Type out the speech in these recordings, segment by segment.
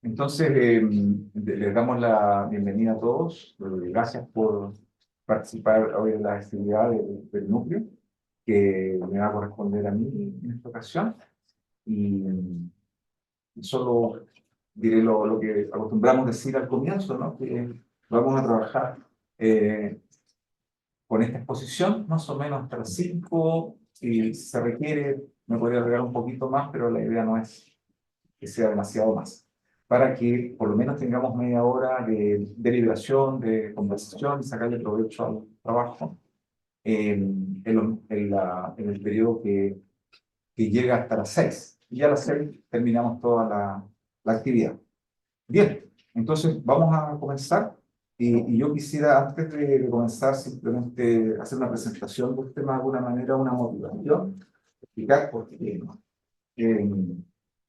Entonces, les damos la bienvenida a todos. Gracias por participar hoy en la actividad del núcleo, que me va a corresponder a mí en esta ocasión. Y solo diré lo que acostumbramos decir al comienzo, ¿no? Que vamos a trabajar con esta exposición, más o menos hasta las 5. Si se requiere, me podría agregar un poquito más, pero la idea no es que sea demasiado más, para que por lo menos tengamos media hora de deliberación, de conversación, sacarle provecho al trabajo en el periodo que llega hasta las 6. Y a las 6 terminamos toda la actividad. Bien, entonces vamos a comenzar. Y yo quisiera, antes de comenzar, simplemente hacer una presentación de un tema de alguna manera, una motivación, explicar por qué, ¿no? eh,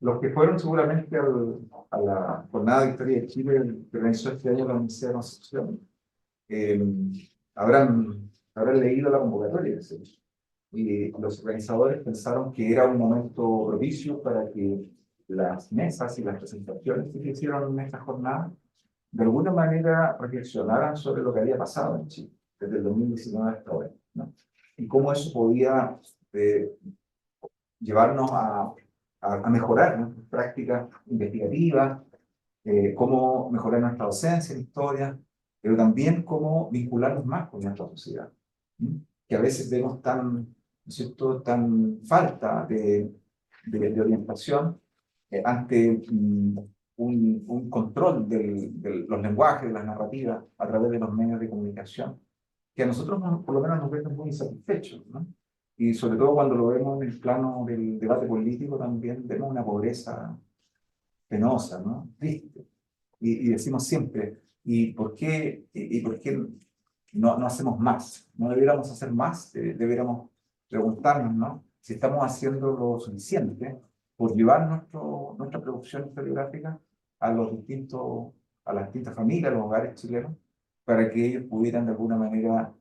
los que fueron seguramente a la Jornada de Historia de Chile que organizó este año la Universidad de Concepción, eh, habrán leído la convocatoria, ¿sí? Y los organizadores pensaron que era un momento propicio para que las mesas y las presentaciones que se hicieron en esta jornada de alguna manera reflexionaran sobre lo que había pasado en Chile desde el 2019 hasta ahora, ¿no? Y cómo eso podía llevarnos a mejorar nuestras prácticas investigativas, cómo mejorar nuestra docencia en historia, pero también cómo vincularnos más con nuestra sociedad, ¿sí? Que a veces vemos tan, ¿no es cierto?, tan falta de orientación ante un control de los lenguajes, de las narrativas a través de los medios de comunicación, que a nosotros por lo menos nos dejan muy insatisfechos, ¿no? Y sobre todo cuando lo vemos en el plano del debate político, también vemos una pobreza penosa, ¿no? Triste. Y decimos siempre, ¿y por qué no hacemos más? ¿No deberíamos hacer más? Deberíamos preguntarnos, ¿no? Si estamos haciendo lo suficiente por llevar nuestra producción historiográfica a a las distintas familias, a los hogares chilenos, para que ellos pudieran de alguna manera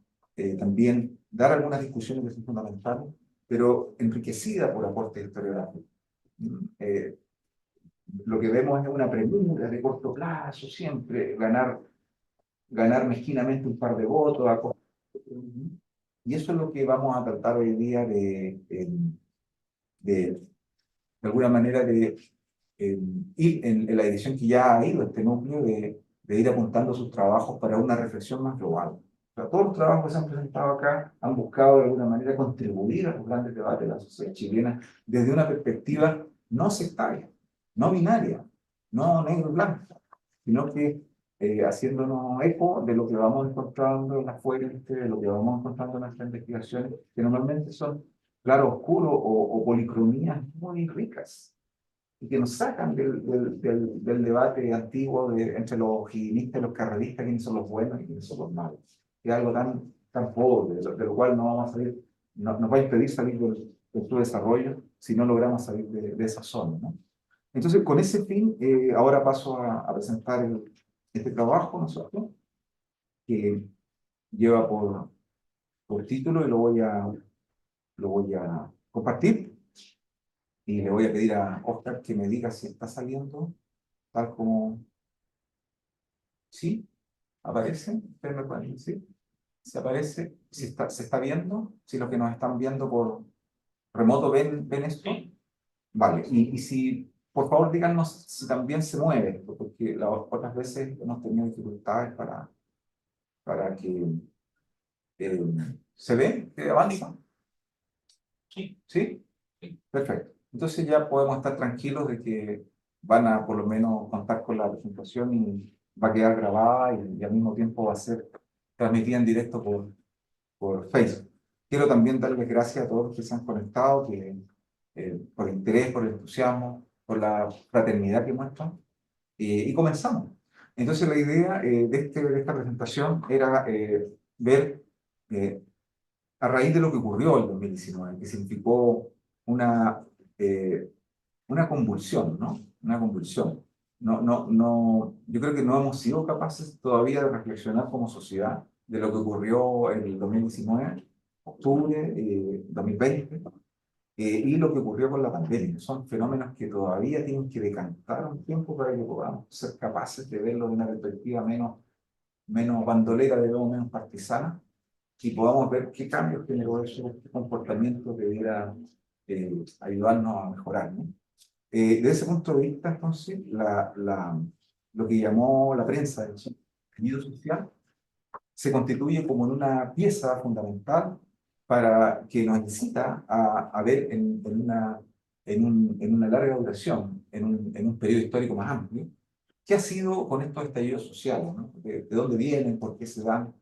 también dar algunas discusiones que son fundamentales, pero enriquecidas por aportes historiográficos. Eh, lo que vemos es una premura de corto plazo, siempre ganar mezquinamente un par de votos. Y eso es lo que vamos a tratar hoy día de alguna manera de ir en la dirección que ya ha ido este núcleo, de ir apuntando sus trabajos para una reflexión más global. O sea, todos los trabajos que se han presentado acá han buscado de alguna manera contribuir a los grandes debates de la sociedad chilena desde una perspectiva no sectaria, no binaria, no negro-blanco, sino que haciéndonos eco de lo que vamos encontrando en las fuentes, de lo que vamos encontrando en nuestras investigaciones, que normalmente son claro oscuro o policromías muy ricas y que nos sacan del debate antiguo entre los higienistas y los carreristas, quiénes son los buenos y quiénes son los malos. Es algo tan pobre, de lo cual no vamos a salir, nos va a impedir salir del su desarrollo si no logramos salir de esa zona, ¿no? Entonces, con ese fin, ahora paso a presentar este trabajo, ¿no es cierto?, que lleva por título, y lo voy a compartir. Y le voy a pedir a Oscar que me diga si está saliendo tal como... ¿Sí? ¿Aparece? ¿Ustedes me pueden decir? Si aparece, si se está viendo, si los que nos están viendo por remoto ven esto. Vale, y si, por favor, díganos si también se mueve, porque las otras veces hemos tenido dificultades para que eh, se ve, que avanza. Sí. ¿Sí? Perfecto. Entonces ya podemos estar tranquilos de que van a por lo menos contar con la presentación y va a quedar grabada y al mismo tiempo va a ser transmitida en directo por Facebook. Quiero también darles gracias a todos los que se han conectado, por el interés, por el entusiasmo, por la fraternidad que muestran. Y comenzamos. Entonces la idea de esta presentación era ver eh, a raíz de lo que ocurrió en 2019, que significó una, eh, una convulsión, ¿no? Una convulsión. Yo creo que no hemos sido capaces todavía de reflexionar como sociedad de lo que ocurrió en el 2019, octubre 2020, y lo que ocurrió con la pandemia. Son fenómenos que todavía tienen que decantar un tiempo para que podamos ser capaces de verlo de una perspectiva menos bandolera, de menos partisana, y podamos ver qué cambios generó eso, qué comportamiento debiera ayudarnos a mejorar, ¿no? Desde ese punto de vista, entonces, lo que llamó la prensa el estallido social se constituye como en una pieza fundamental para que nos incita a ver en una larga duración, en un periodo histórico más amplio, qué ha sido con estos estallidos sociales, ¿no? De dónde vienen, por qué se dan,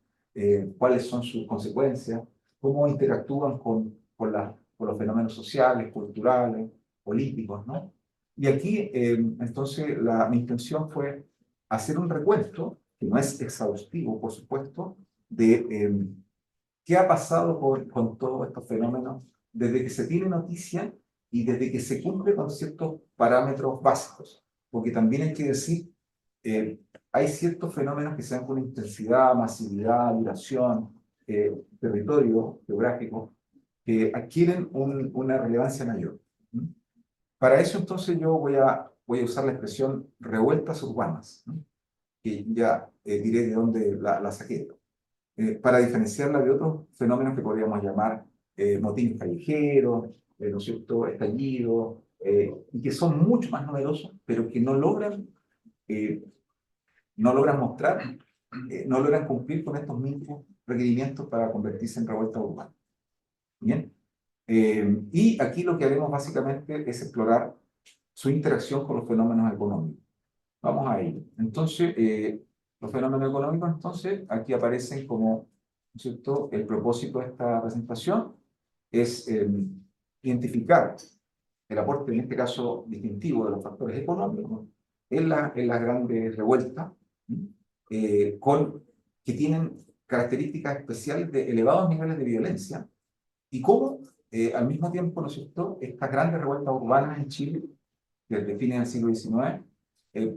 cuáles son sus consecuencias, cómo interactúan con los fenómenos sociales, culturales, políticos, ¿no? Y aquí, entonces, mi intención fue hacer un recuento, que no es exhaustivo, por supuesto, de qué ha pasado con todos estos fenómenos desde que se tiene noticia y desde que se cumple con ciertos parámetros básicos. Porque también hay que decir, hay ciertos fenómenos que se dan con intensidad, masividad, duración, territorio geográfico, que adquieren una relevancia mayor. ¿Mm? Para eso entonces yo voy a usar la expresión revueltas urbanas, ¿no? Que ya diré de dónde la saqué, para diferenciarla de otros fenómenos que podríamos llamar motines callejeros, ¿no es cierto?, estallidos, y que son mucho más numerosos, pero que eh, no logran mostrar, no logran cumplir con estos mismos requerimientos para convertirse en revueltas urbanas. Bien. Y aquí lo que haremos básicamente es explorar su interacción con los fenómenos económicos. Vamos a ello. Entonces, los fenómenos económicos, entonces, aquí aparecen como, ¿no es cierto?, el propósito de esta presentación es identificar el aporte, en este caso distintivo, de los factores económicos en las grandes revueltas, que tienen características especiales de elevados niveles de violencia, y cómo, al mismo tiempo, ¿no es cierto?, estas grandes revueltas urbanas en Chile, desde fines del siglo XIX,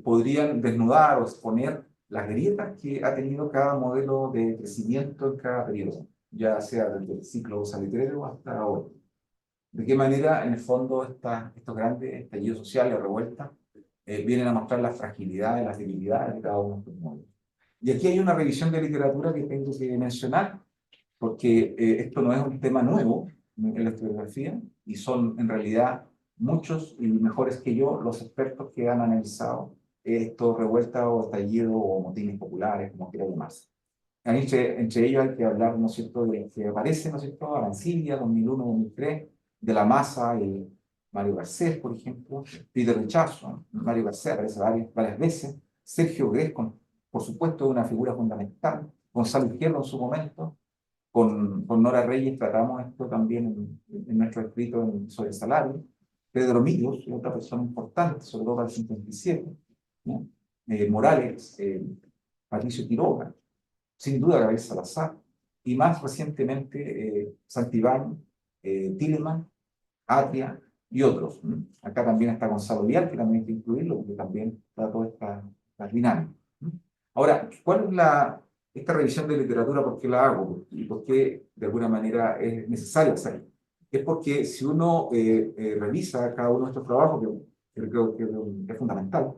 podrían desnudar o exponer las grietas que ha tenido cada modelo de crecimiento en cada periodo, ya sea desde el ciclo salitrero hasta ahora. De qué manera, en el fondo, estos grandes estallidos sociales o revueltas vienen a mostrar la fragilidad y las debilidades de cada uno de estos modelos. Y aquí hay una revisión de literatura que tengo que mencionar, porque esto no es un tema nuevo en la historiografía, y son en realidad muchos y mejores que yo los expertos que han analizado estos revueltas o estallidos o motines populares, como quiera llamarse. Entre ellos hay que hablar, ¿no es cierto?, de que aparece, ¿no es cierto?, Arancibia, 2001-2003, de la Masa y Mario Garcés, por ejemplo, Peter Richardson, Mario Garcés aparece varias veces, Sergio Grés, por supuesto, una figura fundamental, Gonzalo Izquierdo en su momento, con Nora Reyes tratamos esto también en nuestro escrito sobre el salario. Pedro Millos, otra persona importante, sobre todo para el 57, ¿no? Morales, Patricio Quiroga, sin duda Gabriel Salazar, y más recientemente Santibáñez, Tilleman, Atria y otros, ¿no? Acá también está Gonzalo Vial, que también hay que incluirlo, porque también da todas estas dinámicas, ¿no? Ahora, ¿cuál es esta revisión de literatura? ¿Por qué la hago? ¿Y por qué de alguna manera es necesario hacerlo? Es porque si uno revisa cada uno de estos trabajos, que creo que es fundamental,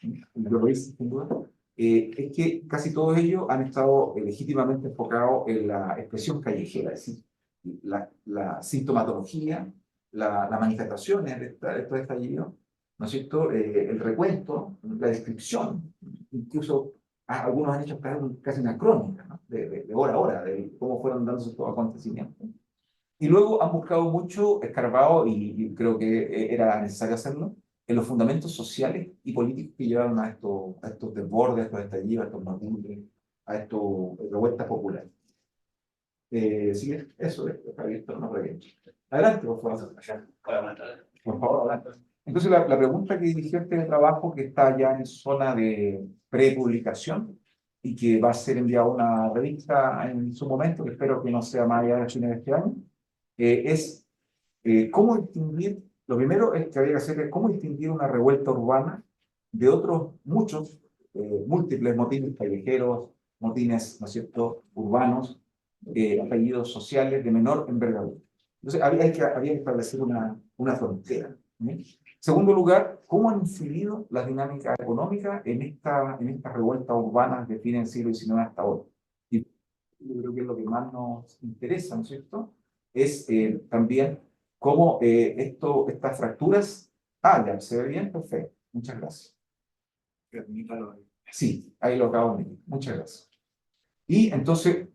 ¿no? Yo lo hice sin duda, es que casi todos ellos han estado legítimamente enfocados en la expresión callejera, es decir, la sintomatología, las manifestaciones de estos estallidos, ¿no es cierto? El recuento, la descripción, incluso algunos han hecho casi una crónica, ¿no? De hora a hora, de cómo fueron dándose estos acontecimientos. Y luego han buscado mucho, escarbado, y creo que era necesario hacerlo, en los fundamentos sociales y políticos que llevaron a estos desbordes, a estos estallidos, a estos motines, a estas revueltas populares. Sí, eso es, Javier, pero no reviento. Adelante, por favor. Por favor, adelante. Entonces, la pregunta que dirigió este trabajo, que está ya en zona de prepublicación y que va a ser enviado a una revista en su momento, que espero que no sea más allá de fines de este año, es cómo distinguir, lo primero es que había que hacer es cómo distinguir una revuelta urbana de otros muchos, múltiples motines callejeros, motines, ¿no es cierto?, urbanos, apellidos sociales de menor envergadura. Entonces, había que establecer una frontera. ¿Sí? Segundo lugar, ¿cómo han influido las dinámicas económicas en esta revuelta urbana de fines del siglo XIX hasta ahora? Y yo creo que es lo que más nos interesa, ¿no es cierto? Es también cómo estas fracturas... Ah, ya, ¿se ve bien? Perfecto. Muchas gracias. Permítalo ahí. Sí, ahí lo acabo de meter. Muchas gracias. Y entonces,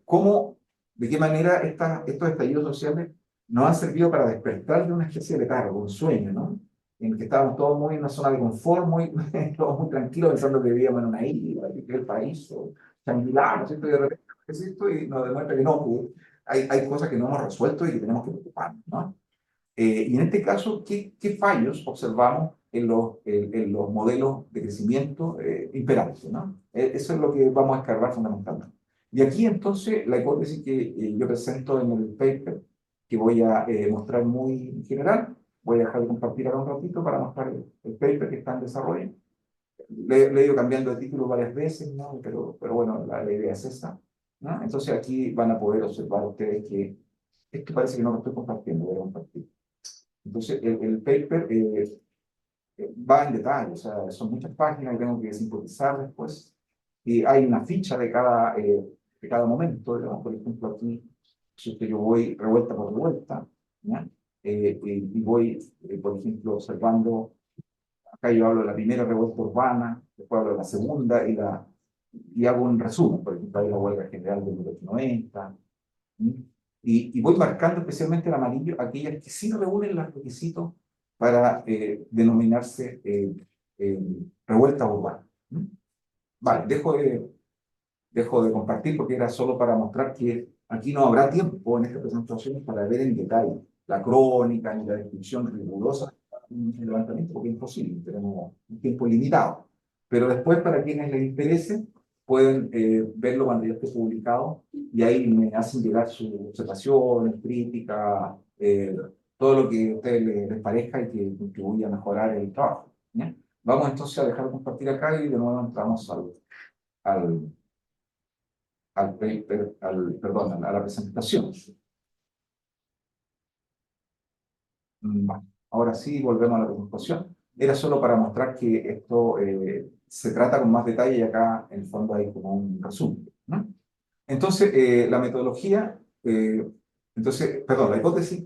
de qué manera estos estallidos sociales nos han servido para despertar de una especie de letargo, un sueño, ¿no? En el que estábamos todos muy en una zona de confort, todos muy tranquilos, pensando que vivíamos en una isla, que el país, o Shangri-La, ¿no es cierto? Y de repente, ¿qué es esto? Y nos demuestra que no, que hay cosas que no hemos resuelto y que tenemos que preocuparnos, ¿no? Y en este caso, ¿qué fallos observamos en los modelos de crecimiento imperantes, ¿no? Eso es lo que vamos a escarbar fundamentalmente. Y aquí entonces la hipótesis que yo presento en el paper, que voy a mostrar muy general, voy a dejar de compartir ahora un ratito para mostrar el paper que está en desarrollo. Le he ido cambiando de título varias veces, ¿no? Pero bueno, la idea es esa, ¿no? Entonces aquí van a poder observar ustedes que esto parece que no lo estoy compartiendo, voy a compartir. Entonces, el paper va en detalle, o sea, son muchas páginas y tengo que sintetizar después. Y hay una ficha de cada momento, digamos, por ejemplo, aquí, si yo voy revuelta por revuelta, ¿ya? Y voy, por ejemplo, observando, acá yo hablo de la primera revuelta urbana, después hablo de la segunda y hago un resumen, por ejemplo, hay la huelga general de 1890, ¿sí? Y voy marcando especialmente en amarillo aquellas que sí reúnen los requisitos para denominarse revuelta urbana. ¿Sí? Vale, dejo de compartir porque era solo para mostrar que aquí no habrá tiempo en esta presentación para ver en detalle la crónica ni la descripción rigurosa del levantamiento, porque es imposible, tenemos un tiempo limitado. Pero después, para quienes les interese, pueden verlo cuando ya esté publicado y ahí me hacen llegar sus observaciones, críticas, todo lo que a ustedes les parezca y que contribuya a mejorar el trabajo. ¿Ya? Vamos entonces a dejar de compartir acá y de nuevo entramos al perdón, a la presentación. Bueno, ahora sí, volvemos a la presentación. Era solo para mostrar que esto se trata con más detalle y acá en el fondo hay como un resumen, ¿no? Entonces, la metodología, perdón, la hipótesis,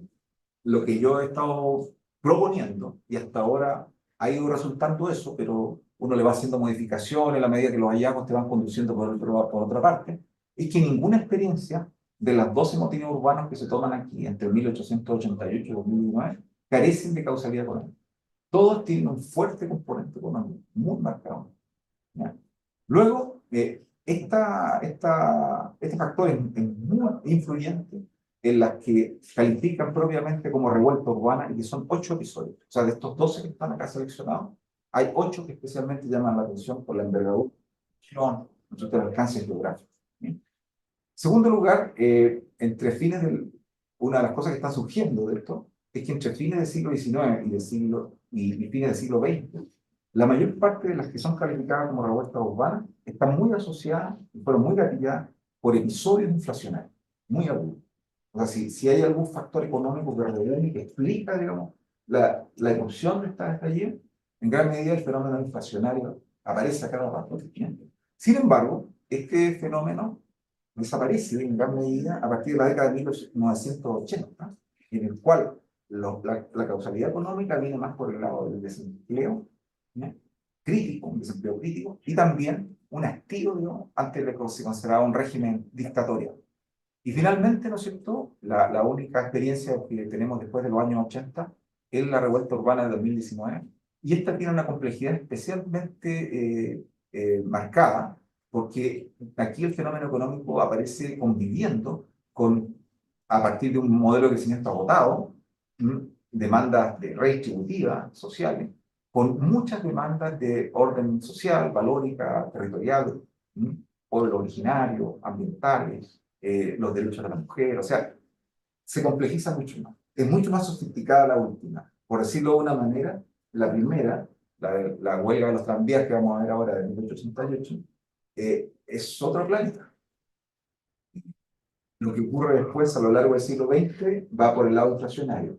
lo que yo he estado proponiendo y hasta ahora ha ido resultando eso, pero uno le va haciendo modificaciones a la medida que los hallazgos te van conduciendo por otra parte, es que ninguna experiencia de las 12 motines urbanos que se toman aquí entre 1888 y 2019 carecen de causalidad económica. Todos tienen un fuerte componente económico, muy marcado. ¿Ya? Luego, este factor es muy influyente en las que califican propiamente como revuelta urbana y que son 8 episodios. O sea, de estos 12 que están acá seleccionados, hay 8 que especialmente llaman la atención por la envergadura, del alcance geográfico. ¿Sí? Segundo lugar, una de las cosas que está surgiendo de esto es que entre fines del siglo XIX y fines del siglo XX, la mayor parte de las que son calificadas como revueltas urbanas están muy asociadas y fueron muy gatilladas por episodios inflacionarios, muy agudos. O sea, si hay algún factor económico que reúne y que explica, digamos, la erupción de esta estallido, en gran medida el fenómeno inflacionario aparece a cada rato. Sin embargo, este fenómeno desaparece en gran medida a partir de la década de 1980, en el cual la causalidad económica viene más por el lado del desempleo, ¿no? Crítico, un desempleo crítico, y también un hastío, digamos, antes de lo que se consideraba un régimen dictatorial. Y finalmente, ¿no es cierto?, la única experiencia que tenemos después de los años 80 es la revuelta urbana de 2019, y esta tiene una complejidad especialmente marcada, porque aquí el fenómeno económico aparece conviviendo a partir de un modelo de crecimiento agotado, demandas de redistributivas sociales, con muchas demandas de orden social, valórica, territorial, pueblo originario, ambientales, los derechos de la mujer, o sea, se complejiza mucho más. Es mucho más sofisticada la última. Por decirlo de una manera, la primera, la huelga de los tranvías que vamos a ver ahora de 1888, es otro planeta. Lo que ocurre después, a lo largo del siglo XX, va por el lado inflacionario.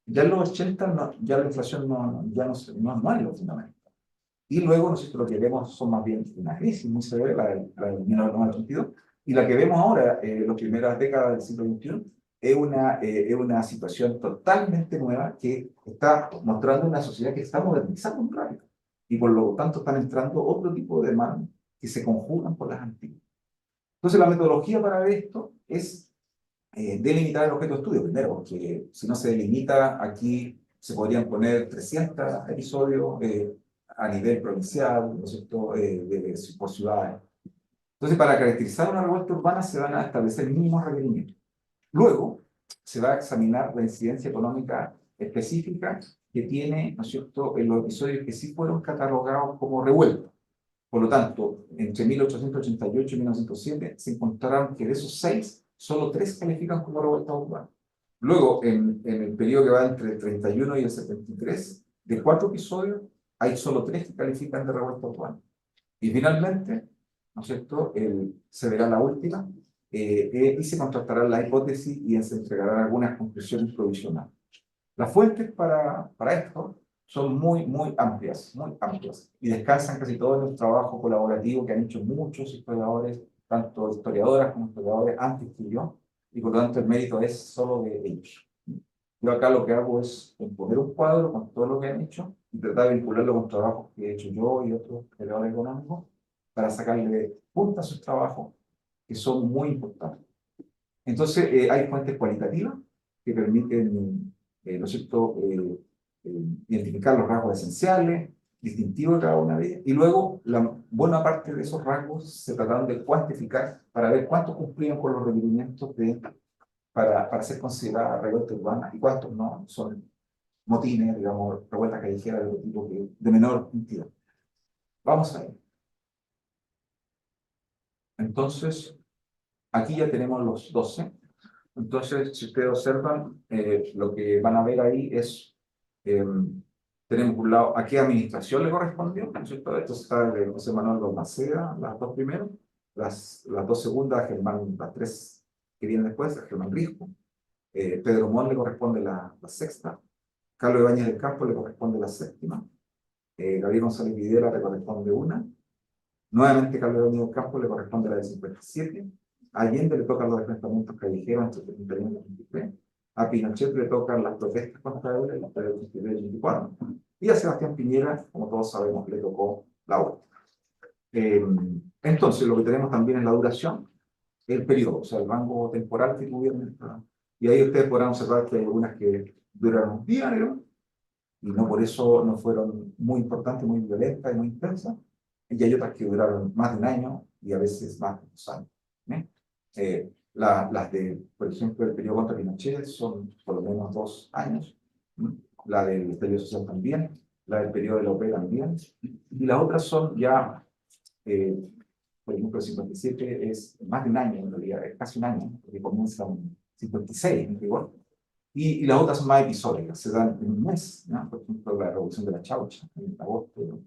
Ya en los 80, ya la inflación ya no es lo fundamental. Y luego nosotros lo que vemos son más bien una crisis muy severa, la del 1982, y la que vemos ahora, las primeras décadas del siglo XXI, es una situación totalmente nueva que está mostrando una sociedad que está modernizando muy rápido. Y por lo tanto están entrando otro tipo de demandas que se conjugan por las antiguas. Entonces la metodología para ver esto es delimitar el objeto de estudio primero, porque si no se delimita, aquí se podrían poner 300 episodios a nivel provincial, ¿no es cierto?, por ciudades. Entonces, para caracterizar una revuelta urbana se van a establecer mínimos requerimientos. Luego, se va a examinar la incidencia económica específica que tiene, ¿no es cierto?, en los episodios que sí fueron catalogados como revueltos. Por lo tanto, entre 1888 y 1907 se encontraron que de esos 6, solo 3 califican como revuelta urbana. Luego, en el periodo que va entre el 31 y el 73, de 4 episodios, hay solo 3 que califican de revuelta urbana. Y finalmente, ¿no es cierto?, se verá la última y se contrastarán las hipótesis y se entregarán algunas conclusiones provisionales. Las fuentes para esto son muy amplias, y descansan casi todo en el trabajo colaborativo que han hecho muchos historiadores, tanto historiadoras como historiadores antes que yo, y por lo tanto el mérito es solo de ellos. Yo acá lo que hago es poner un cuadro con todo lo que han hecho y tratar de vincularlo con trabajos que he hecho yo y otros historiadores económicos para sacarle punta a sus trabajos que son muy importantes. Entonces, hay fuentes cualitativas que permiten, ¿no es cierto?, identificar los rasgos esenciales, distintivos de cada una de ellas, y luego la buena parte de esos rasgos se trataron de cuantificar para ver cuántos cumplían con los requerimientos para ser considerada revuelta urbana y cuántos no, son motines, digamos, revueltas callejeras de otro tipo de menor entidad. Vamos a ver. Entonces, aquí ya tenemos los 12. Entonces, si ustedes observan, lo que van a ver ahí es, eh, tenemos un lado, a qué administración le correspondió, ¿no es cierto? Esto está de José Manuel Balmaceda, las 2 primeras, las 2 segundas, Germán, las 3 que vienen después, a Germán Risco, Pedro Mon le corresponde la sexta, Carlos Ibáñez del Campo le corresponde la séptima, Gabriel González Videla le corresponde una, nuevamente Carlos Ibáñez del Campo le corresponde la del 57, a Allende le tocan los enfrentamientos callejeros entre el 31 y el 33, a Pinochet le tocan las protestas contra él entre el 83 y el 84, y a Sebastián Piñera, como todos sabemos, le tocó la última. Entonces, lo que tenemos también es la duración, el periodo, o sea, el rango temporal que tuvieron. Y ahí ustedes podrán observar que hay algunas que duraron un día, ¿no?, y no por eso no fueron muy importantes, muy violentas y muy intensas. Y hay otras que duraron más de un año y a veces más de 2 años. Las de, por ejemplo, el periodo contra Pinochet son por lo menos 2 años. La del periodo social también, la del periodo de la OPE también. Y las otras son ya, por ejemplo, el 57 es más de un año, en realidad, es casi un año, porque comienza en 56, ¿no? Igual. Y las otras son más episódicas, se dan en un mes, ¿no? Por ejemplo, la revolución de la Chaucha, en agosto, ¿no?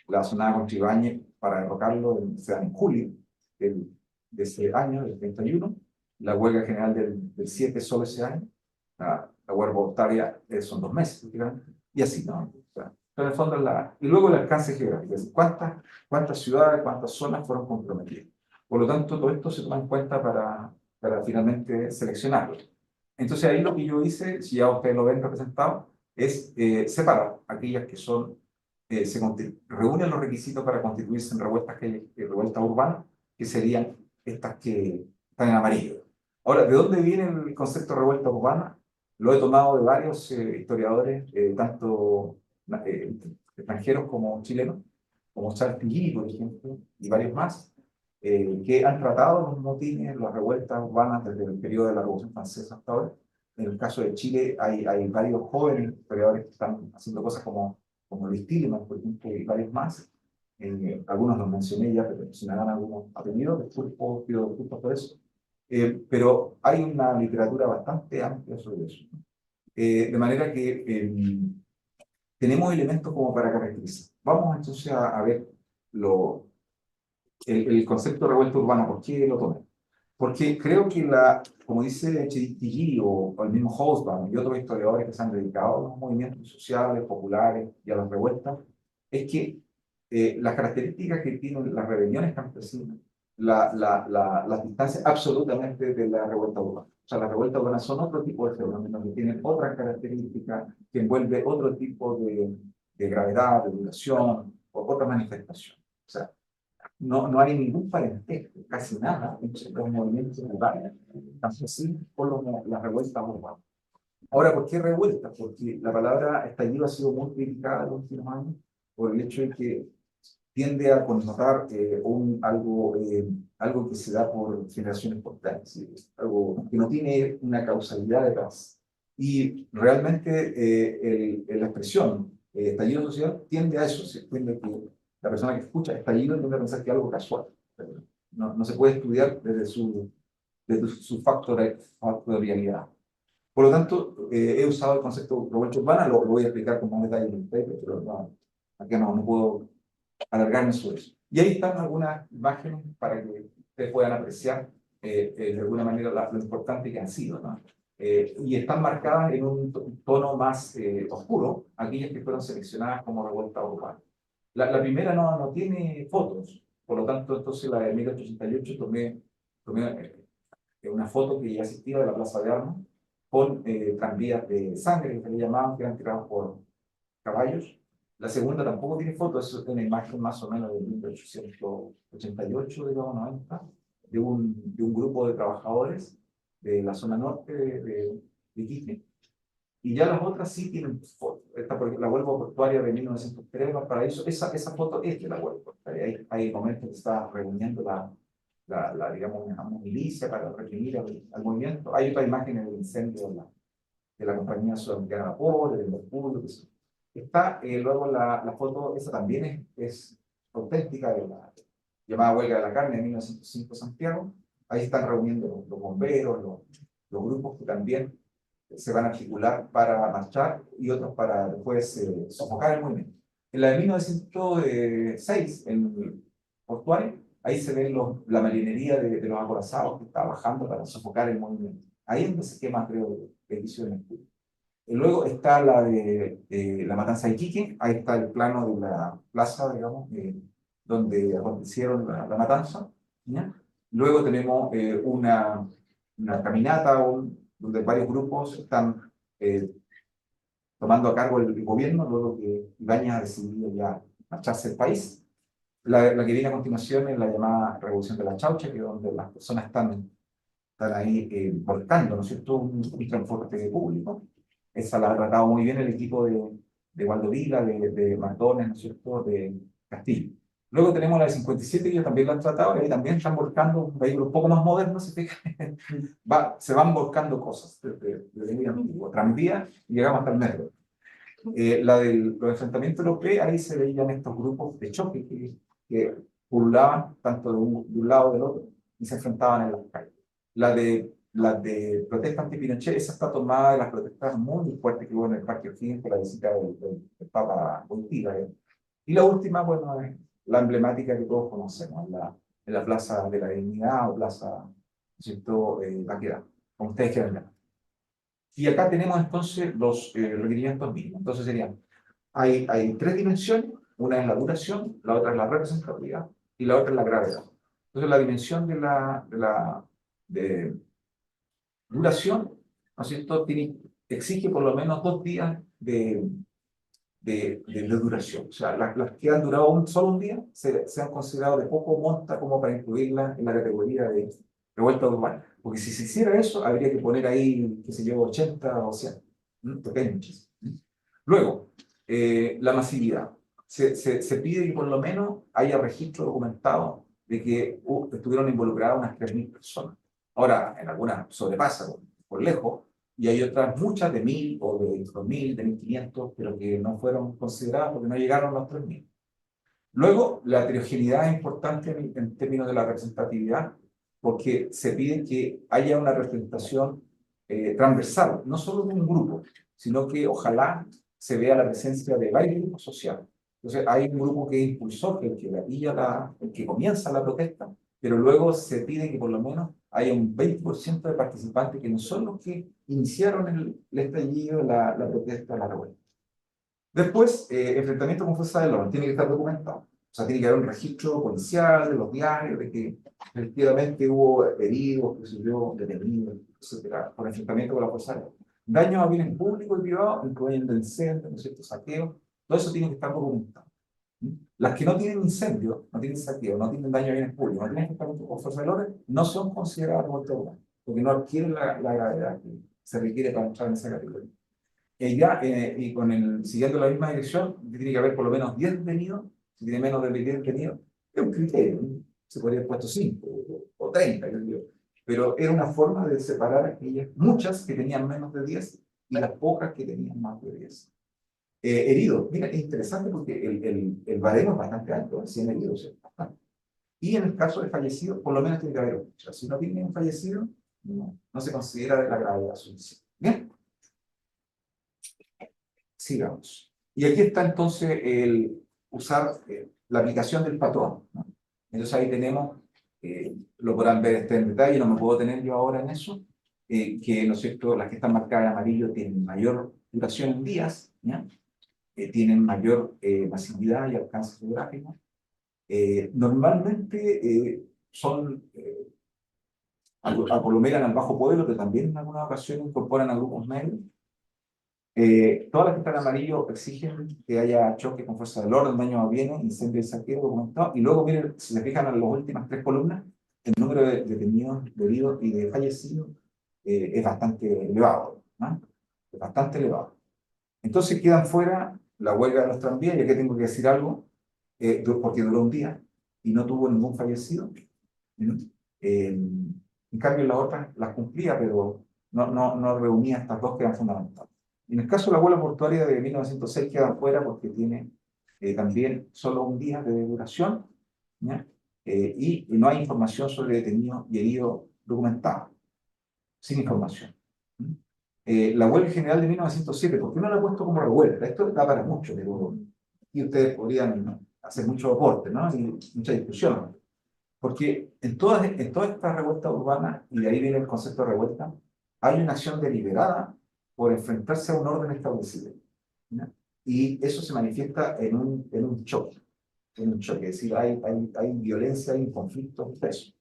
La sonada contra Ibáñez para derrocarlo se da en julio de ese año, del 31, la huelga general del 7 solo ese año, la huelga voluntaria son 2 meses, y así, ¿no? O sea, pero en el fondo y luego el alcance geográfico, es decir, cuántas ciudades, cuántas zonas fueron comprometidas. Por lo tanto, todo esto se toma en cuenta para finalmente seleccionarlo. Entonces ahí lo que yo hice, si ya ustedes lo ven representado, es separar aquellas que son, reúnen los requisitos para constituirse en revueltas urbanas, que serían estas que están en amarillo. Ahora, ¿de dónde viene el concepto de revuelta urbana? Lo he tomado de varios historiadores, tanto extranjeros como chilenos, como Charles Tilly, por ejemplo, y varios más, que han tratado los motines, las revueltas urbanas desde el periodo de la Revolución Francesa hasta ahora. En el caso de Chile hay varios jóvenes historiadores que están haciendo cosas como Luis Tillemann, por ejemplo, y varios más. Algunos los mencioné ya, pero mencionarán algunos apellidos, después pido disculpas por eso. Pero hay una literatura bastante amplia sobre eso. De manera que tenemos elementos como para caracterizar. Vamos entonces a ver el concepto de revuelta urbana, ¿por qué lo tomé? Porque creo que, como dice Chedid o el mismo Hobsbawm y otros historiadores que se han dedicado a los movimientos sociales, populares y a las revueltas, es que las características que tienen las rebeliones campesinas las distancias absolutamente de la revuelta urbana. O sea, las revueltas urbanas son otro tipo de fenómenos que tienen otras características que envuelve otro tipo de gravedad, de duración o otra manifestación. O sea, no hay ningún parentesco, casi nada, entre los movimientos urbanos, campesinos con las revueltas urbanas. Ahora, ¿por qué revueltas? Porque la palabra estallido ha sido muy criticada en los últimos años por el hecho de que tiende a connotar algo que se da por generaciones espontáneas, algo que no tiene una causalidad detrás. Y realmente la expresión estallido social tiende a eso, tiende a que la persona que escucha estallido tiende a pensar que es algo casual. No se puede estudiar desde su factorialidad. Por lo tanto, he usado el concepto de revuelta urbana, lo voy a explicar con más detalle en el paper, pero aquí no puedo alargarme sobre eso. Y ahí están algunas imágenes para que ustedes puedan apreciar de alguna manera lo importante que han sido, ¿no? Y están marcadas en un tono más oscuro, aquellas que fueron seleccionadas como revuelta urbana. La primera no tiene fotos, por lo tanto, entonces la de 1888 tomé una foto que ya existía de la Plaza de Armas con tranvías de sangre, que le llamaban, que eran tirados por caballos. La segunda tampoco tiene fotos, es una imagen más o menos de 1888, digamos, 90, de un grupo de trabajadores de la zona norte de Iquique. Y ya las otras sí tienen fotos. La Huelva Portuaria de 1903, Valparaíso, esa foto es de la Huelva Portuaria. Hay momentos que se está reuniendo digamos, una milicia para reprimir al movimiento. Hay otra imagen en el incendio de la compañía sudamericana de vapor, del Mercurio, que está luego la foto, esa también es auténtica, de la llamada Huelga de la Carne de 1905 Santiago. Ahí están reuniendo los bomberos, los grupos que también se van a articular para marchar y otros para después sofocar el movimiento. En la de 1906, en Portuario, ahí se ve la marinería de los acorazados que está bajando para sofocar el movimiento. Ahí es donde se quema, creo, el edificio de Mercurio. Y luego está la de la matanza de Iquique, ahí está el plano de la plaza, digamos, donde acontecieron la matanza, ¿ya? Luego tenemos una caminata donde varios grupos están tomando a cargo el gobierno, luego que Ibáñez ha decidido ya marcharse del país. La que viene a continuación es la llamada Revolución de la Chaucha, que es donde las personas están ahí volcando, ¿no es cierto?, un transporte público. Esa la ha tratado muy bien el equipo de Waldo Vila, de Mardones, ¿no es cierto?, de Castillo. Luego tenemos la de 57, que ellos también la han tratado, y ahí también están volcando un vehículo un poco más moderno, se fijan. Se van volcando cosas desde muy antiguo. Tranvía y llegamos hasta el metro. La de los enfrentamientos europeos, ahí se veían estos grupos de choque que pululaban tanto de un lado o del otro y se enfrentaban en las calles. La de protesta anti-Pinochet, esa está tomada de las protestas muy fuertes que hubo en el Parque O'Higgins por la visita del Papa Wojtyla. Y la última, bueno, es la emblemática que todos conocemos, en la Plaza de la Dignidad o Plaza, ¿no es cierto?, Baquedá, como ustedes quieran ver. Y acá tenemos entonces los requerimientos mínimos. Entonces serían, hay tres dimensiones, una es la duración, la otra es la representatividad y la otra es la gravedad. Entonces la dimensión de duración, ¿no es cierto?, exige por lo menos 2 días de duración. O sea, las que han durado solo un día se han considerado de poco monta como para incluirlas en la categoría de revuelta urbana. Porque si se hiciera eso, habría que poner ahí, qué sé yo, 80 o 100. Porque hay muchas. Luego, la masividad. Se pide que por lo menos haya registro documentado de que estuvieron involucradas unas 3.000 personas. Ahora, en algunas sobrepasa por lejos, y hay otras muchas de 1.000 o de 2.000, de 1.500, pero que no fueron consideradas porque no llegaron a los 3.000. Luego, la heterogeneidad es importante en términos de la representatividad, porque se pide que haya una representación transversal, no solo de un grupo, sino que ojalá se vea la presencia de varios grupos sociales. Entonces, hay un grupo que es impulsor, que el que comienza la protesta, pero luego se pide que por lo menos hay un 20% de participantes que no son los que iniciaron el estallido, la protesta, la revuelta. Después, enfrentamiento con fuerzas del orden, tiene que estar documentado. O sea, tiene que haber un registro policial de los diarios, de que efectivamente hubo heridos, qué sé yo, detenidos, etcétera, por enfrentamiento con la fuerza del orden. Daños a bienes públicos y privados, incluyendo incendios, ¿no es cierto?, saqueos, todo eso tiene que estar documentado. Las que no tienen incendio, no tienen saqueo, no tienen daño a bienes públicos, no tienen enfrentamiento con fuerza del orden, no son consideradas revueltas urbanas, porque no adquieren la gravedad que se requiere para entrar en esa categoría. Y con siguiendo la misma dirección, tiene que haber por lo menos 10 detenidos. Si tiene menos de 10 detenidos, es un criterio, ¿no? Se podría haber puesto 5 o 30, yo digo. Pero era una forma de separar aquellas, muchas que tenían menos de 10 y las pocas que tenían más de 10. Heridos, mira, es interesante porque el baremo es bastante alto, 100 heridos, es bastante. Y en el caso de fallecidos, por lo menos tiene que haber 8. Si no tiene un fallecido, no se considera de la gravedad suficiente. Bien. Sigamos. Y aquí está entonces el usar la aplicación del patrón, ¿no? Entonces ahí tenemos, lo podrán ver este en detalle, no me puedo tener yo ahora en eso, que, ¿no es cierto?, las que están marcadas en amarillo tienen mayor duración en días, ¿ya? Tienen mayor masividad y alcance geográfico. Normalmente son, aglomeran al bajo pueblo, pero también en algunas ocasiones incorporan a grupos medios. Todas las que están en amarillo exigen que haya choque con fuerza del orden, daño a bienes, incendio y saqueo documentado. Y luego, miren, si se fijan en las últimas 3 columnas, el número de detenidos, de heridos y de fallecidos es bastante elevado, ¿no? Es bastante elevado. Entonces quedan fuera la huelga de los tranvías, y aquí tengo que decir algo, porque duró un día y no tuvo ningún fallecido. En cambio, las otras las cumplía, pero no reunía estas dos que eran fundamentales. En el caso de la huelga portuaria de 1906 queda fuera porque tiene también solo un día de duración, ¿ya? Y no hay información sobre detenidos y heridos documentados, sin información. La huelga general de 1907, ¿por qué no la he puesto como revuelta? Esto da para mucho, pero aquí ustedes podrían, ¿no?, hacer mucho aporte, ¿no?, y mucha discusión. Porque en todas estas revueltas urbanas, y de ahí viene el concepto de revuelta, hay una acción deliberada por enfrentarse a un orden establecido, ¿no? Y eso se manifiesta en un choque, es decir, hay violencia, hay un conflicto expreso.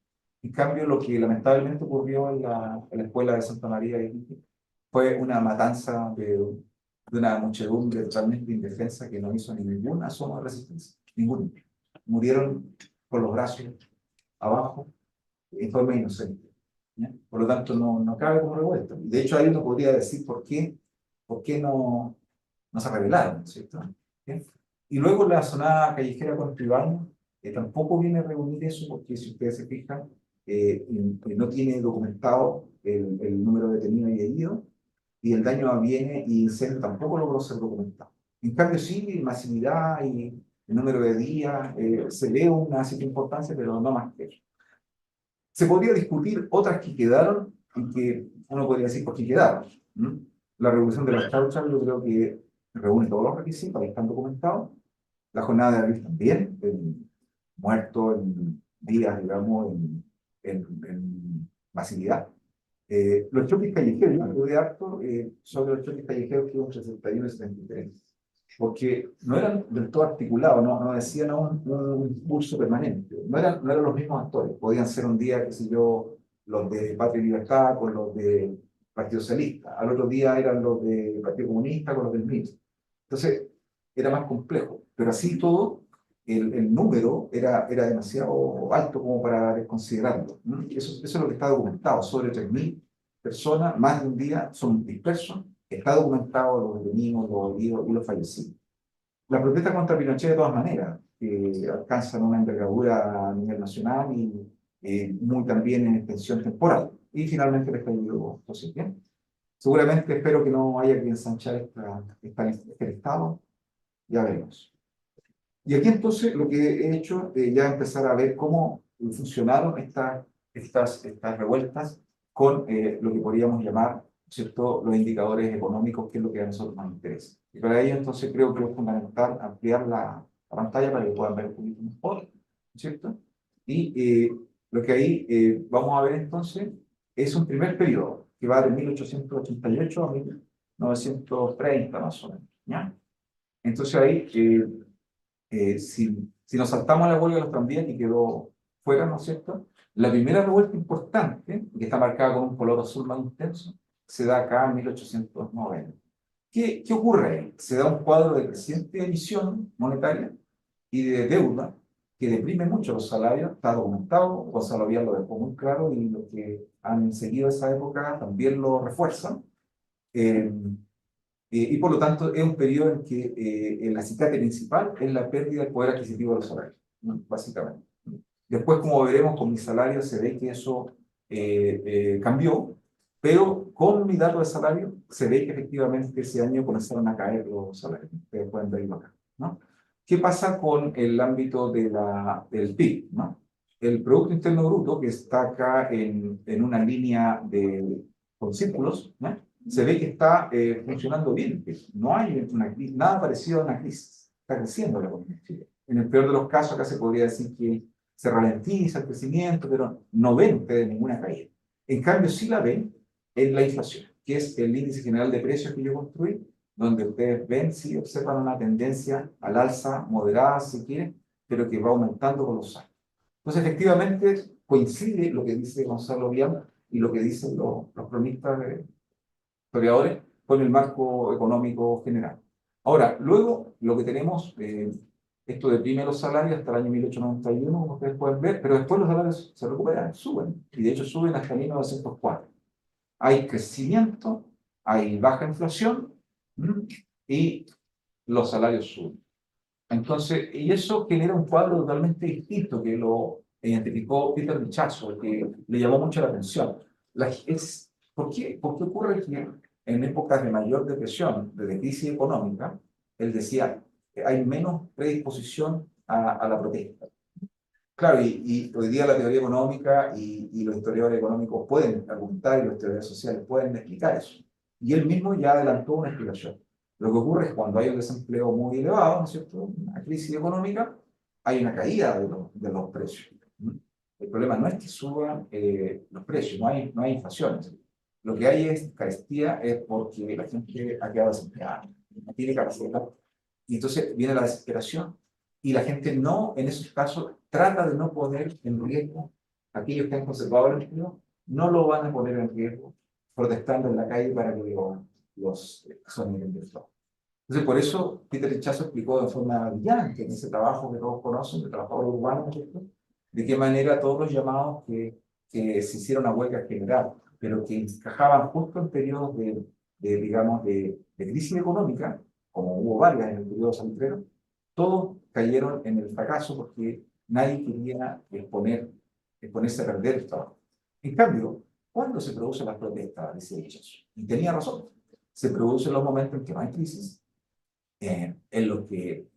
En cambio, lo que lamentablemente ocurrió en la escuela de Santa María de Iquique fue una matanza de una muchedumbre totalmente indefensa que no hizo ninguna asoma de resistencia, ninguno. Murieron con los brazos abajo en forma inocente, ¿ya? Por lo tanto, no cabe como revuelta. De hecho, ahí uno podría decir por qué no se rebelaron, ¿cierto? ¿Bien? Y luego la zona callejera con Ibañez tampoco viene a reunir eso, porque si ustedes se fijan, no tiene documentado el número de detenidos y heridos, y el daño a bienes y incendio tampoco logró ser documentado. En cambio, sí, masividad y el número de días, se ve una cierta importancia, pero no más que eso. Se podría discutir otras que quedaron y que uno podría decir por qué quedaron. La revolución de las chauchas, yo creo que reúne todos los requisitos, ahí están documentados. La jornada de abril también, muertos en días, digamos, en masividad. Los choques callejeros, yo estudié harto sobre los choques callejeros que hubo entre 61 y 73, porque no eran del todo articulados, no decían un impulso permanente, no eran los mismos actores, podían ser un día, qué sé yo, los de Patria y Libertad con los de Partido Socialista, al otro día eran los de Partido Comunista con los del MIR. Entonces, era más complejo, pero así todo, el número era demasiado alto como para desconsiderarlo, ¿no? Eso es lo que está documentado, sobre 3.000 personas, más de un día, son dispersos, está documentado los detenidos, los heridos y los fallecidos. La protesta contra Pinochet, de todas maneras, alcanzan una envergadura a nivel nacional y muy también en extensión temporal. Y finalmente el estallido social. Bien. Seguramente espero que no haya que ensanchar este estado, ya veremos. Y aquí entonces lo que he hecho es ya empezar a ver cómo funcionaron estas revueltas con lo que podríamos llamar, ¿cierto?, los indicadores económicos, que es lo que a nosotros nos interesa. Y para ello entonces creo que es fundamental ampliar la pantalla para que puedan ver un poquito mejor, ¿cierto? Y Lo que ahí vamos a ver entonces es un primer periodo que va de 1888 a 1930 más o menos, ¿ya? Entonces ahí, si nos saltamos la huelga de los tranvías que quedó fuera, ¿no es cierto? La primera revuelta importante, que está marcada con un color azul más intenso, se da acá en 1890. ¿Qué ocurre ahí? Se da un cuadro de creciente emisión monetaria y de deuda que deprime mucho los salarios, está documentado, Gonzalo Vías lo dejó muy claro y los que han seguido esa época también lo refuerzan. Eh, y por lo tanto es un periodo en que el acicate principal es la pérdida del poder adquisitivo de los salarios, ¿no? Básicamente. Después, como veremos, con mi salario se ve que eso cambió, pero con mi dato de salario se ve que efectivamente ese año comenzaron a caer los salarios. Ustedes pueden verlo acá, ¿no? ¿Qué pasa con el ámbito del PIB, ¿no? El Producto Interno Bruto, que está acá en una línea con círculos, ¿no? Se ve que está funcionando bien. No hay una crisis, nada parecido a una crisis. Está creciendo la economía en Chile. En el peor de los casos, acá se podría decir que se ralentiza el crecimiento, pero no ven ustedes ninguna caída. En cambio, sí la ven en la inflación, que es el índice general de precios que yo construí, donde ustedes ven, sí observan una tendencia al alza moderada, si quieren, pero que va aumentando con los años. Entonces, efectivamente, coincide lo que dice Gonzalo Vial y lo que dicen los cronistas historiadores con el marco económico general. Ahora, luego lo que tenemos, esto deprime los salarios hasta el año 1891, como ustedes pueden ver, pero después los salarios se recuperan, suben, y de hecho suben hasta 1904. Hay crecimiento, hay baja inflación, ¿m? Y los salarios suben. Entonces, y eso genera un cuadro totalmente distinto que lo identificó Peter Dichazo, que le llamó mucho la atención. ¿Por qué ocurre que en épocas de mayor depresión, de crisis económica, él decía que hay menos predisposición a la protesta? Claro, y hoy día la teoría económica y los historiadores económicos pueden argumentar y los historiadores sociales pueden explicar eso. Y él mismo ya adelantó una explicación. Lo que ocurre es que cuando hay un desempleo muy elevado, ¿no es cierto?, una crisis económica, hay una caída de los precios. ¿No? El problema no es que suban los precios, no hay inflación. Lo que hay es carestía, es porque la gente ha quedado desempleada, no tiene capacidad. Y entonces viene la desesperación y la gente no, en esos casos, trata de no poner en riesgo, aquellos que han conservado el empleo, no lo van a poner en riesgo protestando en la calle para que los exoneren del trabajo. Entonces, por eso Peter Rechazo explicó de forma brillante en ese trabajo que todos conocen, de trabajadores urbanos, ¿cierto?, de qué manera todos los llamados que se hicieron a huelga general, pero que encajaban justo en periodos digamos, de crisis económica, como hubo varias en el periodo salitrero, todos cayeron en el fracaso porque nadie quería exponerse a perder el trabajo. En cambio, cuando se producen las protestas, decía Rechazo, y tenía razón, se producen los momentos en que no hay crisis, en los que,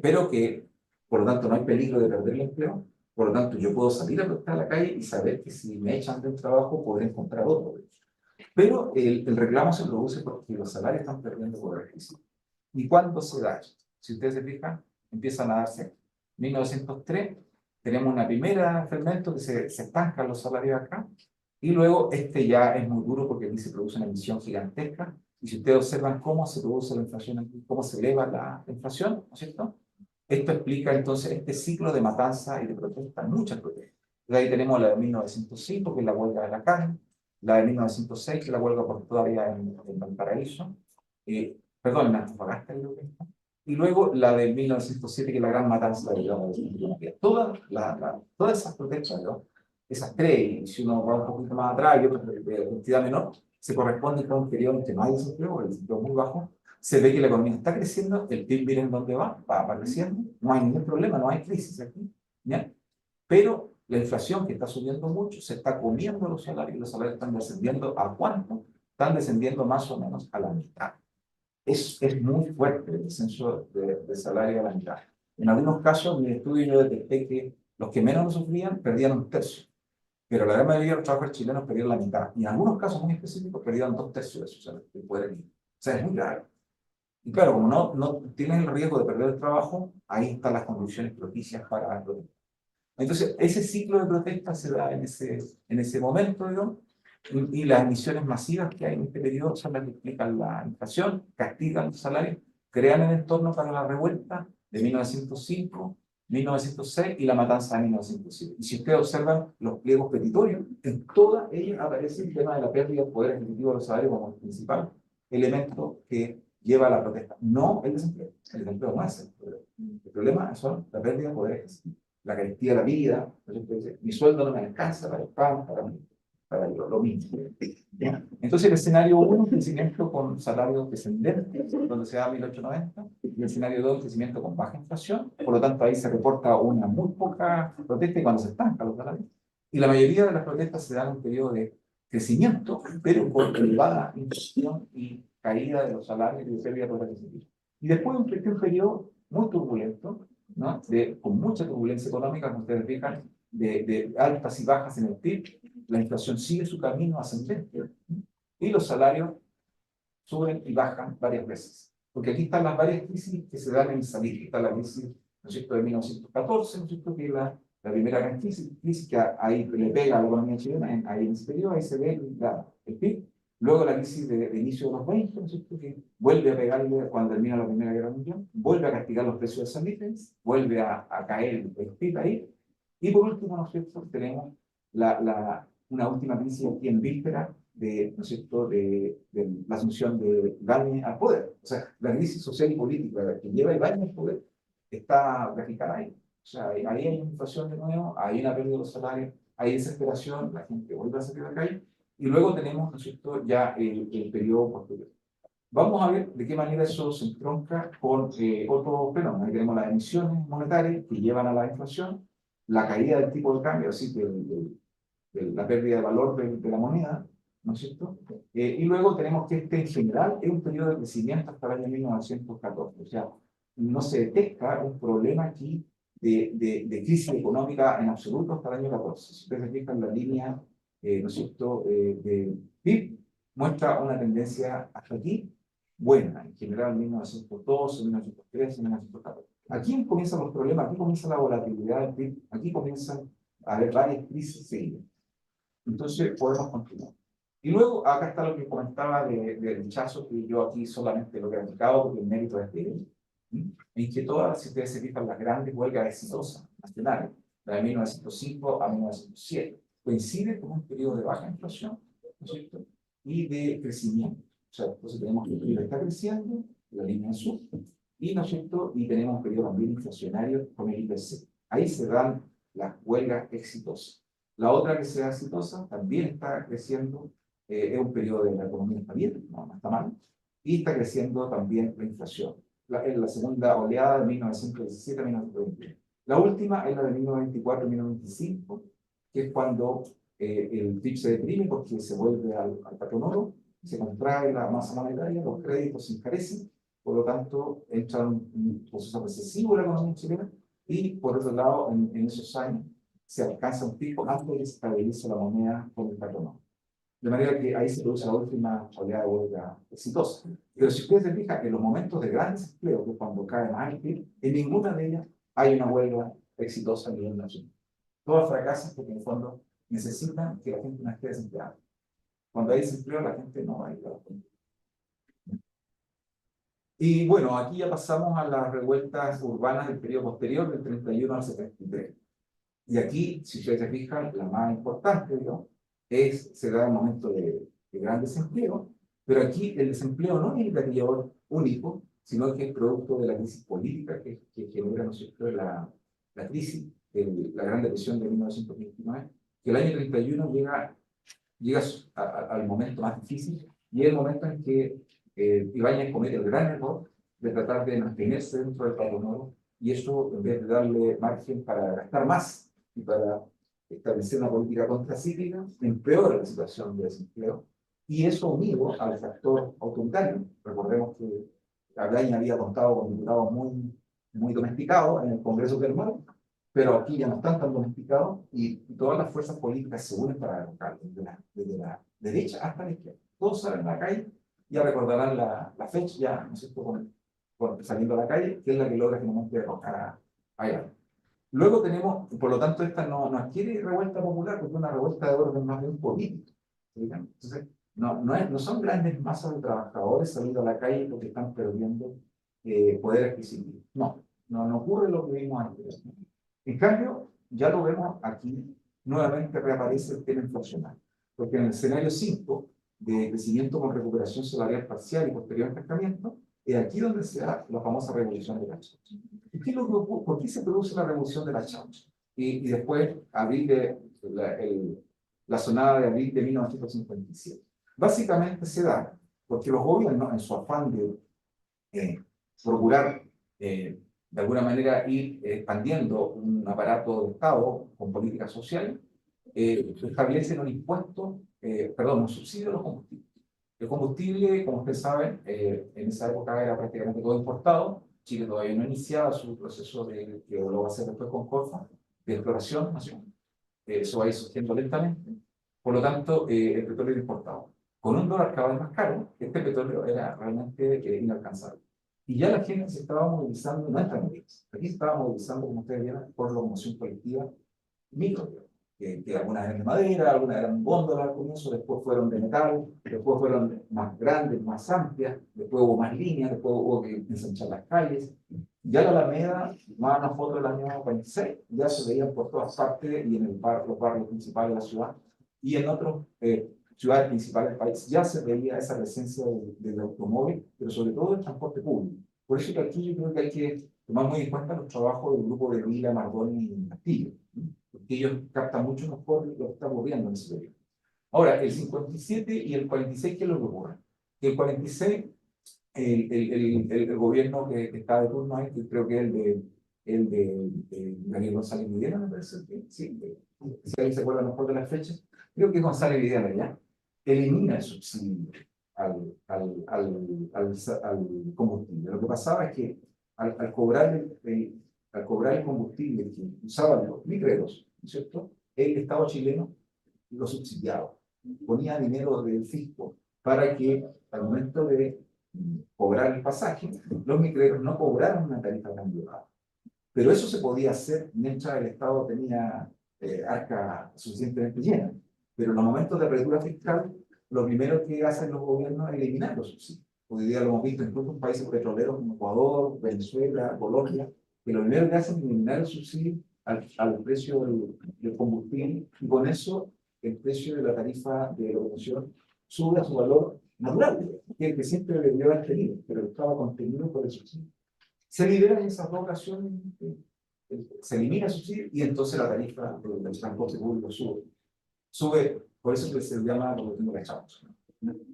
pero que, por lo tanto, no hay peligro de perder el empleo, por lo tanto, yo puedo salir a protestar a la calle y saber que si me echan del trabajo, podré encontrar otro. Pero el reclamo se produce porque los salarios están perdiendo por la crisis. ¿Y cuándo se da esto? Si ustedes se fijan, empiezan a darse. En 1903 tenemos una primera fermento que se estancan los salarios acá, y luego este ya es muy duro porque aquí se produce una emisión gigantesca, y si ustedes observan cómo se produce la inflación aquí, cómo se eleva la inflación, ¿no es cierto? Esto explica entonces este ciclo de matanza y de protesta, muchas protestas. De ahí tenemos la de 1905, que es la huelga de la carne, la de 1906, que es la huelga portuaria en Valparaíso, perdón, en Antofagasta, creo que está. Y luego la de 1907, que es la gran matanza de todas esas protestas, ¿no?, esas tres, y si uno va un poquito más atrás y otras de cantidad menor, se corresponden con un periodo en que no hay desempleo, el desempleo es muy bajo, se ve que la economía está creciendo, el PIB miren dónde va creciendo, no hay ningún problema, no hay crisis aquí, ¿ya? Pero la inflación, que está subiendo mucho, se está comiendo los salarios están descendiendo. ¿A cuánto? Están descendiendo más o menos a la mitad. Es muy fuerte el descenso de salario a la mitad. En algunos casos, en mi estudio yo detecté que los que menos lo sufrían perdían un tercio, pero la gran mayoría de los trabajadores chilenos perdieron la mitad. Y en algunos casos muy específicos perdieron dos tercios de su salario, de poder adquisitivo. O sea, es muy grave. Y claro, como no tienes el riesgo de perder el trabajo, ahí están las condiciones propicias para el protesta. Entonces, ese ciclo de protesta se da en ese momento, digamos, y las emisiones masivas que hay en este periodo son las que explican la inflación, castigan los salarios, crean el entorno para la revuelta de 1905, 1906 y la matanza de 1907. Y si ustedes observan los pliegos petitorios, en todas ellas aparece el tema de la pérdida del poder adquisitivo de los salarios como el principal elemento que lleva a la protesta. No el desempleo. El desempleo no es el problema. El problema son la pérdida de poder adquisitivo, la carestía de la vida. Mi sueldo no me alcanza para el pan, para lo mismo. ¿Ya? Entonces, el escenario 1, un crecimiento con salarios descendentes, donde se da 1890, y el escenario 2, un crecimiento con baja inflación, por lo tanto, ahí se reporta una muy poca protesta y cuando se estancan los salarios. Y la mayoría de las protestas se dan en un periodo de crecimiento, pero con elevada inflación y caída de los salarios y de pérdida de poder adquisitivo. Y después un periodo muy turbulento, ¿no? Con mucha turbulencia económica, como ustedes fijan, de altas y bajas en el PIB, la inflación sigue su camino ascendente y los salarios suben y bajan varias veces. Porque aquí están las varias crisis que se dan en salir. Está la crisis, ¿no es cierto?, de 1914, ¿no es cierto?, que es la primera gran crisis que ahí le pega a la economía chilena, ahí en ese periodo, ahí se ve el PIB. Luego la crisis de inicio de los 20, ¿no es cierto?, que vuelve a pegarle cuando termina la Primera Guerra Mundial, vuelve a castigar los precios de salitres, vuelve a caer el PIB ahí. Y por último, ¿no es cierto?, tenemos una última crisis aquí en víspera ¿no es cierto?, de la asunción de Ibáñez al poder. O sea, la crisis social y política que lleva Ibáñez al poder está graficada ahí. O sea, ahí hay inflación de nuevo, hay una pérdida de los salarios, hay desesperación, la gente vuelve a salir a la calle, y luego tenemos, ¿no es cierto?, ya el periodo posterior. Vamos a ver de qué manera eso se entronca con otro fenómeno. Ahí tenemos las emisiones monetarias que llevan a la inflación, la caída del tipo de cambio, así que la pérdida de valor de la moneda, ¿no es cierto? Y luego tenemos que en general es un periodo de crecimiento hasta el año 1914. O sea, no se detecta un problema aquí de crisis económica en absoluto hasta el año 14. Si ustedes se fijan, la línea, ¿no es cierto?, de PIB muestra una tendencia hasta aquí buena, en general 1912, 1913, 1914. Aquí comienzan los problemas, aquí comienza la volatilidad del PIB, aquí comienzan a haber varias crisis seguidas. Entonces podemos continuar. Y luego acá está lo que comentaba del rechazo, que yo aquí solamente lo he graficado porque el mérito es de él, en que todas, si ustedes se fijan, las grandes huelgas exitosas nacionales, la de 1905 a 1907, coinciden con un periodo de baja inflación, ¿no es cierto?, y de crecimiento. O sea, entonces tenemos que el PIB está creciendo, la línea azul, y, ¿no es cierto?, y tenemos un periodo también inflacionario con el IPC. Ahí se dan las huelgas exitosas. La otra que sea exitosa también está creciendo, es un periodo de la economía está bien, no está mal, y está creciendo también la inflación. En la segunda oleada de 1917 a 1921. La última es la de 1924 a 1925, que es cuando el PIB se deprime porque se vuelve al patrón oro, se contrae la masa monetaria, los créditos se encarecen, por lo tanto entra un proceso recesivo en la economía chilena, y por otro lado, en esos años, se alcanza un pico antes de que se estabilice la moneda con el patrón. De manera que ahí se produce la última oleada de huelga exitosa. Pero si ustedes se fijan, en los momentos de gran desempleo, que es cuando cae más el PIB, en ninguna de ellas hay una huelga exitosa a nivel nacional. Todas fracasan porque en el fondo necesitan que la gente no esté desempleada. Cuando hay desempleo, la gente no va a ir a la fuente. Y bueno, aquí ya pasamos a las revueltas urbanas del periodo posterior, del 31 al 73. Y aquí, si ustedes se fijan, la más importante, ¿no?, se da el momento de gran desempleo, pero aquí el desempleo no es el indicador único, sino que es producto de la crisis política que genera, ¿no es cierto?, la crisis, la Gran Depresión de 1929, que el año 31 llega al momento más difícil, y es el momento en que Ibáñez comete el gran error de tratar de mantenerse dentro del patronato, y eso, en vez de darle margen para gastar más y para establecer una política contracíclica, empeora la situación de desempleo, y eso unido al factor autoritario. Recordemos que Ibáñez había contado con diputados muy domesticados en el Congreso Termal, pero aquí ya no están tan domesticados, y todas las fuerzas políticas se unen para derrocarlo, desde la derecha hasta la izquierda. Todos salen a la calle, ya recordarán la fecha, ya, ¿no es cierto?, saliendo a la calle, que es la que logra finalmente derrocar a Ibáñez. Luego tenemos, por lo tanto, esta no adquiere revuelta popular porque es una revuelta de orden más bien político. ¿Sí? Entonces, no son grandes masas de trabajadores saliendo a la calle porque están perdiendo poder adquisitivo. No ocurre lo que vimos antes, ¿no? En cambio, ya lo vemos aquí, nuevamente reaparece el tema inflacionario, porque en el escenario 5 de crecimiento con recuperación salarial parcial y posterior estancamiento, es aquí donde se da la famosa revolución de la chaucha. ¿Por qué se produce la revolución de la chaucha? Y después, la sonada de abril de 1957. Básicamente se da porque los gobiernos, en su afán de procurar de alguna manera ir expandiendo un aparato de Estado con políticas sociales, establecen un impuesto, un subsidio a los combustibles. El combustible, como ustedes saben, en esa época era prácticamente todo importado. Chile todavía no iniciaba su proceso que lo va a hacer después con Corfo, de exploración nacional. Eso va a ir surgiendo lentamente. Por lo tanto, el petróleo era importado. Con un dólar cada vez más caro, este petróleo era realmente inalcanzable. Y ya la gente se estaba movilizando, no en familias, aquí se estaba movilizando, como ustedes vieron, por la locomoción colectiva micro, que algunas eran de madera, algunas eran góndolas al comienzo, después fueron de metal, después fueron más grandes, más amplias, después hubo más líneas, después hubo que ensanchar las calles. Ya la Alameda, más una foto del año 26, ya se veían por todas partes y en los barrios principales de la ciudad y en otras ciudades principales del país ya se veía esa presencia del automóvil, pero sobre todo del transporte público. Por eso que aquí yo creo que hay que tomar muy en cuenta los trabajos del grupo de Vila, Mardoni y Castillo, ¿no? Porque ellos captan mucho mejor lo que está ocurriendo en ese periodo. Ahora, el 57 y el 46, ¿qué es lo que ocurre? Que el 46, el gobierno que está de turno ahí, que creo que es el de Daniel González Videla, me parece que sí, si alguien se acuerda mejor de las fechas, creo que González Videla ya elimina el subsidio al combustible. Lo que pasaba es que al cobrar el combustible que usaban los micreros, ¿no es cierto? El Estado chileno lo subsidiaba, ponía dinero del fisco para que al momento de cobrar el pasaje, los micreros no cobraran una tarifa tan elevada. Pero eso se podía hacer mientras el Estado tenía arca suficientemente llena. Pero en los momentos de apertura fiscal, lo primero que hacen los gobiernos es eliminar los subsidios. Hoy día lo hemos visto incluso en países petroleros como Ecuador, Venezuela, Colombia, que lo primero que hacen es eliminar el subsidio al precio del combustible y con eso el precio de la tarifa de locomoción sube a su valor natural, que siempre debió haber tenido, pero estaba contenido por el subsidio. Se liberan en esas dos ocasiones, se elimina el subsidio y entonces la tarifa del transporte público sube, por eso que se llama revolución de la chaucha.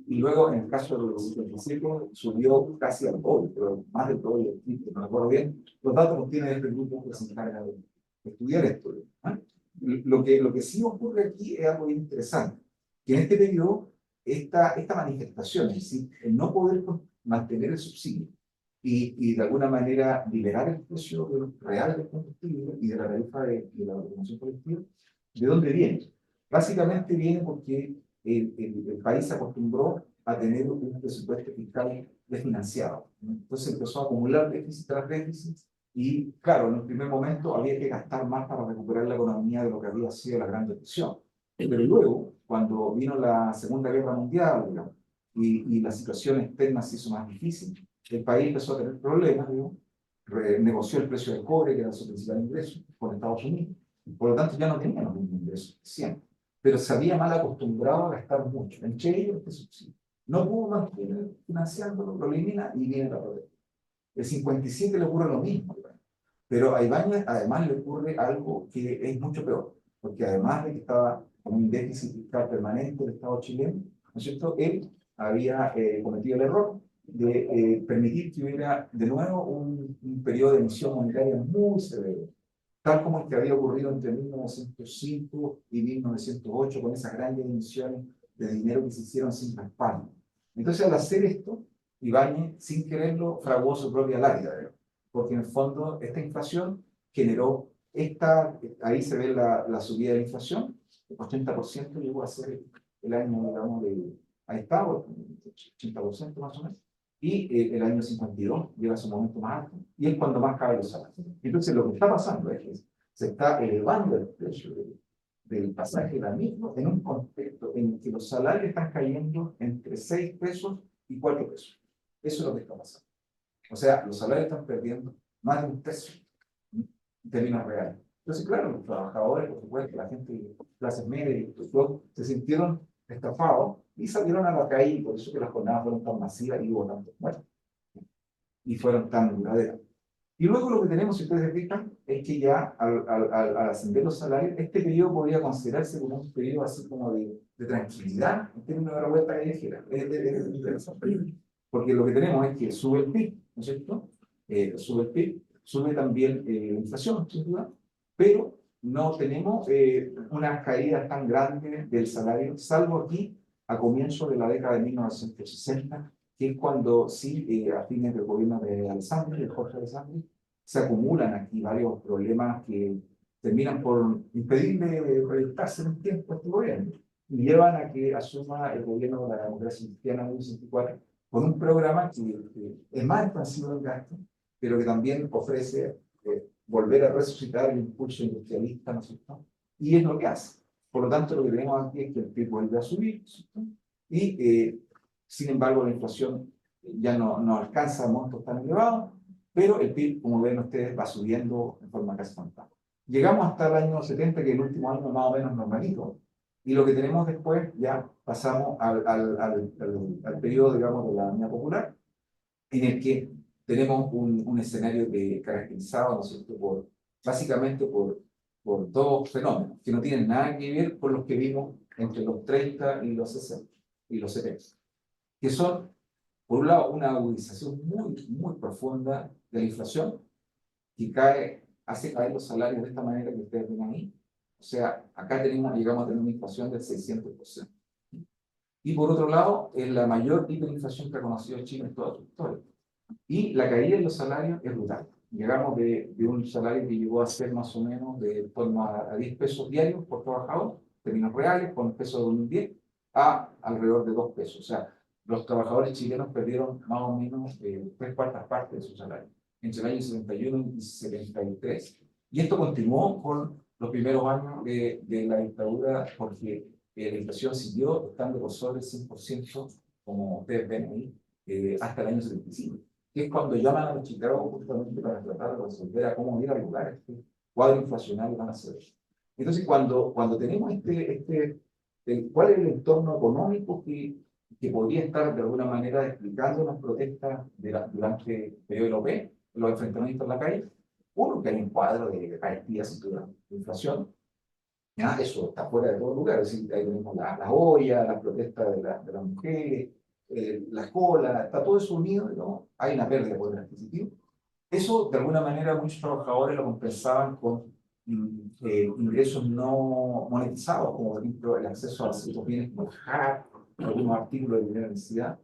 Y luego, en el caso de los 55, subió casi al doble, pero más del doble, no recuerdo bien. Los datos los tiene este grupo que se encarga de estudiar esto. ¿Ah? Lo que sí ocurre aquí es algo bien interesante, que en este periodo, esta manifestación, es decir, el no poder mantener el subsidio y de alguna manera liberar el precio real del combustible y de la tarifa de la locomoción colectiva, ¿de dónde viene? Básicamente viene porque el país se acostumbró a tener un presupuesto fiscal desfinanciado, ¿no? Entonces empezó a acumular déficit tras déficit y, claro, en un primer momento había que gastar más para recuperar la economía de lo que había sido la Gran Depresión. Pero luego, cuando vino la Segunda Guerra Mundial, digamos, y la situación externa se hizo más difícil, el país empezó a tener problemas, digamos, negoció el precio del cobre, que era su principal ingreso, con Estados Unidos. Por lo tanto, ya no tenía los mismos ingresos siempre, pero se había mal acostumbrado a gastar mucho, entre ellos este subsidio. No pudo mantener financiándolo, lo elimina y viene la protesta. El 57 le ocurre lo mismo, pero a Ibáñez además le ocurre algo que es mucho peor, porque además de que estaba con un déficit fiscal permanente del Estado chileno, ¿no es cierto? Él había cometido el error de permitir que hubiera de nuevo un periodo de emisión monetaria muy severo, tal como el que había ocurrido entre 1905 y 1908, con esas grandes emisiones de dinero que se hicieron sin respaldo. Entonces, al hacer esto, Ibáñez, sin quererlo, fraguó su propia lápida, porque en el fondo esta inflación generó ahí se ve la subida de la inflación, el 80% llegó a ser el año, digamos, ahí está, 80% más o menos, y el año 52 llega a su momento más alto, y es cuando más cae los salarios. Entonces, lo que está pasando es que se está elevando el precio del pasaje de la misma en un contexto en el que los salarios están cayendo entre 6 pesos y 4 pesos. Eso es lo que está pasando. O sea, los salarios están perdiendo más de un peso en términos reales. Entonces, claro, los trabajadores, por supuesto, la gente de clases medias y todos se sintieron estafados y salieron a la calle, y por eso que las jornadas fueron tan masivas y hubo tantos muertos y fueron tan duraderas. Y luego lo que tenemos, si ustedes se fijan, es que ya al ascender los salarios, este periodo podría considerarse como un periodo así como de tranquilidad, en términos de la vuelta callejera. Es interesante. Porque lo que tenemos es que sube el PIB, ¿no es cierto? Sube el PIB, sube también la inflación, sin duda, pero no tenemos una caída tan grande del salario, salvo aquí a comienzos de la década de 1960, que es cuando sí, a fines del gobierno de Alessandri, de Jorge Alessandri, se acumulan aquí varios problemas que terminan por impedirle proyectarse en el tiempo a este gobierno y llevan a que asuma el gobierno de la democracia cristiana en 1964 con un programa que es más expansivo del gasto, pero que también ofrece volver a resucitar el impulso industrialista, ¿no es cierto? Y es lo que hace. Por lo tanto, lo que tenemos aquí es que el PIB vuelve a subir, ¿cierto? Y, sin embargo, la inflación ya no alcanza montos tan elevados, pero el PIB, como ven ustedes, va subiendo en forma casi constante. Llegamos hasta el año 70, que es el último año más o menos normalito, y lo que tenemos después, ya pasamos al periodo, digamos, de la Unidad Popular, en el que tenemos un escenario caracterizado, ¿no es cierto?, básicamente por dos fenómenos que no tienen nada que ver con los que vimos entre los 30 y los 60 y los 70, que son, por un lado, una agudización muy profunda de la inflación, que hace caer los salarios de esta manera que ustedes ven ahí. O sea, acá llegamos a tener una inflación del 600%. Y por otro lado, es la mayor hiperinflación que ha conocido Chile en toda su historia. Y la caída de los salarios es brutal. Llegamos de un salario que llegó a ser más o menos de torno a 10 pesos diarios por trabajador, en términos reales, con el peso de 2010, a alrededor de 2 pesos. O sea, los trabajadores chilenos perdieron más o menos 3/4 de su salario entre el año 71 y 73. Y esto continuó con los primeros años de la dictadura, porque la inflación siguió estando por sobre el 100%, como ustedes ven ahí, hasta el año 75, que es cuando llaman a los Chicago justamente para tratar de resolver a cómo ir a lugar este cuadro inflacionario van a ser. Entonces, cuando tenemos ¿cuál es el entorno económico que podría estar de alguna manera explicando las protestas durante el periodo europeo, los enfrentamientos en la calle? Uno, que hay un cuadro de carestía, cintura, de inflación. ¿Ya? Eso está fuera de todo lugar. Es decir, ahí tenemos la olla, las protestas de las mujeres, la cola, está todo eso unido, ¿no? Hay una pérdida de poder adquisitivo. Eso, de alguna manera, muchos trabajadores lo compensaban con ingresos no monetizados, como por ejemplo el acceso a ciertos bienes como el HAT, algunos artículos de primera necesidad.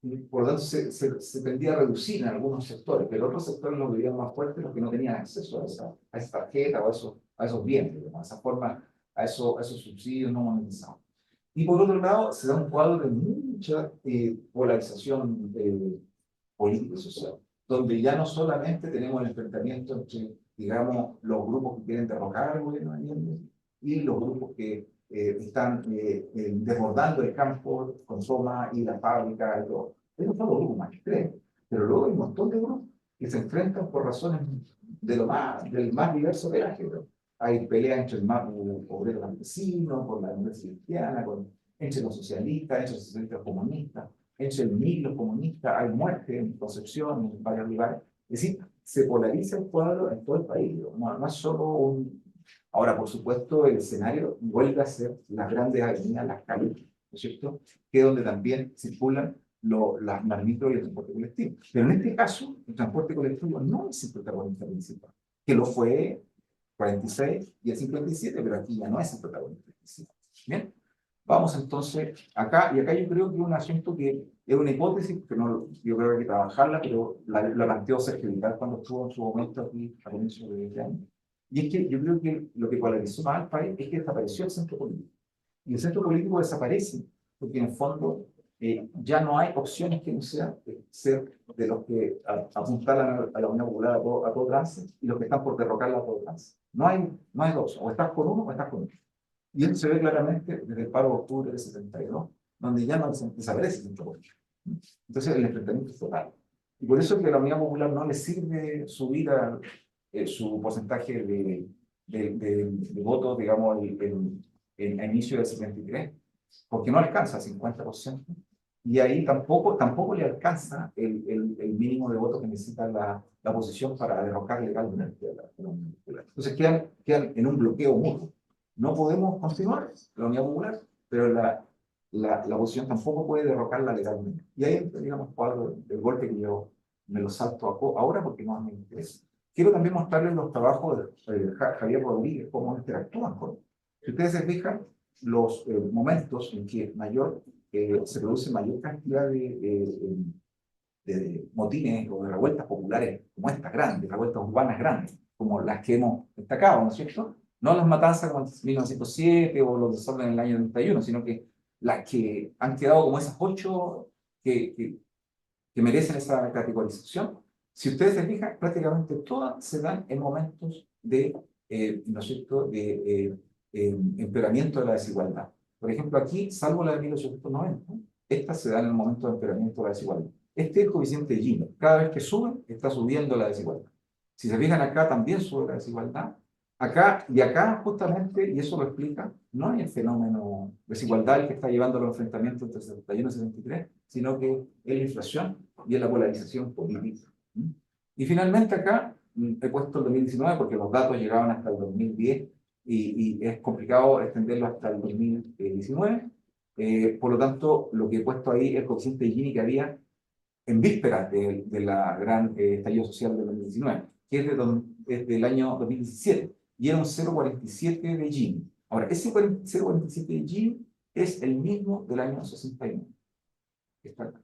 Y por lo tanto, se tendía a reducir en algunos sectores, pero otros sectores lo vivían más fuerte los que no tenían acceso a esa tarjeta o a esos bienes, digamos, a esa forma, a esos subsidios no monetizados. Y por otro lado, se da un cuadro de mucha polarización política y social, donde ya no solamente tenemos el enfrentamiento entre, digamos, los grupos que quieren derrocar al gobierno de Allende y los grupos que están desbordando el campo con Soma y la fábrica y todo. Esos son los grupos más extremos. Pero luego hay un montón de grupos que se enfrentan por razones del más diverso pelaje. Hay peleas entre el más obrero campesino, por la democracia cristiana, entre los socialistas, entre los socialistas comunistas, entre el MIR y los comunistas, hay muerte en Concepción, en varios lugares. Es decir, se polariza el cuadro en todo el país. No es solo un... Ahora, por supuesto, el escenario vuelve a ser las grandes avenidas, las calles, ¿no es cierto? Que es donde también circulan las micro y el transporte colectivo. Pero en este caso, el transporte colectivo no es el protagonista principal, que lo fue 46 y el 57, pero aquí ya no es el protagonista principal. Bien, vamos entonces acá, y acá yo creo que es un asunto que es una hipótesis, que no, yo creo que hay que trabajarla, pero la planteó Sergio Vidal cuando estuvo en su momento aquí a comienzo de este año. Y es que yo creo que lo que polarizó más al país es que desapareció el centro político. Y el centro político desaparece porque en el fondo ya no hay opciones que no sean ser de los que apuntar a la Unión Popular a todo trance y los que están por derrocarla a todo trance. No hay dos, o estás con uno o estás con otro. Y eso se ve claramente desde el paro de octubre del 72, donde ya no desaparece el centro político. Entonces el enfrentamiento es total. Y por eso es que a la Unidad Popular no le sirve subir su porcentaje de votos, digamos, a inicio del 73, porque no alcanza el 50%. Y ahí tampoco le alcanza el mínimo de votos que necesita la oposición para derrocar legalmente a la Unión Popular. Entonces quedan en un bloqueo mutuo. No podemos continuar la Unidad Popular, pero la oposición tampoco puede derrocarla legalmente. Y ahí, digamos, cuadro el golpe que yo me lo salto ahora porque no me interesa. Quiero también mostrarles los trabajos de Javier Rodríguez, cómo interactúan con él. Si ustedes se fijan, los momentos en que se produce mayor cantidad de motines o de revueltas populares como estas grandes, revueltas urbanas grandes, como las que hemos destacado, ¿no es cierto? No las matanzas como en 1907 o los desórdenes en el año 91, sino que las que han quedado como esas 8 que merecen esa categorización. Si ustedes se fijan, prácticamente todas se dan en momentos ¿no es cierto?, empeoramiento de la desigualdad. Por ejemplo, aquí, salvo la de 1890, estas se dan en el momento de empeoramiento de la desigualdad. Este es el coeficiente de Gini. Cada vez que sube, está subiendo la desigualdad. Si se fijan acá, también sube la desigualdad. Acá, justamente, y eso lo explica, no hay el fenómeno desigualdad que está llevando los enfrentamientos entre 71 y 73, sino que es la inflación y es la polarización política. Y finalmente acá he puesto el 2019 porque los datos llegaban hasta el 2010 y es complicado extenderlo hasta el 2019. Por lo tanto, lo que he puesto ahí es el coeficiente de Gini que había en vísperas de la gran estallido social del 2019, que es del año 2017, y era un 0,47 de Gini. Ahora, ese 0,47 de Gini es el mismo del año 69. Está acá.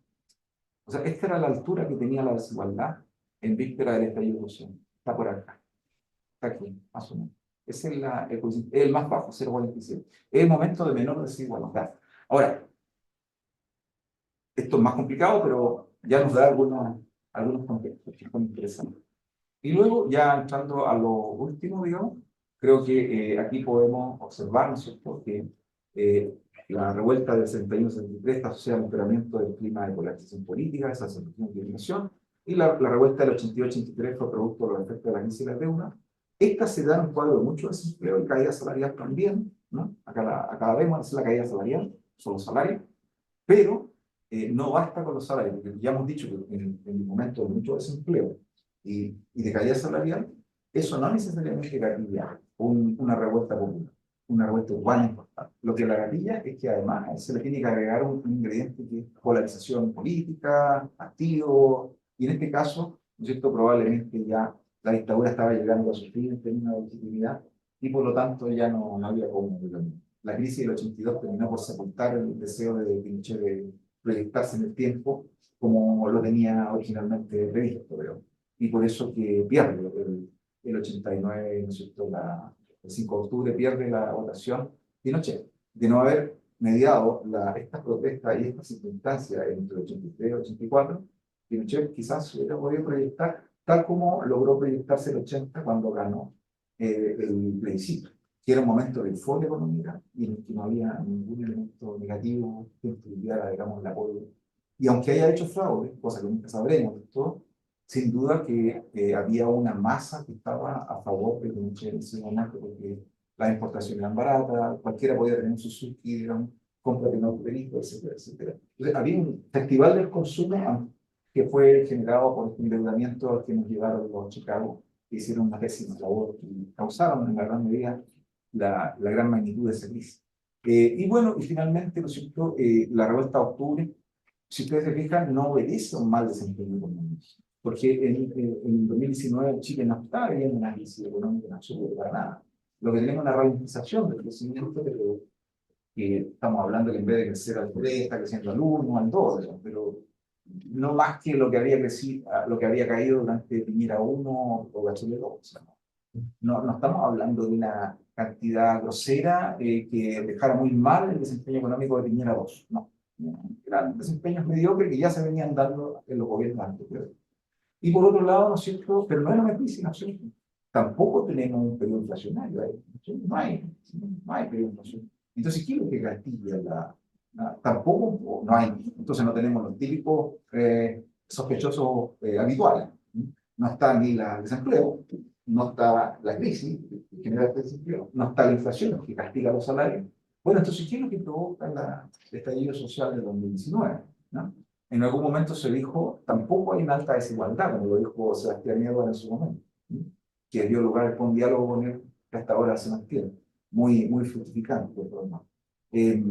O sea, esta era la altura que tenía la desigualdad en víspera del estallido social. Está por acá. Está aquí, más o menos. Ese es el más bajo, 0,47. Es el momento de menor desigualdad. Ahora, esto es más complicado, pero ya nos da algunos contextos que son interesantes. Y luego, ya entrando a lo último, digamos, creo que aquí podemos observar, ¿no es cierto?, que la revuelta del 61-63 está asociada al empeoramiento del clima de polarización política, esa situación de inmigración, y la revuelta del 82-83 fue producto de los efectos de la crisis de la deuda. Esta se da en un cuadro de mucho desempleo y caída salarial también, ¿no? Acá vemos, es la caída salarial, son los salarios, pero no basta con los salarios, porque ya hemos dicho que en el momento de mucho desempleo y de caída salarial, eso no necesariamente gatilla una revuelta popular, una revuelta urbana importante. Lo que la gatilla es que además se le tiene que agregar un ingrediente que es polarización política, partido, y en este caso, ¿no es cierto?, probablemente ya la dictadura estaba llegando a su fin en términos de legitimidad y por lo tanto ya no había cómo. La crisis del 82 terminó por sepultar el deseo de Pinochet de proyectarse en el tiempo como lo tenía originalmente previsto, creo. Y por eso que pierde el 89, ¿no es cierto?, el 5 de octubre pierde la votación Pinochet, de no haber mediado esta protesta y esta circunstancia entre el 83 y el 84, Pinochet quizás hubiera podido proyectar tal como logró proyectarse el 80 cuando ganó el plebiscito, que era un momento de euforia económica y en el que no había ningún elemento negativo que influyera, digamos, el apoyo. Y aunque haya hecho fraude, cosa que nunca sabremos de todo, sin duda que había una masa que estaba a favor de Pinochet en ese momento, porque las importaciones eran baratas, cualquiera podía tener un Suzuki, digamos, cómprate un auto perico, etcétera, etcétera. Entonces, había un festival del consumo que fue generado por este endeudamiento al que nos llevaron los Chicago, que hicieron una pésima labor y causaron en la gran medida la gran magnitud de esa crisis. Y bueno, y finalmente, ¿no es cierto?, la revuelta de octubre, si ustedes se fijan, no obedece a un mal desempeño económico, porque en 2019 Chile no está viviendo una crisis económica en absoluto, para nada. Lo que tenemos es una ralentización del crecimiento, pero estamos hablando que en vez de crecer al 3, está creciendo al 1, al 2, pero no más que lo que había crecido, lo que había caído durante Piñera 1 o Bachelet 2. O sea, no estamos hablando de una cantidad grosera que dejara muy mal el desempeño económico de Piñera 2. No. Eran desempeños mediocres que ya se venían dando en los gobiernos anteriores. Y por otro lado, ¿no es cierto? Pero no es una crisis en absoluto. Tampoco tenemos un periodo inflacionario ahí. No hay periodo inflacionario. Entonces, ¿qué es lo que gatilla tampoco no hay? Entonces no tenemos los típicos sospechosos habituales. No está ni el desempleo, no está la crisis que genera el desempleo, no está la inflación que castiga los salarios. Bueno, entonces, ¿qué es lo que provoca el estallido social de 2019? ¿No? En algún momento se dijo, tampoco hay una alta desigualdad, como lo dijo Sebastián Edwards en su momento, ¿no? Que dio lugar a un diálogo con él que hasta ahora se mantiene, muy fructificante. Eh,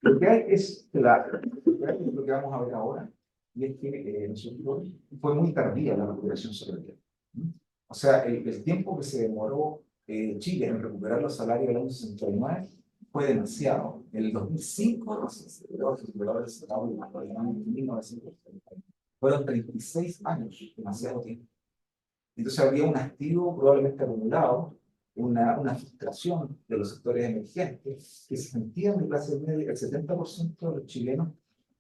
lo que hay es lo que vamos a ver ahora, y es que nosotros fue muy tardía la recuperación salarial. O sea, el tiempo que se demoró Chile en recuperar los salarios del año 69 fue demasiado. En el 2005 los recuperadores de en 1970. Fueron 36 años, demasiado tiempo. Entonces había un hastío probablemente acumulado, una frustración de los sectores emergentes que se sentían de clase media. El 70% de los chilenos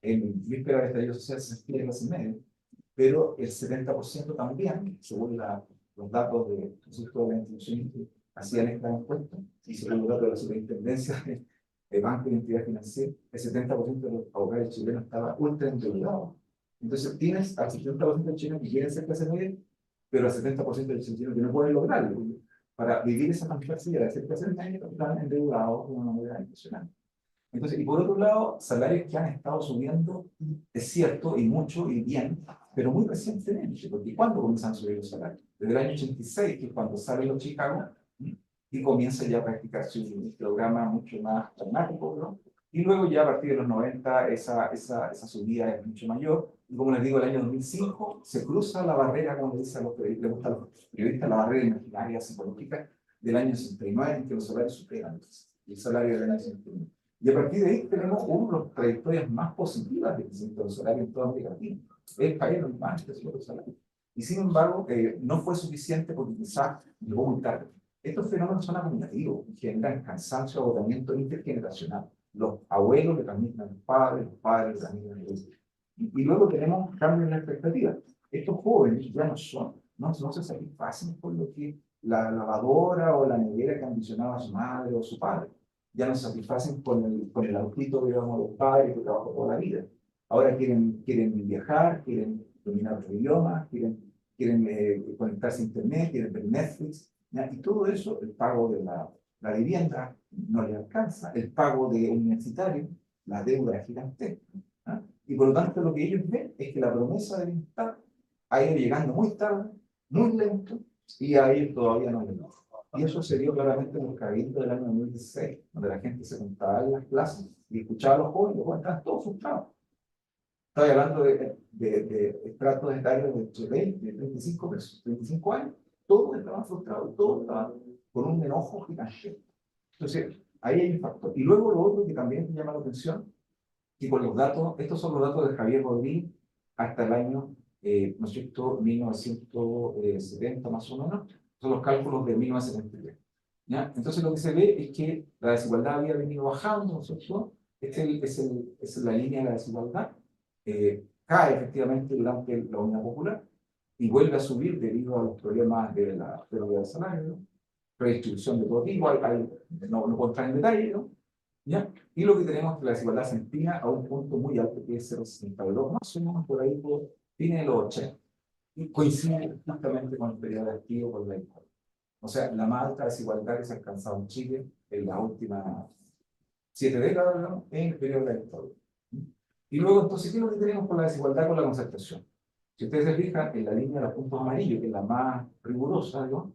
en víspera del estallido social se sentían de clase media, pero el 70% también, según los datos de la institución que hacían esta encuesta, y según los datos de la superintendencia de Banco y Entidad Financiera, el 70% de los abogados chilenos estaba ultra endeudado. Entonces tienes al 70% de chilenos que quieren ser clase media, pero al 70% de los chilenos que no pueden lograrlo. Para vivir esa fantasía de ser clase media, están endeudados de una manera impresionante. Entonces, y por otro lado, salarios que han estado subiendo, es cierto, y mucho, y bien, pero muy recientemente, porque ¿cuándo comienzan a subir los salarios? Desde el año 86, que es cuando salen los Chicago, y comienza ya a practicar su programa mucho más pragmático, ¿no? Y luego ya a partir de los 90 esa subida es mucho mayor, y como les digo, el año 2005 se cruza la barrera, como les dicen le gusta a los periodistas, la barrera imaginaria psicológica del año 69, en que los salarios superan el salario del año 69. Y a partir de ahí tenemos una de las trayectorias más positivas de crecimiento del salario en toda América Latina. El país donde más creció el salario. Y sin embargo, no fue suficiente porque quizás llegó muy tarde. Estos fenómenos son acumulativos y generan cansancio, agotamiento intergeneracional. Los abuelos le transmiten a los padres le transmiten a los hijos. Y luego tenemos cambios en la expectativa. Estos jóvenes ya no se satisfacen con lo que la lavadora o la nevera que ambicionaba su madre o su padre. Ya no se satisfacen con el autito, digamos, de los padres que trabajó toda la vida. Ahora quieren viajar, quieren dominar otro idioma, quieren conectarse a internet, quieren ver Netflix, ¿ya? Y todo eso, el pago de la vivienda no le alcanza, el pago de universitario, la deuda es gigantesca. ¿Ya? Y por lo tanto lo que ellos ven es que la promesa de bienestar ha ido llegando muy tarde, muy lento, y a ellos todavía no les da. Y eso se dio claramente en los cabildos del año 2016, donde la gente se juntaba en las clases y escuchaba a los jóvenes, los jóvenes estaban todos frustrados. Estoy hablando de estratos etarios de entre 20 y 35 pesos, 35 años, todos estaban frustrados, todos estaban con un enojo gigante. Entonces, ahí hay un factor. Y luego lo otro que también me llama la atención, que con los datos, estos son los datos de Javier Rodríguez hasta el año, ¿no es cierto?, 1970 más o menos, son los cálculos de 1973. ¿Ya? Entonces lo que se ve es que la desigualdad había venido bajando, ¿no es cierto? Es la línea de la desigualdad. Cae efectivamente durante la Unidad Popular y vuelve a subir debido a los problemas de la pérdida de salario, ¿no? Redistribución de todo tipo, no puedo entrar en detalle, ¿no? ¿Ya? Y lo que tenemos es que la desigualdad se empina a un punto muy alto, que es 0,62, más o menos por ahí, por fines de los 80. Y coincide justamente con el periodo activo con la dictadura. O sea, la más alta desigualdad que se ha alcanzado en Chile en las últimas 7 décadas, ¿no?, en el periodo de la dictadura. Y luego, entonces, ¿qué es lo que tenemos con la desigualdad, con la concertación? Si ustedes se fijan en la línea de los puntos amarillos, que es la más rigurosa, ¿no?,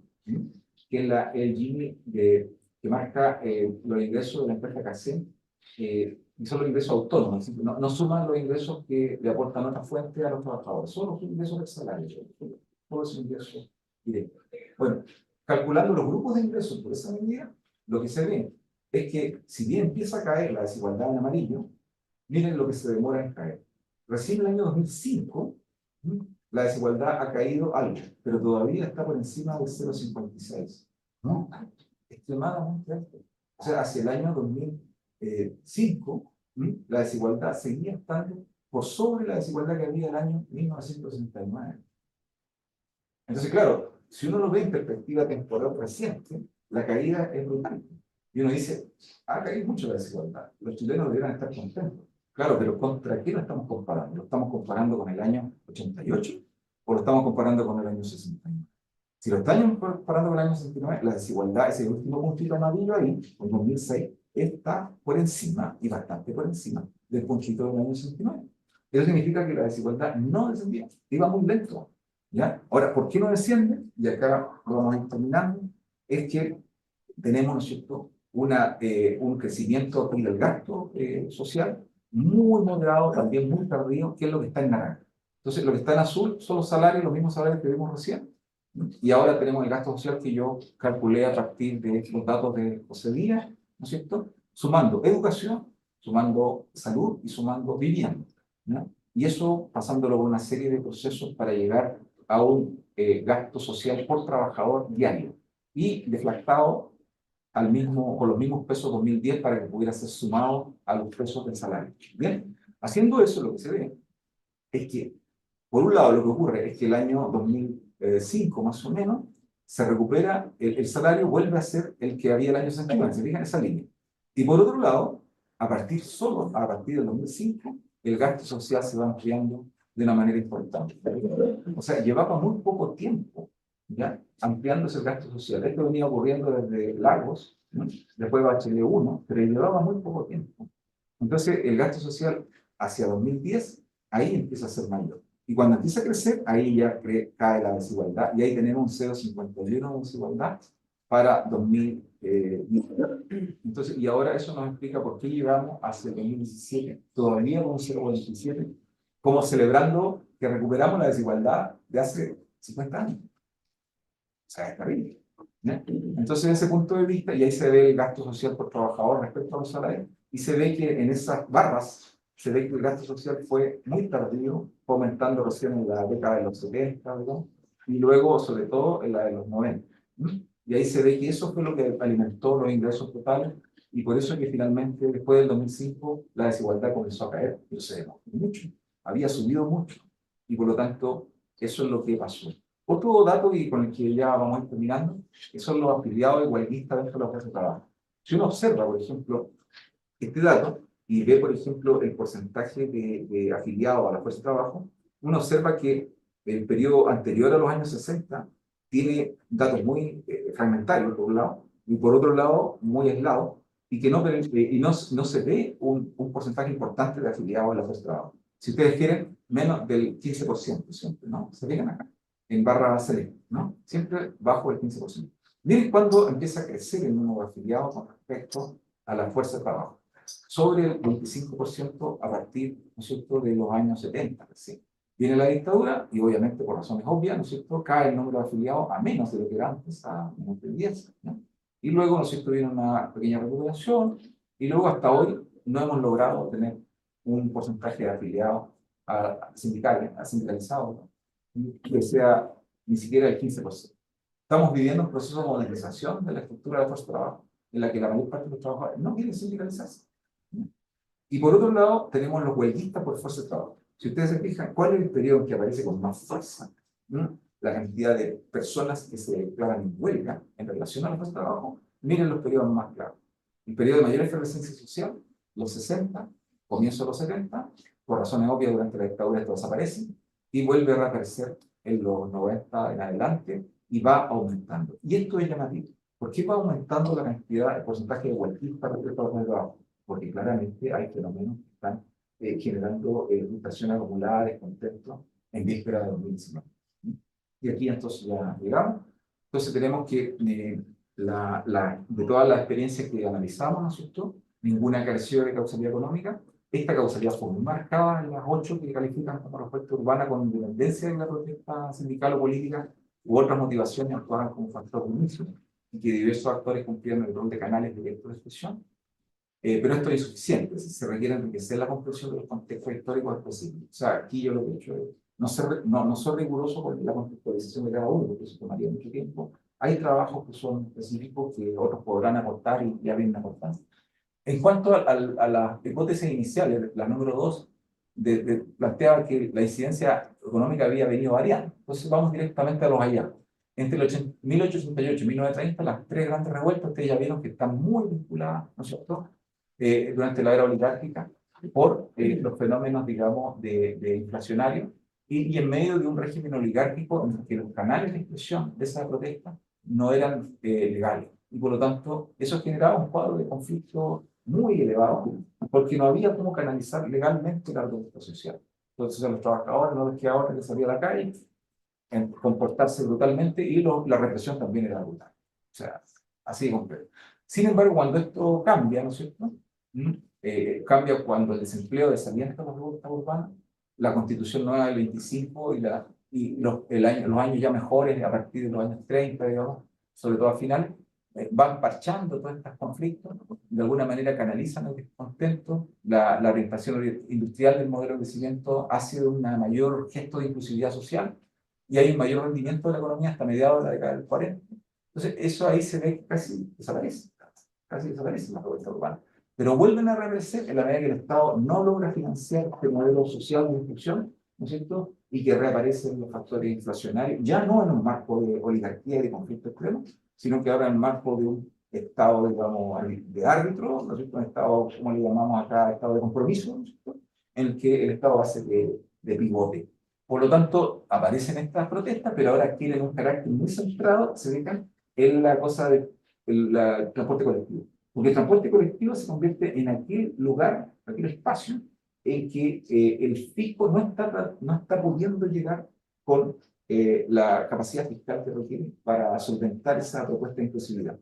que es el Gini que marca los ingresos de la empresa CACEN, y son los ingresos autónomos, no suman los ingresos que le aportan otras fuentes a los trabajadores, solo los ingresos del salario, todos esos ingresos directos. Bueno, calculando los grupos de ingresos por esa medida, lo que se ve es que si bien empieza a caer la desigualdad en amarillo, miren lo que se demora en caer. Recién en el año 2005, la desigualdad ha caído algo, pero todavía está por encima del 0,56. ¿No? Extremadamente alto. O sea, hacia el año 2005, la desigualdad seguía estando por sobre la desigualdad que había el año 1969. Entonces, claro, si uno lo ve en perspectiva temporal reciente, la caída es brutal. Y uno dice, ha caído mucho la desigualdad. Los chilenos deberían estar contentos. Claro, pero ¿contra qué lo estamos comparando? ¿Lo estamos comparando con el año 88 o lo estamos comparando con el año 69? Si lo estamos comparando con el año 69, la desigualdad, ese último puntito amarillo ahí, en 2006, está por encima, y bastante por encima, del puntito del año 69. Eso significa que la desigualdad no descendía, iba muy lento. ¿Ya? Ahora, ¿por qué no desciende? Y acá lo vamos a ir terminando. Es que tenemos, ¿no es cierto?, un crecimiento del gasto social muy moderado, también muy tardío, que es lo que está en naranja. Entonces, lo que está en azul son los salarios, los mismos salarios que vimos recién. Y ahora tenemos el gasto social que yo calculé a partir de los datos de José Díaz, ¿no es cierto?, sumando educación, sumando salud y sumando vivienda, ¿no? Y eso pasándolo por una serie de procesos para llegar a un gasto social por trabajador diario y deflactado con los mismos pesos 2010 para que pudiera ser sumado a los pesos del salario. Bien, haciendo eso lo que se ve es que, por un lado, lo que ocurre es que el año 2005 más o menos se recupera, el salario vuelve a ser el que había el año 69, se fijan esa línea. Y por otro lado, a partir del 2005, el gasto social se va ampliando de una manera importante. O sea, llevaba muy poco tiempo, ¿ya?, ampliándose el gasto social. Esto venía ocurriendo desde Lagos, ¿no?, después Bachelet 1, pero llevaba muy poco tiempo. Entonces, el gasto social hacia 2010, ahí empieza a ser mayor. Y cuando empieza a crecer, ahí ya cae la desigualdad, y ahí tenemos un 0,51 de desigualdad para 2020. Entonces, y ahora eso nos explica por qué llegamos hacia 2017, todavía con un 0,47, como celebrando que recuperamos la desigualdad de hace 50 años. O sea, es terrible, ¿no? Entonces, desde ese punto de vista, y ahí se ve el gasto social por trabajador respecto a los salarios, y se ve que en esas barras, se ve que el gasto social fue muy tardío, fue aumentando recién en la década de los 70, ¿verdad?, y luego, sobre todo, en la de los 90. Y ahí se ve que eso fue lo que alimentó los ingresos totales, y por eso es que finalmente, después del 2005, la desigualdad comenzó a caer, pero se demoró mucho, había subido mucho, y por lo tanto, eso es lo que pasó. Otro dato y con el que ya vamos a ir terminando, que son los afiliados igualdistas dentro de la fuerza de trabajo. Si uno observa, por ejemplo, este dato y ve, por ejemplo, el porcentaje de afiliados a la fuerza de trabajo, uno observa que el periodo anterior a los años 60 tiene datos muy fragmentarios, por un lado, y por otro lado, muy aislados, y que no se ve un porcentaje importante de afiliados a la fuerza de trabajo. Si ustedes quieren, menos del 15% siempre, ¿no? Se fijan acá, en barra select, ¿no? Siempre bajo el 15%. Miren cuándo empieza a crecer el número de afiliados con respecto a la fuerza de trabajo. Sobre el 25% a partir, ¿no es cierto?, de los años 70, ¿sí? Viene la dictadura y obviamente por razones obvias, ¿no es cierto?, cae el número de afiliados a menos de lo que era antes, a menos de 10, ¿no? Y luego, ¿no es cierto?, viene una pequeña recuperación y luego hasta hoy no hemos logrado tener un porcentaje de afiliados sindicalizados, ¿no?, que sea ni siquiera el 15%. Estamos viviendo un proceso de modernización de la estructura de fuerza de trabajo, en la que la mayor parte de los trabajadores no quieren sindicalizarse. Y por otro lado, tenemos los huelguistas por fuerza de trabajo. Si ustedes se fijan, ¿cuál es el periodo en que aparece con más fuerza, ¿no?, la cantidad de personas que se declaran en huelga en relación a la fuerza de trabajo? Miren los periodos más claros. El periodo de mayor efervescencia social, los 60, comienzo de los 70, por razones obvias durante la dictadura esto desaparece, y vuelve a reaparecer en los 90 en adelante, y va aumentando. Y esto es llamativo. ¿Por qué va aumentando la cantidad, el porcentaje de huelguistas respecto a los de trabajo? Porque claramente hay fenómenos que están generando frustración acumulada, descontento, en víspera de 2019. Y aquí entonces ya llegamos. Entonces tenemos que, de todas las experiencias que analizamos, ¿no es cierto?, ninguna careció de causalidad económica. Esta causalidad fue muy marcada en las 8 que califican como respuesta urbana con independencia de la protesta sindical o política u otras motivaciones actuaban como factor de inicio, y que diversos actores cumplieron el rol de canales directos de expresión. Pero esto es insuficiente, se requiere enriquecer la comprensión de los contextos históricos específicos. O sea, aquí yo lo que he hecho es no soy riguroso con la contextualización de cada uno, porque eso tomaría mucho tiempo. Hay trabajos que son específicos que otros podrán aportar y ya vienen aportando. En cuanto a las hipótesis iniciales, la número 2 planteaba que la incidencia económica había venido variando. Entonces vamos directamente a los hallazgos. Entre el 1888 y 1930, las tres grandes revueltas, ustedes ya vieron que están muy vinculadas, ¿no es cierto?, durante la era oligárquica, por los fenómenos, digamos, de inflacionarios, y en medio de un régimen oligárquico en el que los canales de expresión de esa protesta no eran legales. Y por lo tanto, eso generaba un cuadro de conflicto muy elevado, porque no había cómo canalizar legalmente la protesta social. Entonces a los trabajadores no les quedaba otra que salir a la calle, comportarse brutalmente, y la represión también era brutal. O sea, así de completo. Sin embargo, cuando esto cambia, ¿no es cierto? Cambia cuando el desempleo desalienta las revueltas urbanas, la Constitución nueva del 25 los años ya mejores, a partir de los años 30, digamos, sobre todo a finales, van parchando todos estos conflictos, de alguna manera canalizan el descontento, la orientación industrial del modelo de crecimiento ha sido un mayor gesto de inclusividad social, y hay un mayor rendimiento de la economía hasta mediados de la década del 40. Entonces, eso ahí se ve que casi desaparece la revuelta urbana. Pero vuelven a reaparecer en la medida que el Estado no logra financiar este modelo social de inclusión, ¿no es cierto? Y que reaparecen los factores inflacionarios, ya no en un marco de oligarquía y de conflicto extremo, sino que ahora en el marco de un Estado, digamos, de árbitro, ¿no es cierto? Un Estado, como le llamamos acá, Estado de compromiso, ¿no es cierto?, en el que el Estado hace de pivote. Por lo tanto, aparecen estas protestas, pero ahora tienen un carácter muy centrado, se dedican en la cosa del transporte colectivo. Porque el transporte colectivo se convierte en aquel lugar, aquel espacio en que el fisco no está pudiendo llegar con la capacidad fiscal que requiere para solventar esa propuesta de inclusividad.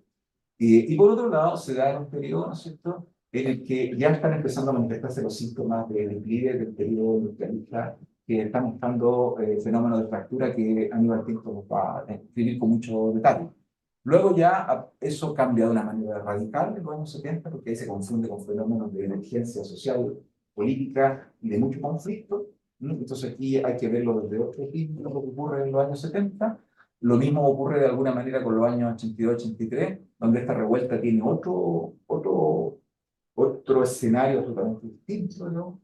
Y por otro lado, se da en un periodo, ¿no es cierto?, en el que ya están empezando a manifestarse los síntomas de declive del periodo industrialista, que están mostrando fenómenos de fractura que Aníbal Pinto nos va a describir con mucho detalle. Luego ya eso cambia de una manera radical en los años 70, porque ahí se confunde con fenómenos de emergencia social, política y de mucho conflicto. Entonces aquí hay que verlo desde otro prisma, lo que ocurre en los años 70. Lo mismo ocurre de alguna manera con los años 82-83, donde esta revuelta tiene otro escenario totalmente distinto, ¿no?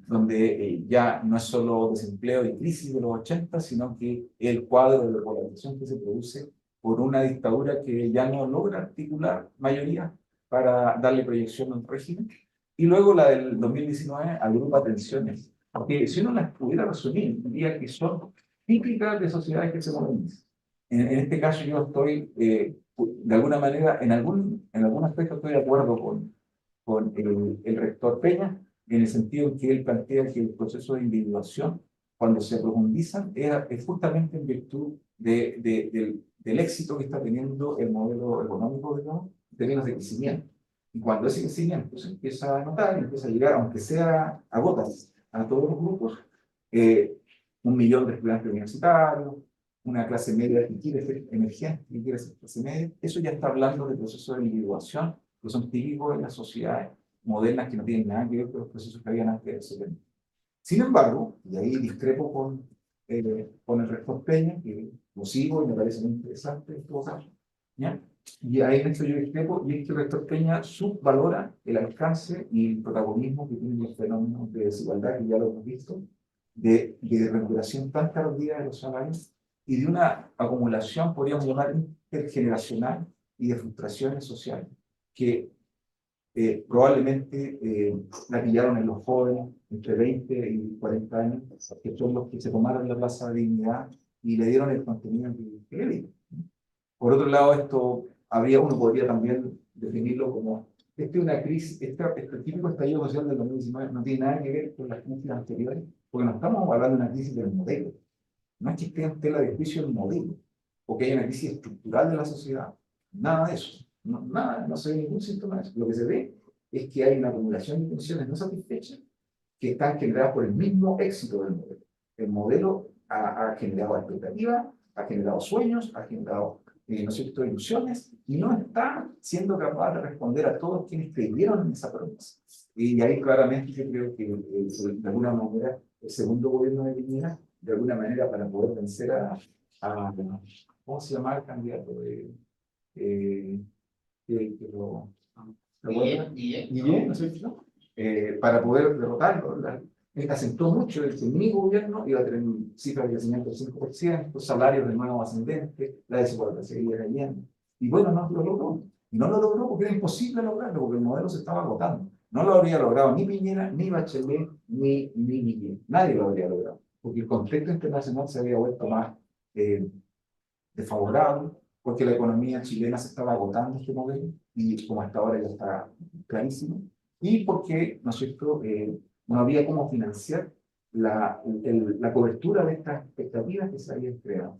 Donde ya no es solo desempleo y crisis de los 80, sino que el cuadro de polarización que se produce por una dictadura que ya no logra articular mayoría para darle proyección al régimen. Y luego la del 2019 agrupa tensiones, que si uno las pudiera resumir, diría que son típicas de sociedades que se modernizan. En este caso yo estoy, de alguna manera, en algún aspecto estoy de acuerdo con el rector Peña, en el sentido en que él plantea que el proceso de individuación, cuando se profundizan, es justamente en virtud del éxito que está teniendo el modelo económico, digamos, en términos de crecimiento. Y cuando ese crecimiento se empieza a notar, empieza a llegar, aunque sea a gotas, a todos los grupos, 1 millón de estudiantes universitarios, una clase media que quiere ser emergente, que quiere ser clase media, eso ya está hablando de procesos de individuación que son típicos en las sociedades modernas, que no tienen nada que ver con los procesos que habían antes del 70. Sin embargo, y ahí discrepo con el rector Peña, que lo sigo y me parece muy interesante en todo caso, ¿ya? Y ahí en esto yo discrepo, y es que el rector Peña subvalora el alcance y el protagonismo que tienen los fenómenos de desigualdad, que ya lo hemos visto, de recuperación tan tardía de los salarios y de una acumulación, podríamos llamar, intergeneracional y de frustraciones sociales, que probablemente la pillaron en los jóvenes entre 20 y 40 años, que son los que se tomaron la plaza de dignidad y le dieron el contenido que le dieron. Por otro lado, uno podría también definirlo como, este es una crisis, este típico estallido social del 2019 no tiene nada que ver con las crisis anteriores, porque no estamos hablando de una crisis del modelo, no es que esté en tela de juicio el modelo, o que haya una crisis estructural de la sociedad, nada de eso, nada, no se ve ningún síntoma de eso. Lo que se ve es que hay una acumulación de tensiones no satisfechas que están generadas por el mismo éxito del modelo. El modelo ha generado expectativas, ha generado sueños, ha generado, ¿no es cierto?, ilusiones, y no está siendo capaz de responder a todos quienes creyeron en esa promesa. Y ahí claramente yo creo que, de alguna manera, el segundo gobierno de Piñera, de alguna manera, para poder vencer a ¿cómo se llama el candidato? Que lo ¿recuerdan? Guillén, ¿no es cierto? Para poder derrotarlo. Él asentó mucho el que mi gobierno iba a tener cifras de crecimiento del 5%, salarios de nuevo ascendentes, la desigualdad seguía cayendo. Y bueno, no lo logró. Y no lo logró porque era imposible lograrlo, porque el modelo se estaba agotando. No lo habría logrado ni Piñera, ni Bachelet, ni Guillén. Nadie lo habría logrado, porque el contexto internacional se había vuelto más desfavorable, porque la economía chilena se estaba agotando este modelo, y como hasta ahora ya está clarísimo, y porque, ¿no es cierto?, no había cómo financiar la cobertura de estas expectativas que se habían creado.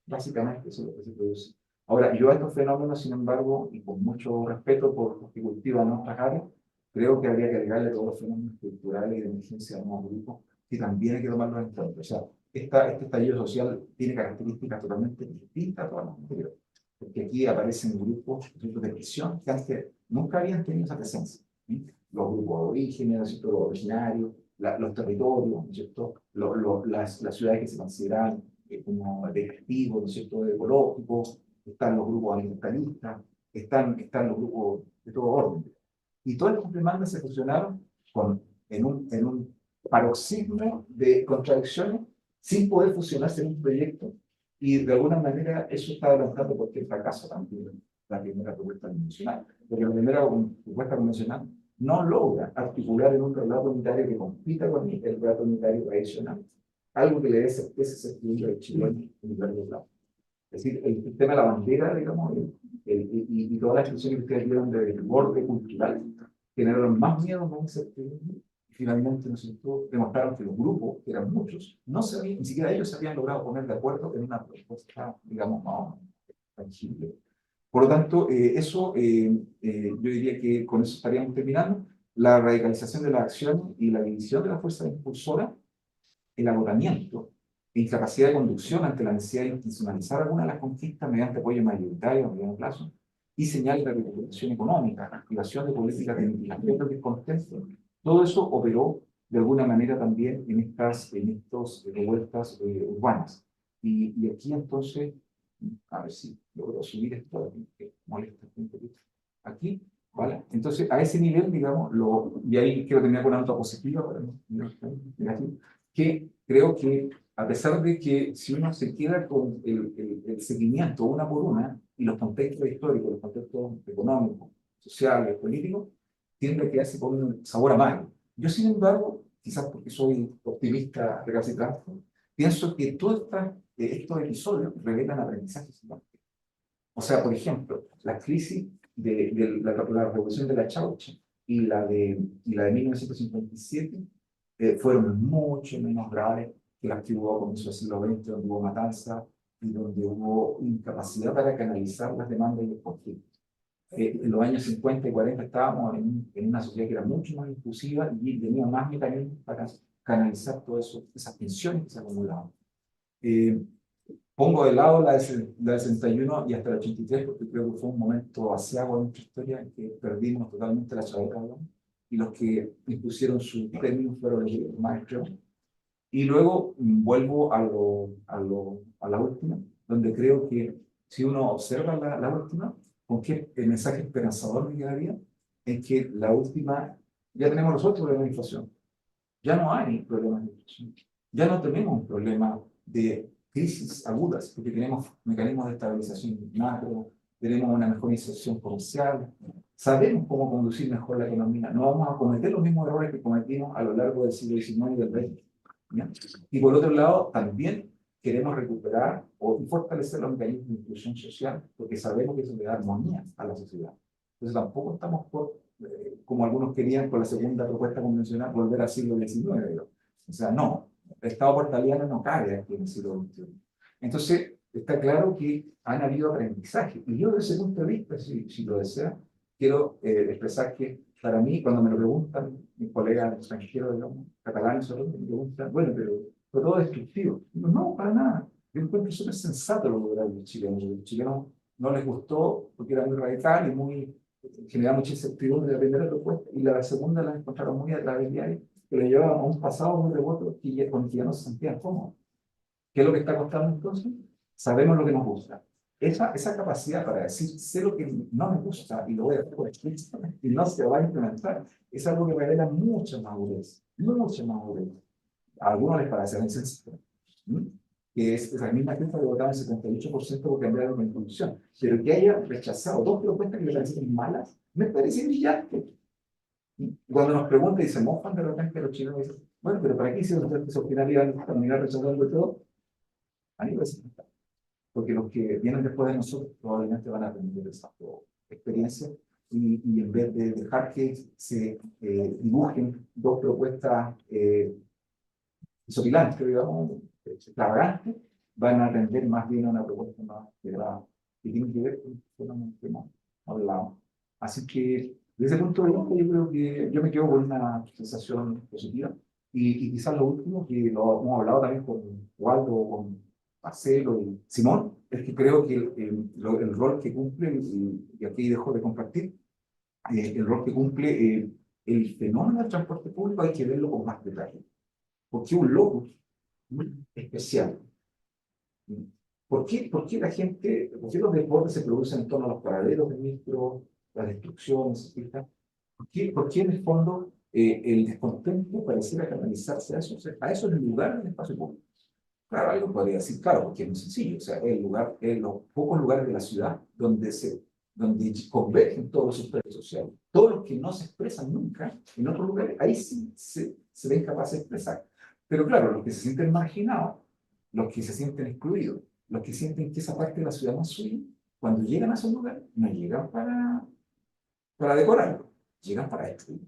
Básicamente eso es lo que se produce. Ahora, yo a estos fenómenos, sin embargo, y con mucho respeto por los que cultivan nuestras áreas, creo que habría que agregarle todos los fenómenos culturales y de emergencia de nuevos grupos, que también hay que tomarlos en cuenta. O sea, este estallido social tiene características totalmente distintas a todas las anteriores, porque aquí aparecen grupos de presión que antes nunca habían tenido esa presencia, ¿sí? Los grupos aborígenes, ¿no es cierto?, los originarios, los territorios, ¿no es cierto?, las ciudades que se consideran como de castigo, ¿no es cierto?, ecológicos, están los grupos ambientalistas, están los grupos de todo orden. Y todas estas demandas se fusionaron en un paroxismo de contradicciones sin poder fusionarse en un proyecto, y de alguna manera eso está adelantando cualquier fracaso también la primera propuesta convencional, porque la primera propuesta convencional no logra articular en un relato unitario que compita con el relato unitario tradicional, algo que le dé certeza al chileno en el largo plazo. Es decir, el sistema de la bandera, digamos, y todas las expresiones que ustedes dieron de borde cultural, generaron más miedo, más incertidumbre, y finalmente, ¿no es cierto?, demostraron que los grupos, que eran muchos, no sabían, ni siquiera ellos se habían logrado poner de acuerdo en una propuesta, digamos, más tangible. Por lo tanto, yo diría que con eso estaríamos terminando. La radicalización de la acción y la división de la fuerza impulsora, el agotamiento e incapacidad de conducción ante la necesidad de institucionalizar algunas de las conquistas mediante apoyo mayoritario a mediano plazo, y señales de recuperación económica, activación de políticas de mitigación del descontento, todo eso operó de alguna manera también en estas revueltas urbanas. Y aquí entonces, a ver si logro subir esto, que molesta un poquito. Aquí, ¿vale? Entonces, a ese nivel, digamos, y ahí quiero terminar con una nota positiva, para no negativa, que creo que, a pesar de que si uno se queda con el seguimiento una por una, y los contextos históricos, los contextos económicos, sociales, políticos, tiende a quedarse con un sabor amargo. Yo, sin embargo, quizás porque soy optimista recalcitrante, pienso que todos estos episodios revelan aprendizajes. O sea, por ejemplo, la crisis de la revolución de la Chaucha y la de 1957 fueron mucho menos graves que las que hubo a comienzos del siglo XX, donde hubo matanza y donde hubo incapacidad para canalizar las demandas y los conflictos. En los años 50 y 40 estábamos en una sociedad que era mucho más inclusiva y tenía más mecanismos para canalizar todas esas tensiones que se acumulaban. Pongo de lado la del 61 y hasta el 83, porque creo que fue un momento asiago en nuestra historia en que perdimos totalmente la chaveta, ¿no? Y los que impusieron sus términos fueron los maestros. Y luego vuelvo a la última, donde creo que si uno observa la última, con qué mensaje esperanzador me quedaría, es que la última, ya tenemos resuelto el problema de inflación, ya no hay problemas de inflación, ya no tenemos un problema de crisis agudas, porque tenemos mecanismos de estabilización macro, tenemos una mejor inserción comercial, sabemos cómo conducir mejor la economía, no vamos a cometer los mismos errores que cometimos a lo largo del siglo XIX y del XX. ¿Ya? Y por otro lado, también queremos recuperar y fortalecer los mecanismos de inclusión social, porque sabemos que eso le da armonía a la sociedad. Entonces tampoco estamos como algunos querían con la segunda propuesta convencional, volver al siglo XIX. O sea, no, el Estado portaliano no cabe aquí en el siglo XXI. Entonces, está claro que han habido aprendizaje. Y yo, desde ese punto de vista, si lo desea, quiero expresar que para mí, cuando me lo preguntan mis colegas extranjeros, digamos, catalanes, me preguntan, bueno, pero fue todo destructivo. Digo, no, para nada. Yo encuentro súper sensato lo que lograron los chilenos. Los chilenos no les gustó porque era muy radical y generaba mucha incertidumbre la primera propuesta, y la segunda la encontraron muy a través diaria, que le llevaba a un pasado muy remoto con el que ya no se sentían cómodos. ¿Qué es lo que está costando entonces? Sabemos lo que nos gusta, esa capacidad para decir, sé lo que no me gusta y lo voy a hacer por escrito y no se va a implementar, es algo que revela mucha madurez, mucha madurez. A algunos les parece insensible, que es esa misma gente que votaba el 78% por cambiar la constitución, pero que haya rechazado dos propuestas que le parecen malas, me parece brillante. Cuando nos preguntan y se mofan de repente los chinos, dicen, bueno, pero ¿para qué hicieron ustedes que al final iban a terminar rechazando todo? A mí me parece que porque los que vienen después de nosotros probablemente van a aprender esa experiencia y en vez de dejar que se dibujen dos propuestas desopilantes, digamos, extravagantes, van a atender más bien a una propuesta más integrada que tiene que ver con el fenómeno que hemos hablado. Así que, desde ese punto de vista, yo creo que yo me quedo con una sensación positiva. Y quizás lo último, que lo hemos hablado también con Waldo, con Marcelo y Simón, es que creo que el rol que cumple, y aquí dejo de compartir, el rol que cumple el fenómeno del transporte público hay que verlo con más detalle. Porque un locus muy especial. ¿Por qué la gente, por qué los deportes se producen en torno a los paraderos de metro, las destrucciones, etc.? ¿Por qué en el fondo el descontento pareciera canalizarse a esos lugares del espacio público? Claro, alguien podría decir, claro, porque es muy sencillo, o sea, es el lugar, es los pocos lugares de la ciudad donde convergen todos sus redes sociales. Todos los que no se expresan nunca en otros lugares, ahí sí se ven capaces de expresar. Pero claro, los que se sienten marginados, los que se sienten excluidos, los que sienten que esa parte de la ciudad no es suya, cuando llegan a esos lugares, no llegan para decorarlo, llegan para destruir,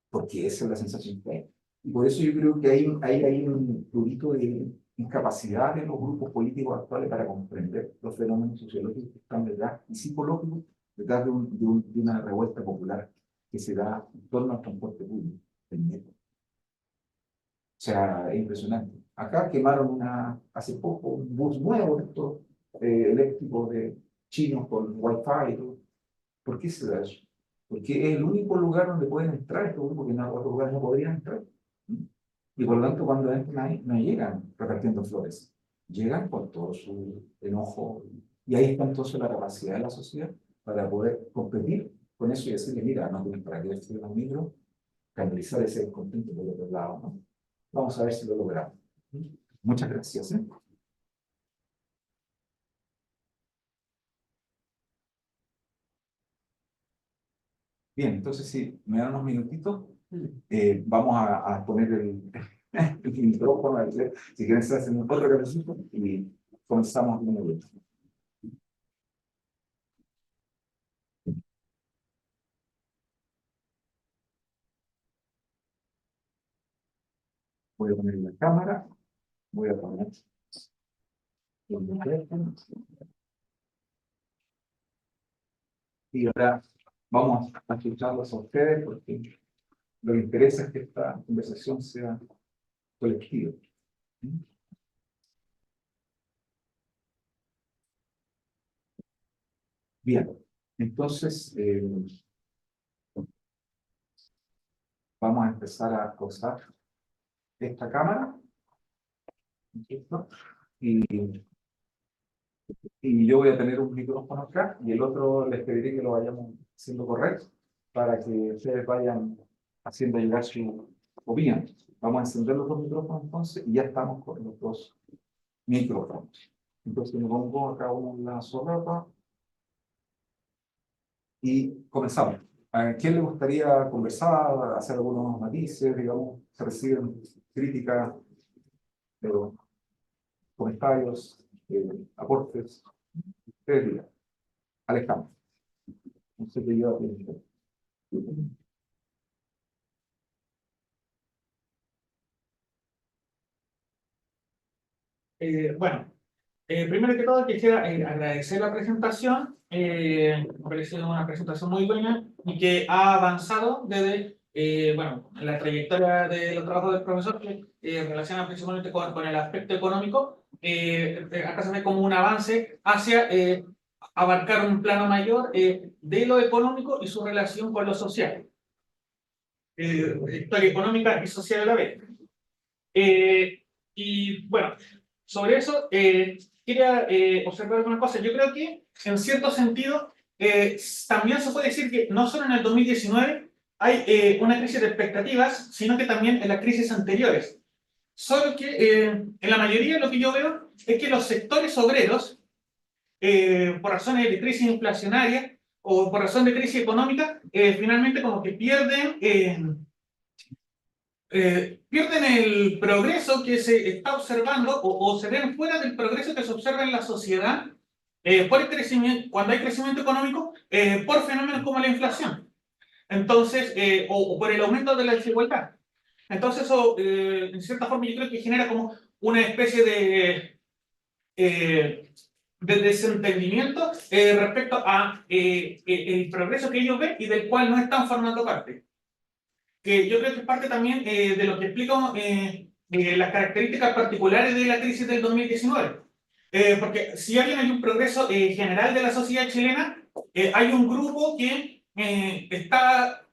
porque esa es la sensación que hay. Y por eso yo creo que hay un prurito de incapacidad de los grupos políticos actuales para comprender los fenómenos sociológicos que están detrás y psicológicos detrás de una revuelta popular que se da en torno al transporte público del metro. O sea, es impresionante. Acá quemaron hace poco un bus nuevo, estos eléctricos de chinos con wifi y todo. ¿Por qué se da eso? Porque es el único lugar donde pueden entrar estos grupos que en otros lugares no podrían entrar. Y por lo tanto, cuando entran ahí, no llegan repartiendo flores. Llegan con todo su enojo. Y ahí está entonces la capacidad de la sociedad para poder competir con eso y decirle, mira, no tienes para qué vestir un micro, canalizar ese descontento por el otro lado, ¿no? Vamos a ver si lo logramos. Muchas gracias. Bien, entonces si me dan unos minutitos, vamos a poner el micrófono, si quieren se hacen otro cafecito y comenzamos de nuevo. Voy a poner la cámara, voy a poner el micrófono y ahora vamos a escucharlos a ustedes porque lo que interesa es que esta conversación sea colectiva. Bien, entonces vamos a empezar a usar esta cámara, ¿cierto? Y yo voy a tener un micrófono acá y el otro les pediré que lo vayamos haciendo correcto para que ustedes vayan haciendo llegar su opinión. Vamos a encender los dos micrófonos entonces y ya estamos con los dos micrófonos. Entonces me pongo acá uno en la solapa y comenzamos. ¿A quién le gustaría conversar, hacer algunos matices, digamos, se reciben críticas, pero comentarios, aportes? Ustedes digan. Alejandro, no sé qué yo. Bueno, primero que todo quisiera agradecer la presentación. Me pareció una presentación muy buena y que ha avanzado desde bueno, la trayectoria de los trabajos del profesor que relaciona principalmente con el aspecto económico. Acá se ve como un avance hacia abarcar un plano mayor de lo económico y su relación con lo social. Historia económica y social a la vez. Y bueno, sobre eso, quería observar una cosa. Yo creo que, en cierto sentido, también se puede decir que no solo en el 2019 hay una crisis de expectativas, sino que también en las crisis anteriores. Solo que en la mayoría lo que yo veo es que los sectores obreros, por razones de crisis inflacionaria o por razón de crisis económica, finalmente como que pierden el progreso que se está observando o se ven fuera del progreso que se observa en la sociedad por el crecimiento, cuando hay crecimiento económico, por fenómenos como la inflación. Entonces, o por el aumento de la desigualdad. Entonces, eso, en cierta forma, yo creo que genera como una especie de desentendimiento respecto a el progreso que ellos ven y del cual no están formando parte. Que yo creo que es parte también de lo que explico las características particulares de la crisis del 2019. Porque si bien hay un progreso general de la sociedad chilena, hay un grupo que está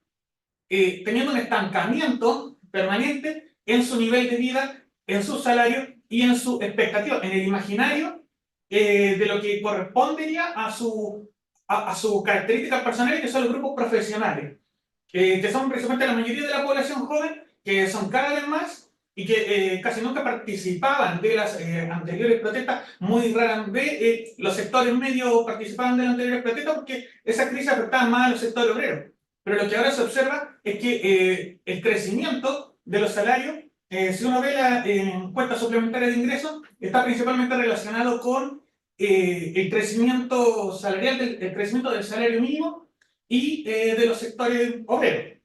teniendo un estancamiento permanente en su nivel de vida, en su salario y en su expectativa, en el imaginario de lo que correspondería a sus características personales, que son los grupos profesionales, que son precisamente la mayoría de la población joven, que son cada vez más y que casi nunca participaban de las anteriores protestas. Muy raras vez los sectores medios participaban de las anteriores protestas porque esa crisis afectaba más a los sectores obreros. Pero lo que ahora se observa es que el crecimiento de los salarios, si uno ve la encuesta suplementaria de ingresos, está principalmente relacionado con el crecimiento salarial, el crecimiento del salario mínimo y de los sectores obreros,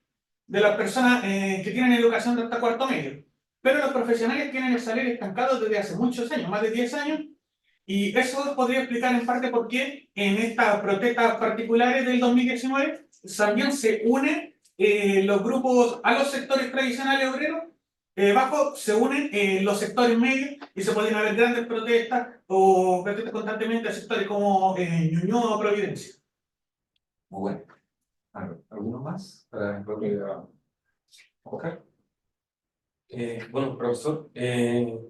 de las personas que tienen educación de hasta cuarto medio. Pero los profesionales tienen el salario estancado desde hace muchos años, más de 10 años, y eso podría explicar en parte por qué en estas protestas particulares del 2019 también se unen los grupos a los sectores tradicionales obreros, se unen los sectores medios y se pueden haber grandes protestas o protestas constantemente a sectores como Ñuñoa o Providencia. Muy bueno. ¿Alguno más? Para Oscar. Bueno, profesor,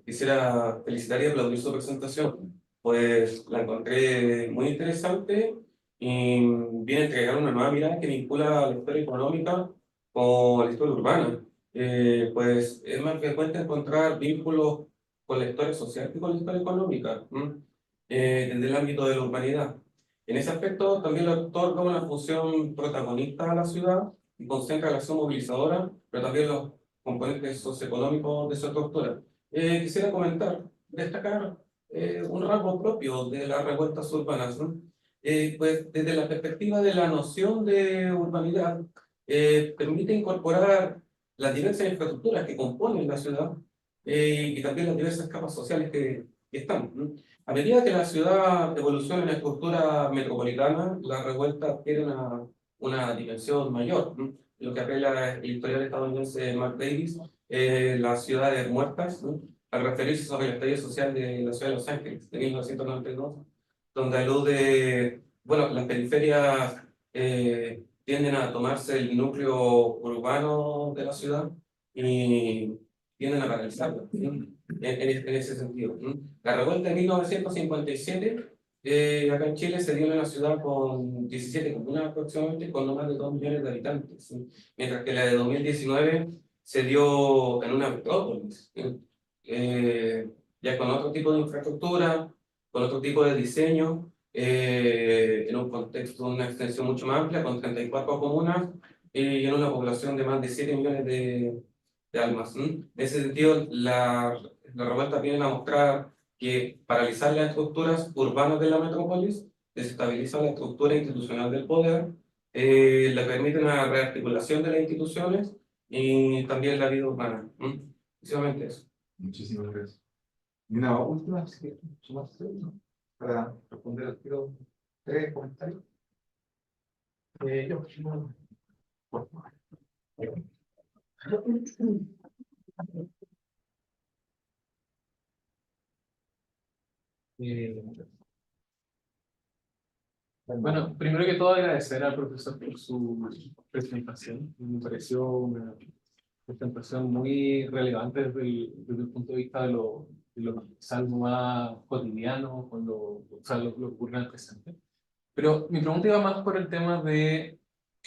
quisiera felicitar y aplaudir su presentación, pues la encontré muy interesante y viene a entregar una nueva mirada que vincula la historia económica con la historia urbana. Pues es más frecuente encontrar vínculos con la historia social que con la historia económica, desde el ámbito de la urbanidad. En ese aspecto también le otorga una función protagonista a la ciudad y concentra la acción movilizadora, pero también los componentes socioeconómicos de su estructura. Quisiera destacar un rasgo propio de las revueltas urbanas, ¿no? Pues desde la perspectiva de la noción de urbanidad, permite incorporar las diversas infraestructuras que componen la ciudad y también las diversas capas sociales que están, ¿no? A medida que la ciudad evoluciona en la estructura metropolitana, la revuelta adquiere una dimensión mayor, ¿no? Lo que apela el historiador estadounidense Mark Davis, las ciudades muertas, ¿no? Al referirse sobre el estallido social de la ciudad de Los Ángeles de 1992, donde alude, bueno, las periferias tienden a tomarse el núcleo urbano de la ciudad y tienden a paralizarla, ¿no? En ese sentido, ¿no? La revuelta de 1957 acá en Chile se dio en una ciudad con 17 comunas aproximadamente, con no más de 2 millones de habitantes, ¿sí? Mientras que la de 2019 se dio en una metrópolis, ¿sí? Ya con otro tipo de infraestructura, con otro tipo de diseño, en un contexto, una extensión mucho más amplia, con 34 comunas y en una población de más de 7 millones de almas, ¿sí? En ese sentido, la revuelta viene a mostrar que paralizar las estructuras urbanas de la metrópolis desestabiliza la estructura institucional del poder, le permite una rearticulación de las instituciones y también la vida urbana. Precisamente eso. Muchísimas gracias. Y una última, si quieres, sumarse, ¿no? Para responder al tiro 3 comentarios. Por favor. Eh, Bueno, primero que todo agradecer al profesor por su presentación. Me pareció una presentación muy relevante desde el punto de vista de es algo más cotidiano, o sea, lo que ocurre en el presente. Pero mi pregunta iba más por el tema de,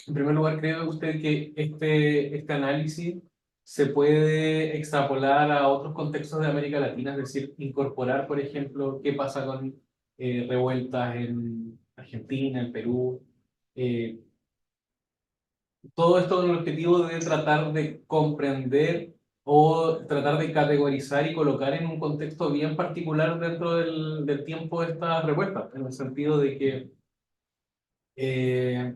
en primer lugar, ¿cree usted que este análisis se puede extrapolar a otros contextos de América Latina? Es decir, incorporar, por ejemplo, qué pasa con revueltas en Argentina, en Perú. eh, Todo esto con el objetivo de tratar de comprender o tratar de categorizar y colocar en un contexto bien particular dentro del tiempo de estas revueltas, en el sentido de que eh,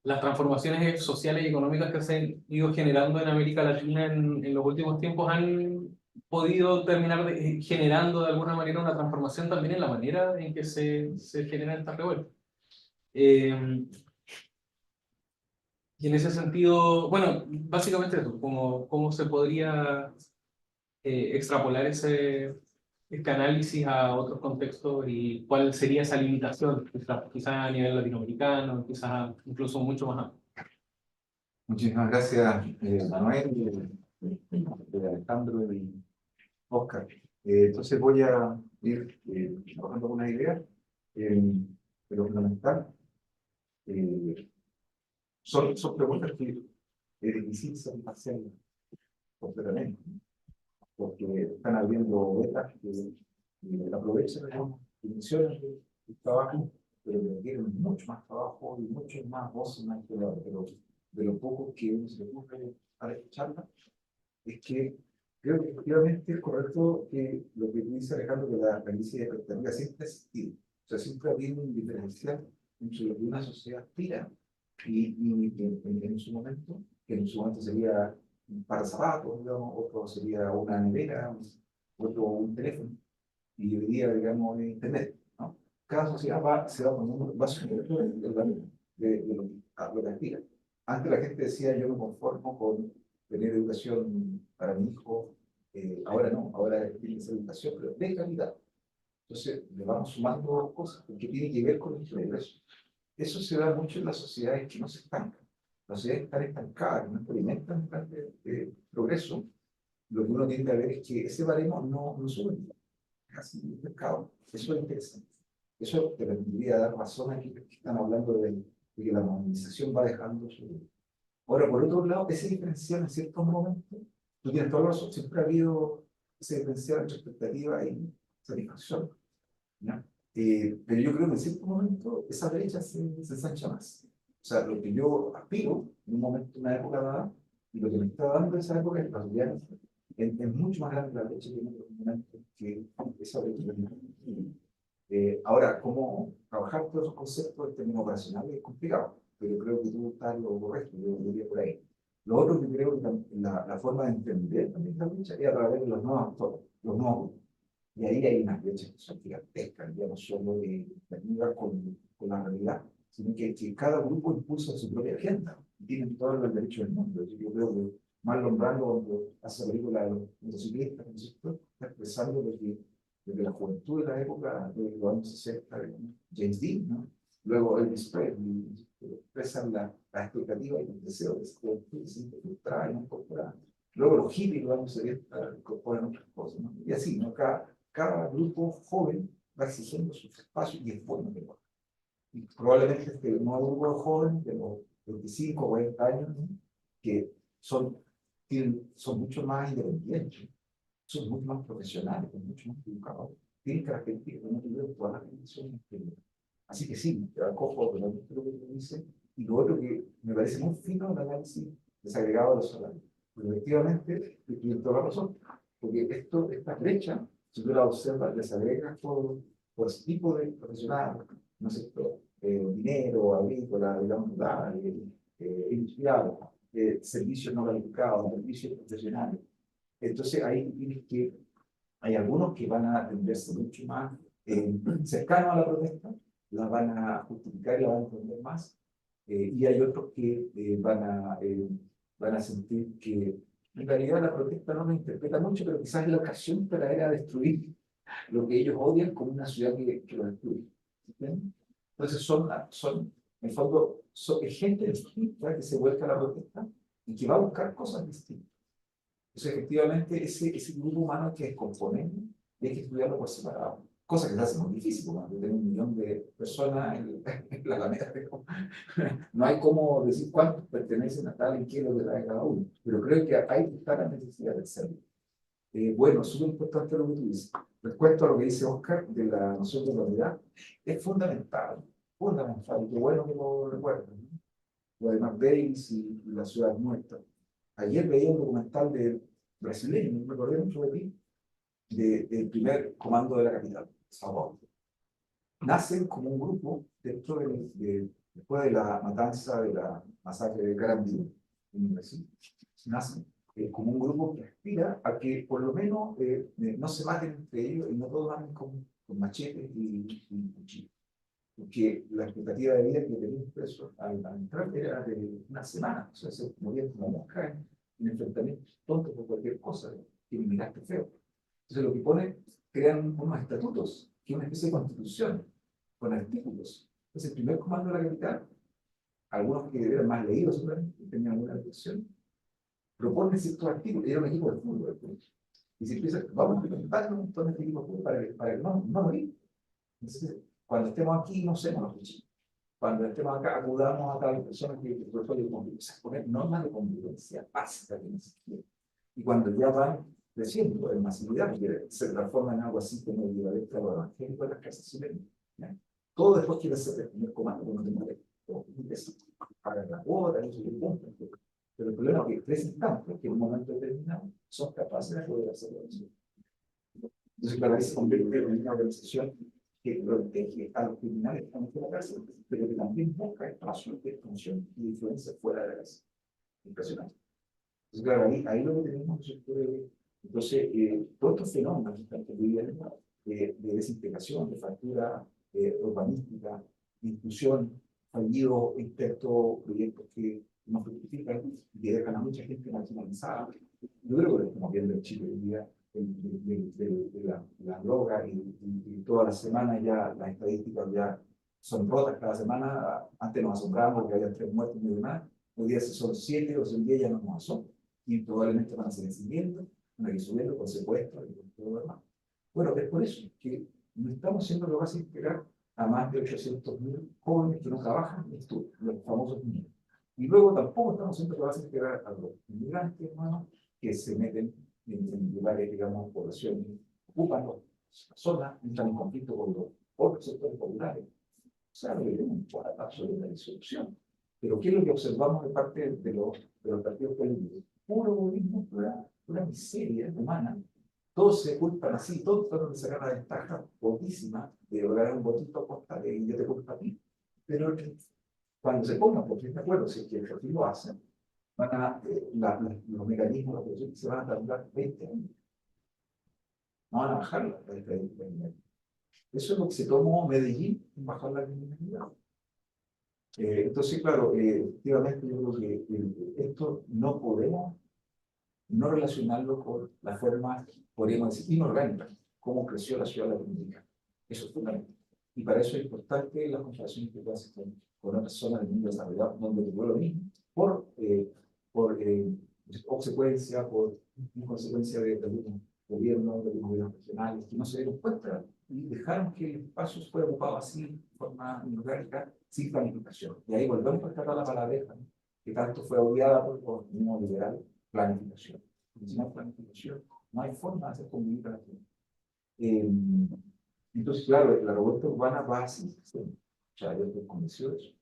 las transformaciones sociales y económicas que se han ido generando en América Latina en los últimos tiempos han podido terminar generando de alguna manera una transformación también en la manera en que se generan estas revueltas. Y en ese sentido, bueno, básicamente eso, cómo se podría extrapolar este análisis a otros contextos y cuál sería esa limitación, quizás a nivel latinoamericano, quizás incluso mucho más amplio. Muchísimas gracias, Manuel, Alejandro y Oscar. Entonces voy a ir trabajando con una idea, pero fundamental. Son preguntas que es difícil satisfacer completamente, porque están abriendo vetas que aprovechan, digamos, dimensiones del trabajo, pero que requieren mucho más trabajo y mucho más voces, más que de lo poco que uno se le ocurre para escucharla, es que creo que efectivamente es correcto que lo que dice Alejandro, que la crisis de expectativa siempre ha existido. O sea, siempre ha habido un diferencial entre lo que una sociedad aspira en su momento, que en su momento sería un par de zapatos, digamos, otro sería una nevera, otro un teléfono, y hoy día, digamos, Internet, ¿no? Cada sociedad se va poniendo, va subiendo el valor de lo que aspira. Antes la gente decía, yo me conformo con tener educación para mi hijo, ahora no, ahora tiene que ser educación, pero de calidad. Entonces, le vamos sumando cosas que tienen que ver con el progreso. Eso se da mucho en las sociedades que no se estancan. Las sociedades que están estancadas, que no experimentan un plan de progreso, lo que uno tiende a ver es que ese baremo no sube, casi el mercado. Eso es interesante. Eso te permitiría dar razón a quienes están hablando de que la modernización va dejando su... Ahora, por otro lado, ese diferencial en ciertos momentos, tú tienes toda la razón, siempre ha habido ese diferencial entre expectativa y satisfacción, ¿no? Pero yo creo que en cierto momento esa brecha se ensancha más. O sea, lo que yo aspiro en un momento, en una época dada, y lo que me está dando esa época es la es mucho más grande la brecha que en otros momentos que esa brecha. Ahora, cómo trabajar todos esos conceptos en términos operacionales es complicado, pero creo que tú estás lo correcto, yo diría por ahí. Lo otro que creo que la forma de entender también la brecha es a través de los nuevos actores, los nuevos grupos. Y ahí hay unas brechas que son gigantescas, ya no solo de con la realidad, sino que cada grupo impulsa su propia agenda y tienen todos los derechos del mundo. Yo creo que Marlon Brando, cuando hace la película de los motociclistas, ¿no es cierto?, está expresando desde la juventud de la época de los años 60, James Dean, ¿no? Luego Elvis Presley, expresan la expectativa y el deseo de esa juventud que se siente frustrada y no incorporada. Luego los hippies, los años 70, incorporan otras cosas, ¿no? Y así, ¿no? Cada grupo joven va exigiendo sus espacios y es bueno que lo haga. Y probablemente este nuevo grupo de jóvenes de los 25 o 40 años, ¿no?, que son, son mucho más independientes, son mucho más profesionales, son mucho más educados, tienen características que no tuvieron todas las generaciones anteriores. Así que sí, te acojo realmente lo que te dice. Y lo otro que me parece muy fino el análisis desagregado de los salarios. Pero efectivamente, tiene toda la razón, porque esta brecha, si tú la observas, desagregas por ese tipo de profesional, ¿no es cierto? Dinero, agrícola, digamos, industrial, servicios no calificados, servicios profesionales. Entonces ahí tienes que, hay algunos que van a atenderse mucho más cercanos a la protesta, la van a justificar y la van a entender más, y hay otros que van a sentir que en realidad la protesta no nos interpreta mucho, pero quizás es la ocasión para ir a destruir lo que ellos odian como una ciudad que lo destruye. ¿Entiendes? Entonces en el fondo, es gente distinta que se vuelca a la protesta y que va a buscar cosas distintas. Entonces, efectivamente, ese grupo humano hay que descomponer y hay que estudiarlo por separado. Cosa que se hace muy difícil, porque cuando tenemos 1 millón de personas en la Alameda, no hay cómo decir cuántos pertenecen a tal y qué es lo que da cada uno. Pero creo que hay que estar la necesidad de hacerlo. Bueno, súper importante lo que tú dices. Respecto a lo que dice Oscar de la noción de la unidad, es fundamental, fundamental. Y qué bueno que lo recuerden, ¿no? Lo de Mark Davis y la ciudad muerta. Ayer veía un documental de brasileño, me acordé mucho de ti, del primer comando de la capital, Sao Paulo. Nacen como un grupo dentro después de la matanza de la masacre de Carambeí en Brasil. Nacen como un grupo que aspira a que por lo menos no se maten entre ellos y no todos anden con machetes y cuchillos. Porque la expectativa de vida que tenían presos al entrar era de 1 semana, o sea, se morían como moscas en enfrentamientos tontos por cualquier cosa, que ni miraste feo. Entonces lo que pone, crean unos estatutos, que es una especie de constitución, con artículos. Entonces el primer comando de la capital, algunos que eran más leídos seguramente, tenían alguna reflexión, proponen ciertos artículos, era un equipo de fútbol. Y se empieza, vamos a implementar un montón de equipos de fútbol para que no morir. Entonces, cuando estemos aquí, no usemos los cuchillos. Cuando estemos acá, acudamos a tal persona que el protocolo de convivencia, poner normas de convivencia básicas que necesitamos. Y cuando ya van creciendo en masividad, porque se transforma en algo así como el equivalente a lo evangélico de las casas chilenas. Todo después quiere ser el primer comando, que no te muere. Para la cuota, eso es el punto. Pero el problema es que crecen tanto que en un momento determinado son capaces de poder hacerlo. Entonces, claro, ahí se convierte en una organización que protege a los criminales que están en la cárcel, pero que también busca espacios de expansión y de influencia fuera de la cárcel. Impresionante. Entonces, claro, ahí lo que tenemos es que, entonces, todos estos fenómenos que están viviendo de desintegración, de fractura urbanística, de inclusión, fallidos, intentos, proyectos que no fructifican y que dejan a mucha gente marginalizada. Yo creo que lo estamos viendo en Chile hoy día, la droga y todas las semanas ya las estadísticas ya son rotas cada semana. Antes nos asombrábamos porque había 3 muertos y demás. Hoy día si son 7 o son 10 ya no nos asombra. Y probablemente van a seguir subiendo, van a ir subiendo con secuestros y con todo lo demás. Bueno, es por eso que no estamos siendo capaces de integrar a más de 800.000 jóvenes que no trabajan y estudian, los famosos niños. Y luego tampoco estamos siendo capaces de integrar a los inmigrantes, hermanos, que se meten en lugares, digamos, poblaciones, ocupan las zonas, entran en conflicto con los otros sectores populares. O sea, no tenemos una absoluta disolución. Pero ¿qué es lo que observamos de parte de los partidos políticos? Puro egoísmo, pura miseria humana. Todos se culpan así, todos tratan de sacar la ventaja poquísima de lograr un votito a costa de yo te culpo a ti. Pero cuando se pongan por fin de acuerdo, si es que el lo hacen, van a, los mecanismos, los proyectos se van a tardar 20 años. No van a bajar la criminalidad. Eso es lo que se tomó Medellín en bajar la criminalidad. Entonces, claro, efectivamente yo creo que esto no podemos no relacionarlo con la forma, podríamos decir, inorgánica, cómo creció la ciudad latinoamericana. Eso es fundamental. Y para eso es importante las conversaciones que puedas hacer con otras zonas del mundo desarrollado, donde ocurrió lo mismo, por consecuencia, por consecuencia de algunos gobiernos regionales, que no se dieron cuenta y dejaron que el espacio fuera ocupado así, de forma inorgánica, sin planificación. Y ahí volvemos a rescatar la palabreja, ¿no? Que tanto fue odiada por los neoliberales, planificación. Porque si no hay planificación, no hay forma de hacer convivir a la gente. Entonces, claro, la revuelta urbana va así. ¿Sí? O sea, yo estoy convencido de eso.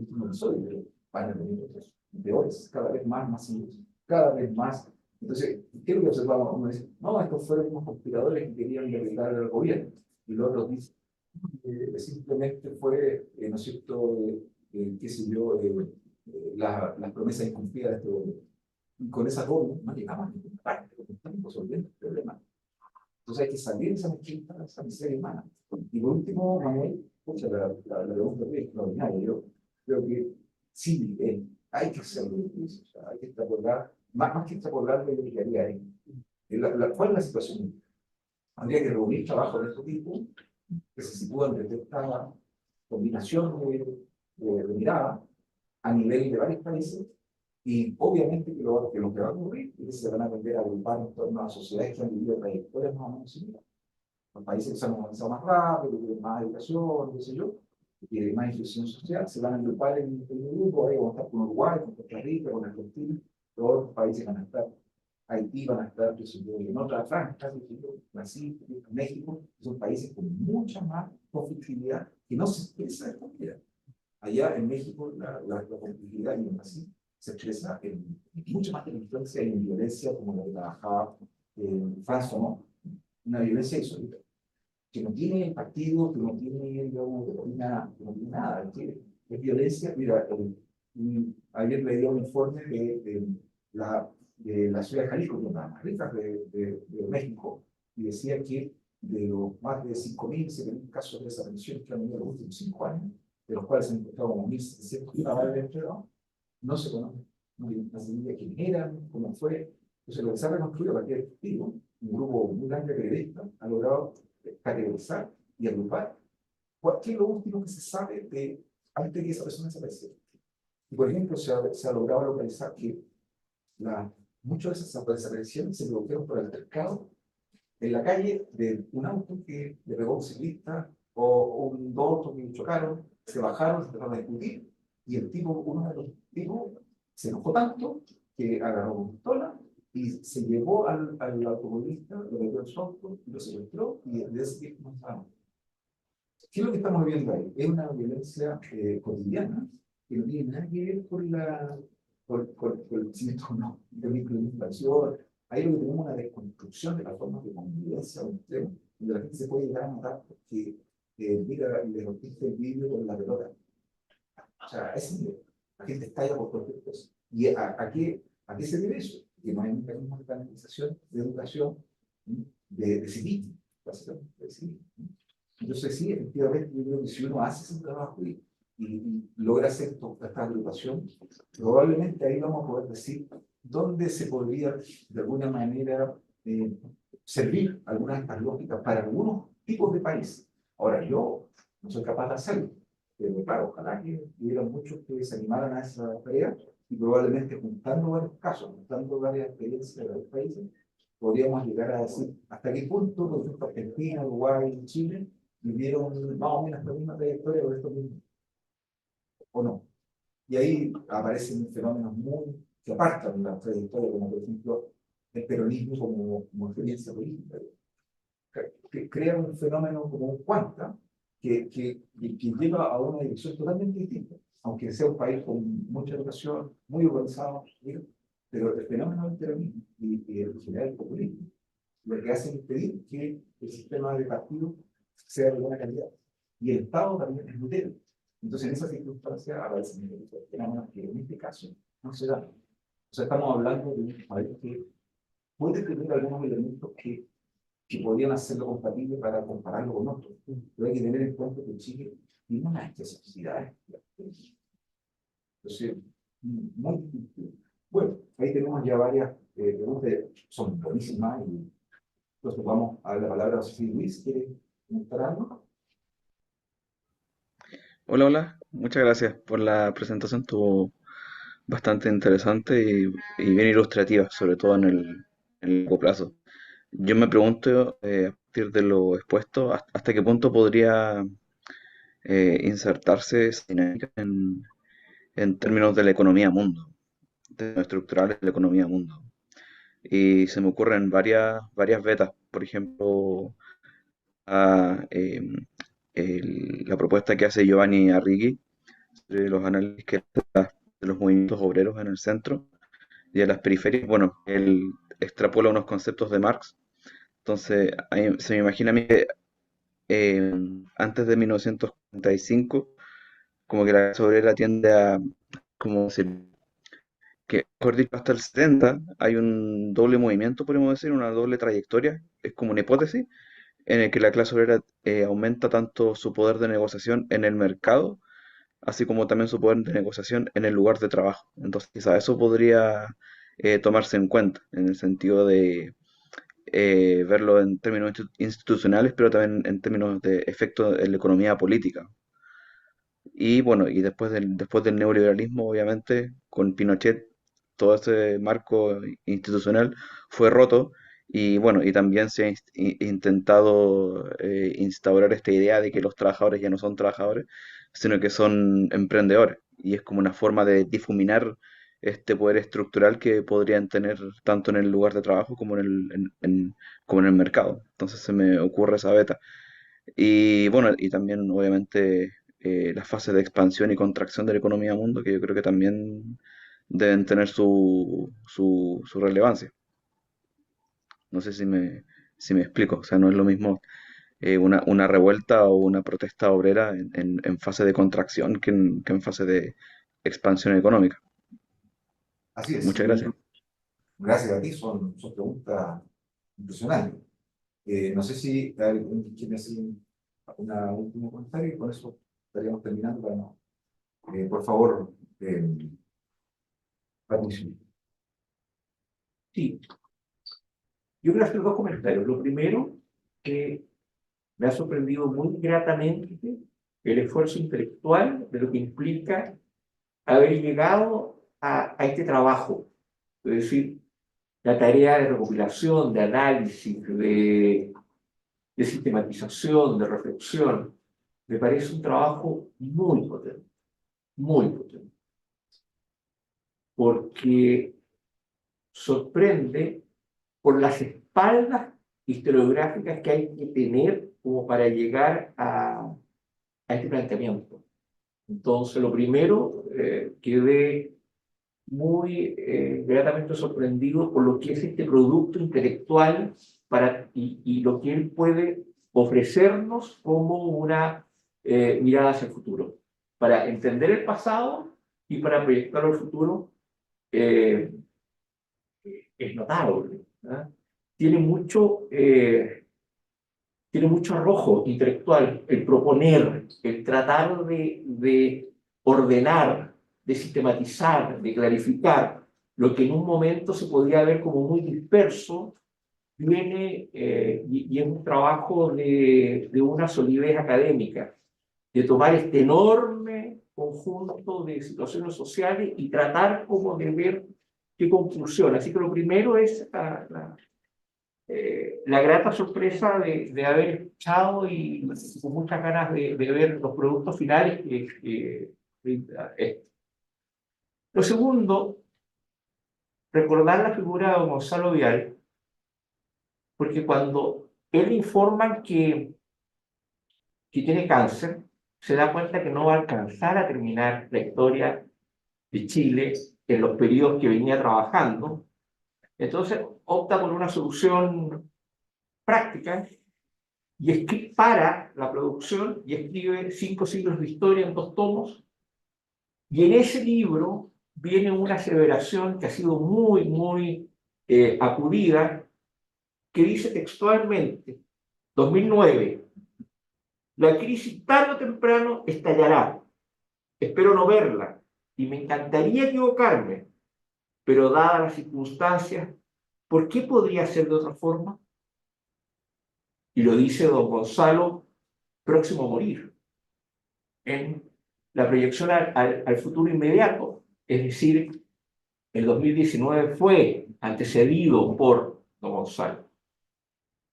No soy, pero van a venir otros peores, cada vez más masivos, cada vez más. Entonces, ¿qué es lo que observamos? Uno dice, no, estos fueron unos conspiradores que querían derribar al gobierno. Y los otros dicen, simplemente fue, ¿no es cierto?, qué sé yo, las promesas incumplidas de este gobierno. Y con esa doble no llegamos a ninguna parte, porque estamos resolviendo el problema. Entonces hay que salir de esa mezquita, esa miseria humana. Y por último, Manuel, escucha, la pregunta es extraordinaria. Yo creo que sí, hay que hacerlo. O sea, hay que extrapolar, más que extrapolar de lo que haría ahí. ¿Cuál es la situación? Habría que reunir trabajo de este tipo que se sitúan desde esta combinación de mirada a nivel de varios países Y obviamente que lo que va a ocurrir es que se van a tender a agrupar en torno a sociedades que han vivido trayectorias más o menos similares. Los países que se han avanzado más rápido, que tienen más educación, qué sé yo, que tienen más inclusión social, se van a agrupar en un grupo, ahí vamos a estar con Uruguay, con Costa Rica, con Argentina, todos los países van a estar, Haití van a estar, qué sé yo, en otra franja, qué sé yo, Brasil, México, son países con mucha más conflictividad que no se expresa de esta manera. Allá en México la conflictividad y en Brasil se expresa en mucha más delincuencia y en violencia como la que trabajaba François, ¿no? Una violencia insólita que no tiene partido, que no tiene, digamos, que no tiene nada, que es violencia. Mira, ayer leí un informe de la ciudad de Jalisco, que es una de las más ricas de México, y decía que de los más de 5.000, 7.000 casos de desaparición que han habido en los últimos 5 años, de los cuales se han encontrado como 1.700 cadáveres entregados, no se conoce, no se sabe quién eran, cómo fue. Entonces, lo que se ha reconstruido a partir de testigos, un grupo muy grande de periodistas ha logrado categorizar y agrupar qué es lo último que se sabe de antes de que esa persona desapareciera. Y, por ejemplo, se ha logrado localizar que muchas de esas desapariciones se produjeron por el altercado en la calle de un auto que le pegó a un ciclista o dos autos que chocaron, se bajaron, se empezaron a discutir y uno de los tipos se enojó tanto que agarró una pistola y se llevó al automovilista, lo metió en su auto, lo secuestró y desde ese tiempo no sabemos. ¿Qué es lo que estamos viendo ahí? Es una violencia cotidiana que no tiene nada que ver con el crecimiento no, de microinflación. Ahí lo que tenemos es una desconstrucción de las formas de convivencia o extremo, donde la gente se puede llegar a matar porque mira, le rompiste el vidrio con la pelota. O sea, a ese nivel. La gente estalla por cualquier cosa. ¿Y a qué se debe eso? Que no hay mecanismos de canalización, de educación, de civismo, básicamente, de civismo. Entonces, sí, efectivamente, yo creo que si uno hace ese trabajo y logra hacer esta agrupación, probablemente ahí vamos a poder decir dónde se podría, de alguna manera, servir algunas de estas lógicas para algunos tipos de países. Ahora, yo no soy capaz de hacerlo, pero claro, ojalá que hubiera muchos que se animaran a esa tarea y probablemente juntando varios casos, juntando varias experiencias de varios países, podríamos llegar a decir hasta qué punto, por ejemplo, Argentina, Uruguay y Chile vivieron más o menos la misma trayectoria con estos mismos, o no. Y ahí aparecen fenómenos que apartan la trayectoria, como por ejemplo el peronismo como experiencia política, que crea un fenómeno como un cuanta que lleva a una dirección totalmente distinta, aunque sea un país con mucha educación, muy urbanizado, pero el fenómeno del peronismo y el general del populismo lo que hace es impedir que el sistema de partido sea de buena calidad. Y el Estado también es muy débil. Entonces, en esa circunstancia aparecen fenómenos que en este caso no se dan. O sea, estamos hablando de un país que puede tener algunos elementos que podrían hacerlo compatible para compararlo con otros. Pero hay que tener en cuenta que Chile tiene unas especificidades. Entonces, muy difícil. Bueno, ahí tenemos ya varias preguntas, son buenísimas y entonces vamos a dar la palabra a Sofía Luis. ¿Quiere comentar algo? Hola, hola, muchas gracias por la presentación, estuvo bastante interesante y bien ilustrativa, sobre todo en el largo plazo. Yo me pregunto, a partir de lo expuesto, hasta qué punto podría insertarse esa dinámica en términos de la economía mundo, de lo estructural de la economía mundo. Y se me ocurren varias vetas, por ejemplo, la propuesta que hace Giovanni Arrighi de los análisis de los movimientos obreros en el centro y de las periferias. Bueno, él extrapola unos conceptos de Marx. Entonces, ahí se me imagina a mí que eh, antes de 1945, como que la clase obrera tiende a, como decir, que, mejor dicho, hasta el 70 hay un doble movimiento, podemos decir, una doble trayectoria, es como una hipótesis, en el que la clase obrera aumenta tanto su poder de negociación en el mercado así como también su poder de negociación en el lugar de trabajo. Entonces, quizá eso podría tomarse en cuenta, en el sentido de verlo en términos institucionales, pero también en términos de efecto en la economía política. Y bueno, y después del neoliberalismo, obviamente, con Pinochet todo ese marco institucional fue roto y bueno, y también se ha intentado instaurar esta idea de que los trabajadores ya no son trabajadores, sino que son emprendedores. Y es como una forma de difuminar este poder estructural que podrían tener tanto en el lugar de trabajo como como en el mercado. Entonces se me ocurre esa beta. Y bueno, y también obviamente las fases de expansión y contracción de la economía del mundo, que yo creo que también deben tener su relevancia. No sé si me explico, o sea, no es lo mismo una revuelta o una protesta obrera en fase de contracción que en fase de expansión económica. Así es. Muchas gracias. Gracias a ti, son preguntas impresionantes. No sé si alguien quiere hacer una último comentario y con eso estaríamos terminando. Para no. Por favor, Patricio. Sí, yo quiero hacer dos comentarios. Lo primero, que me ha sorprendido muy gratamente el esfuerzo intelectual de lo que implica haber llegado a este trabajo. Es decir, la tarea de recopilación, de análisis, de sistematización, de reflexión, me parece un trabajo muy potente, porque sorprende por las espaldas historiográficas que hay que tener como para llegar a este planteamiento. Entonces, lo primero, quedé muy gratamente sorprendido por lo que es este producto intelectual y lo que él puede ofrecernos como una mirada hacia el futuro. Para entender el pasado y para proyectarlo al futuro, eh, es notable, ¿verdad? Tiene mucho, tiene mucho arrojo intelectual, el proponer, el tratar de ordenar, de sistematizar, de clarificar lo que en un momento se podía ver como muy disperso, viene y es un trabajo de una solidez académica, de tomar este enorme conjunto de situaciones sociales y tratar como de ver qué conclusión. Así que lo primero es la grata sorpresa de haber escuchado y con muchas ganas de ver los productos finales que brinda esto. Lo segundo, recordar la figura de Gonzalo Vial, porque cuando él informa que tiene cáncer, se da cuenta que no va a alcanzar a terminar la historia de Chile en los periodos que venía trabajando. Entonces opta por una solución práctica y para la producción y escribe 5 siglos de historia en 2 tomos. Y en ese libro viene una aseveración que ha sido muy acudida, que dice textualmente, 2009, la crisis tarde o temprano estallará. Espero no verla y me encantaría equivocarme, pero dadas las circunstancias, ¿por qué podría ser de otra forma? Y lo dice don Gonzalo, próximo a morir, en la proyección al futuro inmediato. Es decir, el 2019 fue antecedido por don Gonzalo.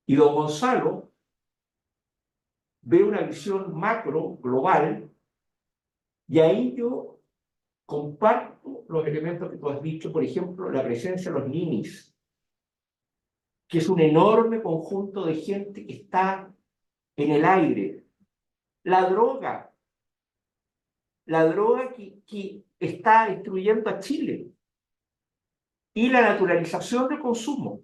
Y don Gonzalo ve una visión macro, global, y ahí yo comparto los elementos que tú has dicho, por ejemplo, la presencia de los ninis, que es un enorme conjunto de gente que está en el aire. La droga que está destruyendo a Chile, y la naturalización del consumo,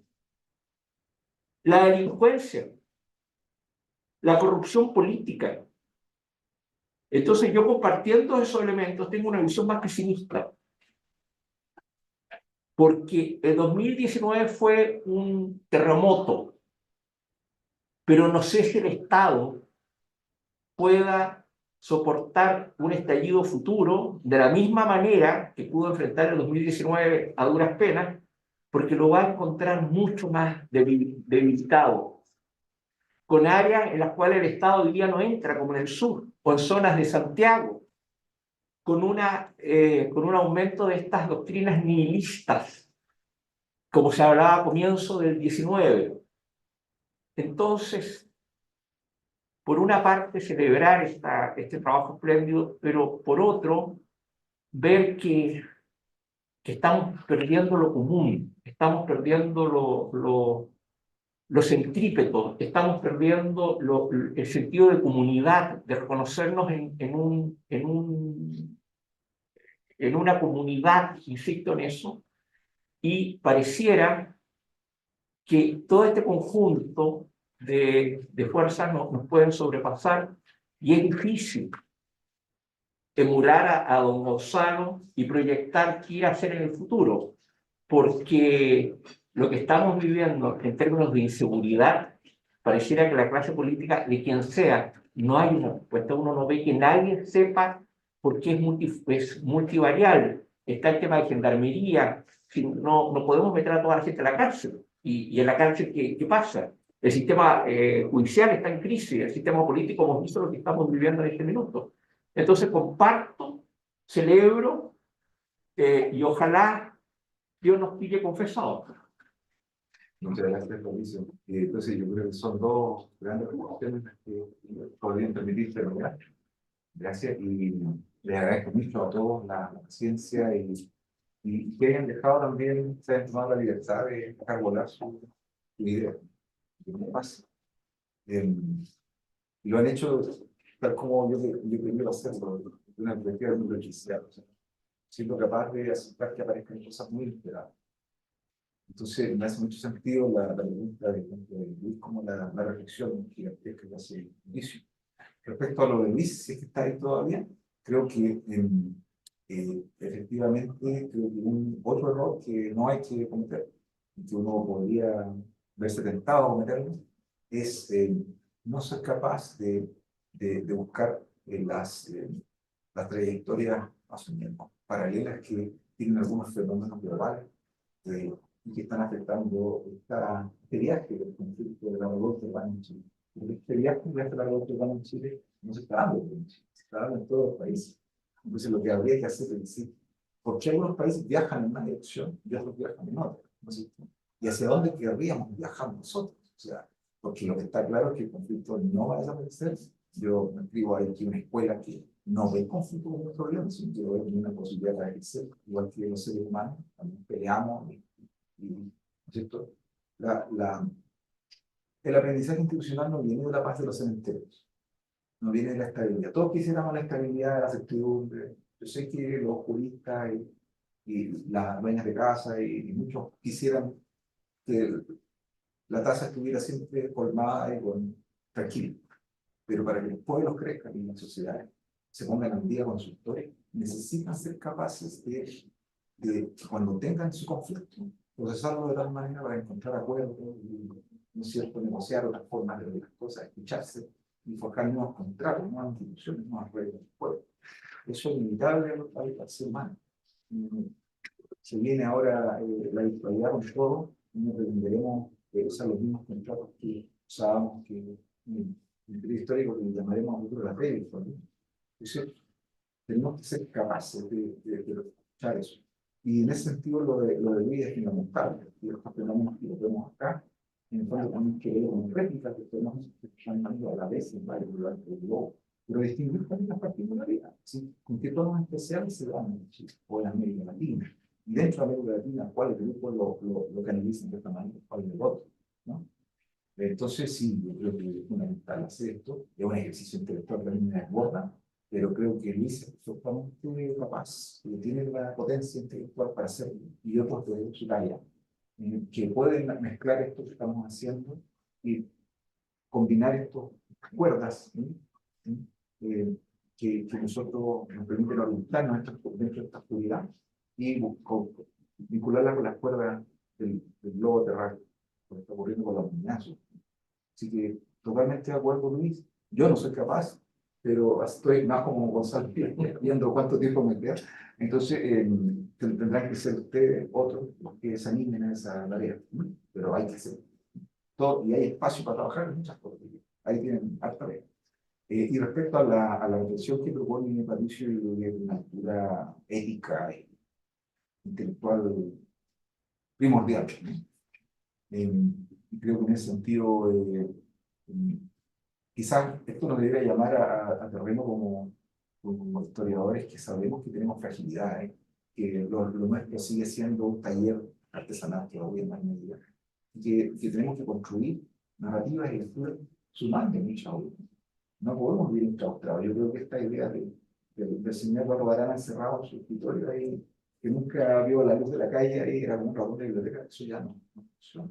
la delincuencia, la corrupción política. Entonces yo compartiendo esos elementos tengo una visión más pesimista, porque el 2019 fue un terremoto, pero no sé si el Estado pueda soportar un estallido futuro de la misma manera que pudo enfrentar el 2019 a duras penas, porque lo va a encontrar mucho más debilitado, con áreas en las cuales el Estado hoy día no entra, como en el sur, o en zonas de Santiago, con un aumento de estas doctrinas nihilistas, como se hablaba a comienzo del 19. Entonces, por una parte, celebrar este trabajo espléndido, pero por otro, ver que estamos perdiendo lo común, estamos perdiendo lo centrípeto, estamos perdiendo el sentido de comunidad, de reconocernos en una comunidad, insisto en eso, y pareciera que todo este conjunto de fuerzas nos pueden sobrepasar y es difícil emular a don Gonzalo y proyectar qué ir a hacer en el futuro, porque lo que estamos viviendo en términos de inseguridad, pareciera que la clase política, de quien sea, no hay una respuesta. Uno no ve que nadie sepa por qué es multivariable. Está el tema de gendarmería, no podemos meter a toda la gente a la cárcel. Y en la cárcel, ¿qué pasa? El sistema judicial está en crisis, el sistema político hemos visto lo que estamos viviendo en este minuto. Entonces comparto, celebro y ojalá Dios nos pille confesados. Muchas gracias, Mauricio. Entonces, yo creo que son dos grandes reflexiones que podrían permitir terminar. Gracias y les agradezco mucho a todos la paciencia y que hayan dejado también, se hayan tomado la libertad de dejar volar su idea. Que no pasa. Y lo han hecho tal como yo primero hacerlo, de una perspectiva muy requisada, o sea, siendo capaz de aceptar que aparezcan cosas muy inesperadas. Entonces, me hace mucho sentido la pregunta de Luis, como la reflexión gigantesca que hace inicio. Respecto a lo de Luis, si es que está ahí todavía, creo que efectivamente, creo que otro error que no hay que cometer, y que uno podría verse tentado a cometerlo, es no ser capaz de buscar las trayectorias más o menos paralelas que tienen algunos fenómenos globales y que están afectando este viaje del conflicto de la revuelta urbana en Chile. Este viaje de la revuelta urbana en Chile no se está dando en Chile, se está dando en todos los países. Entonces, lo que habría que hacer es decir, ¿por qué algunos países viajan en una dirección y otros viajan en otra? ¿No es cierto? ¿Y hacia dónde querríamos viajar nosotros? O sea, porque lo que está claro es que el conflicto no va a desaparecer. Yo me escribo aquí una escuela que no ve el conflicto como un problema, sino que ve una posibilidad de crecer, igual que los seres humanos, también peleamos. ¿No es cierto? El aprendizaje institucional no viene de la paz de los cementerios, no viene de la estabilidad. Todos quisiéramos la estabilidad, la certidumbre. Yo sé que los juristas y las dueñas de casa y muchos quisieran que la tasa estuviera siempre colmada y tranquila. Pero para que los pueblos crezcan y las sociedades se pongan al día con sus historias, necesitan ser capaces de cuando tengan su conflicto, procesarlo de tal manera para encontrar acuerdos y, ¿no es cierto?, negociar otras formas de ver las cosas, escucharse y forjar nuevos contratos, nuevas instituciones, nuevas reglas del pueblo. Eso es inevitable al ser humano. Se viene ahora la virtualidad con todo, y no pretenderemos usar los mismos contratos que usábamos en el periodo histórico, que llamaremos a futuro la pre-virtualidad. Es cierto, tenemos que ser capaces de escuchar eso. Y en ese sentido, lo de Luis es fundamental. Y estos fenómenos que lo vemos acá, en el fondo tenemos que ver como réplicas de fenómenos que están dando a la vez en varios lugares del globo. Pero distinguir también las particularidades, ¿sí? Con qué tonos especiales se dan en Chile o en América Latina. Y dentro de América Latina, ¿cuáles grupos lo canalizan de esta manera? ¿Cuál es el otro? ¿No? Entonces, sí, yo creo que es fundamental hacer esto. Es un ejercicio intelectual también me desborda, pero creo que Luis es absolutamente capaz, tiene la potencia intelectual para hacerlo, y otros de su talla, que pueden mezclar esto que estamos haciendo y combinar estas cuerdas, que nosotros nos permiten orientarnos dentro de esta oscuridad y vincularla con las cuerdas del globo terráqueo, lo que está ocurriendo con la humanidad. Así que totalmente de acuerdo, Luis. Yo no soy capaz, pero estoy más como Gonzalo viendo cuánto tiempo me queda. Entonces, tendrán que ser ustedes otros los que se animen a esa tarea. Pero hay que hacer todo, y hay espacio para trabajar en muchas cosas. Ahí tienen harta tarea. Y respecto a la reflexión que propone Patricio de una altura ética e intelectual primordial, ¿no? Y creo que en ese sentido, quizás esto nos debería llamar a terreno como historiadores que sabemos que tenemos fragilidades, que lo nuestro sigue siendo un taller artesanal todavía en más medida, y que tenemos que construir narrativas y lecturas sumando mucha obra. No podemos vivir enclaustrados. Yo creo que esta idea del señor Barbarán encerrado en su escritorio ahí, que nunca vio la luz de la calle, ahí era como un ratón de biblioteca, eso ya no funciona.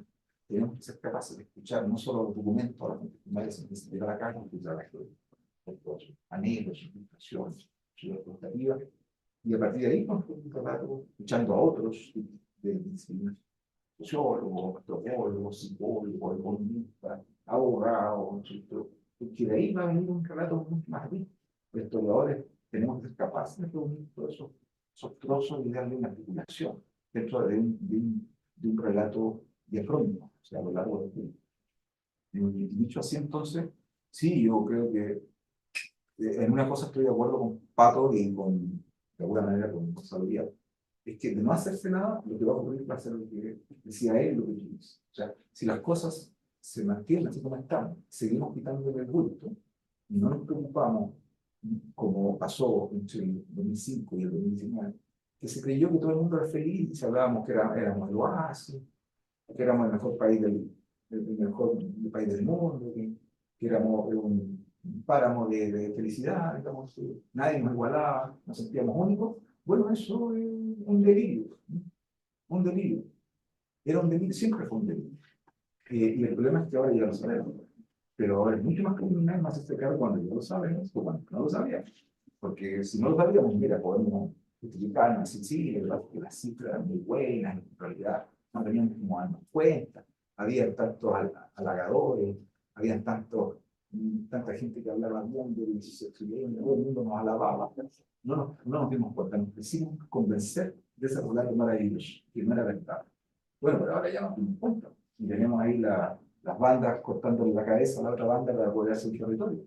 Tenemos que ser capaces de escuchar no solo los documentos, las contextuales, sino que salir a la calle, escuchar la historia, sus anhelos, sus frustraciones, sus expectativas, y a partir de ahí, pues, un rato, escuchando a otros de disciplinas, sociólogos, antropólogos, psicólogos, economistas, abogados, porque de ahí va a venir un relato mucho más rico. Los historiadores tenemos que ser capaces de reunir todos esos trozos y darle una articulación dentro de un relato diacrónico, o sea, a lo largo del tiempo. Y dicho así, entonces, sí, yo creo que en una cosa estoy de acuerdo con Pato y de alguna manera con Gonzalo Díaz, es que de no hacerse nada, lo que va a ocurrir va a ser lo que decía él, lo que tú dices. O sea, si las cosas se mantienen así como están, seguimos quitándole el bulto y no nos preocupamos, como pasó entre el 2005 y el 2019, que se creyó que todo el mundo era feliz y se hablábamos que éramos el oasis, que éramos el mejor país el mejor país del mundo, que éramos un páramo de felicidad, digamos, nadie nos igualaba, nos sentíamos únicos. Bueno, eso es un delirio, ¿no? Un delirio. Era un delirio, siempre fue un delirio. Y el problema es que ahora ya lo sabemos. Pero ahora es mucho más criminal, más extracado cuando ya lo sabemos que cuando no lo sabíamos. Porque si no lo sabíamos, mira, podemos justificar, decir, sí, es verdad que las cifras eran muy buenas, en realidad no teníamos como darnos cuenta. Había tantos halagadores, había tanta gente que hablaba bien de todo el mundo nos alababa. No nos dimos cuenta, nos quisimos convencer de ese relato maravilloso, que no era verdad. Bueno, pero ahora ya nos dimos cuenta. Y tenemos ahí las bandas cortándole la cabeza a la otra banda para poder hacer un territorio.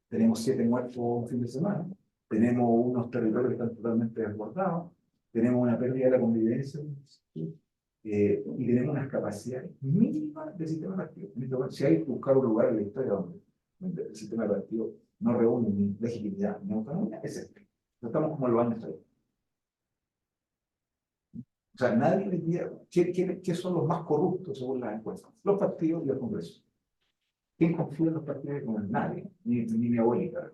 Tenemos 7 muertos un fin de semana. Tenemos unos territorios que están totalmente desbordados. Tenemos una pérdida de la convivencia. Y tenemos unas capacidades mínimas del sistema partido. Si hay que buscar un lugar en la historia donde el sistema partido no reúne ni legitimidad ni autonomía, es este. No estamos como en los años 30. O sea, nadie les diría qué son los más corruptos según las encuestas. Los partidos y el Congreso. ¿Quién confía en los partidos? No es nadie, ni mi abuelita.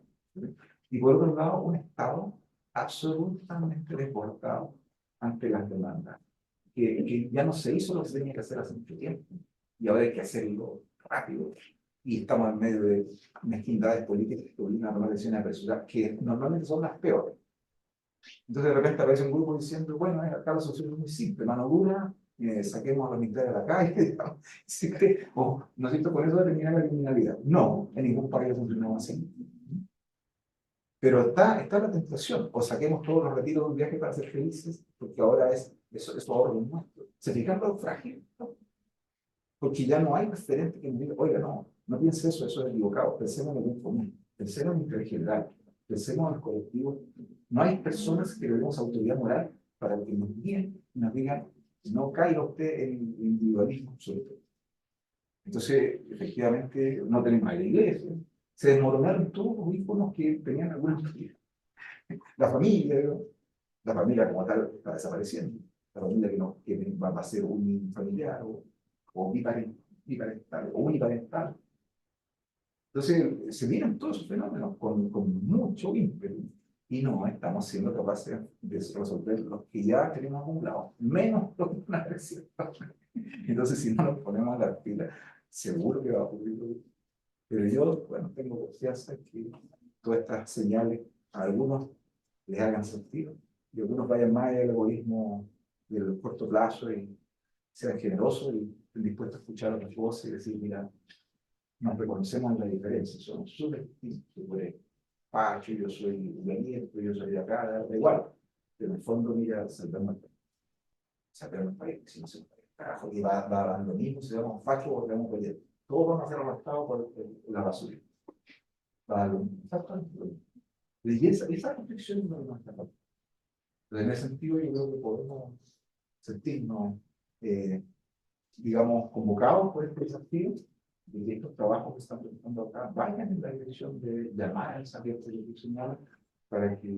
Y por otro lado, un Estado absolutamente desbordado ante las demandas, que ya no se hizo lo que se tenía que hacer hace mucho tiempo, y ahora hay que hacerlo rápido. Y estamos en medio de mezquindades políticas que obligan a tomar decisiones apresuradas, que normalmente son las peores. Entonces de repente aparece un grupo diciendo, bueno, acá la solución es muy simple, mano dura, saquemos a los militares de la calle, digamos, y se cree, ¿no es cierto? Con eso va a terminar la criminalidad. No, en ningún país ha funcionado así. Pero está la tentación, o saquemos todos los retiros de un viaje para ser felices, porque ahora eso ahorro es nuestro. ¿Se fijan lo frágil? ¿No? Porque ya no hay referente que me diga, oiga, no piense eso es equivocado, pensemos en el bien común, pensemos en el interés general, pensemos en los colectivos. No hay personas que debemos autoridad moral para que nos guíen y nos digan, no caiga usted en el individualismo absoluto. Entonces, efectivamente, no tenemos a la iglesia. Se desmoronaron todos los íconos que tenían alguna familia. La familia, ¿no? La familia como tal está desapareciendo. La familia que va a ser unifamiliar o biparental o uniparental. Entonces, se vienen todos esos fenómenos con mucho ímpetu y no estamos siendo capaces de resolver los que ya tenemos acumulados, menos los que van a crecer. Entonces, si no nos ponemos a la pila, seguro que va a ocurrir. Pero yo, bueno, tengo confianza en que todas estas señales a algunos les hagan sentido y algunos vayan más allá del egoísmo del corto plazo y sean generosos y estén dispuestos a escuchar otras voces y decir, mira, nos reconocemos en la diferencia, somos súper distintos. Tú eres Pacho, yo soy Benito, yo soy de acá, da igual. Pero en el fondo, mira, salvemos el país, si no se puede. Carajo, y va dando lo mismo, si vamos Pacho o vamos Benito. Todos van a ser arrastrados por la basura. Exactamente. Y esa reflexión no nos está faltando. En ese sentido, yo creo que podemos sentirnos, digamos, convocados por este desafío, de que estos trabajos que están realizando acá vayan en la dirección de llamar a esa abierta institucional para que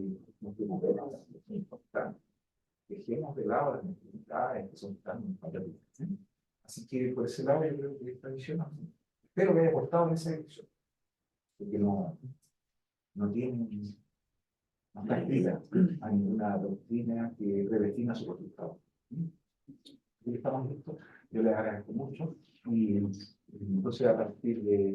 nos preocupemos de las cosas importantes, dejemos de lado las necesidades que son tan importantes. Así que por ese lado yo creo que esta visión, espero que haya aportado en esa dirección, porque no tiene, no está escrita a ninguna doctrina que redefina su resultado. Estamos listos, yo les agradezco mucho y entonces a partir de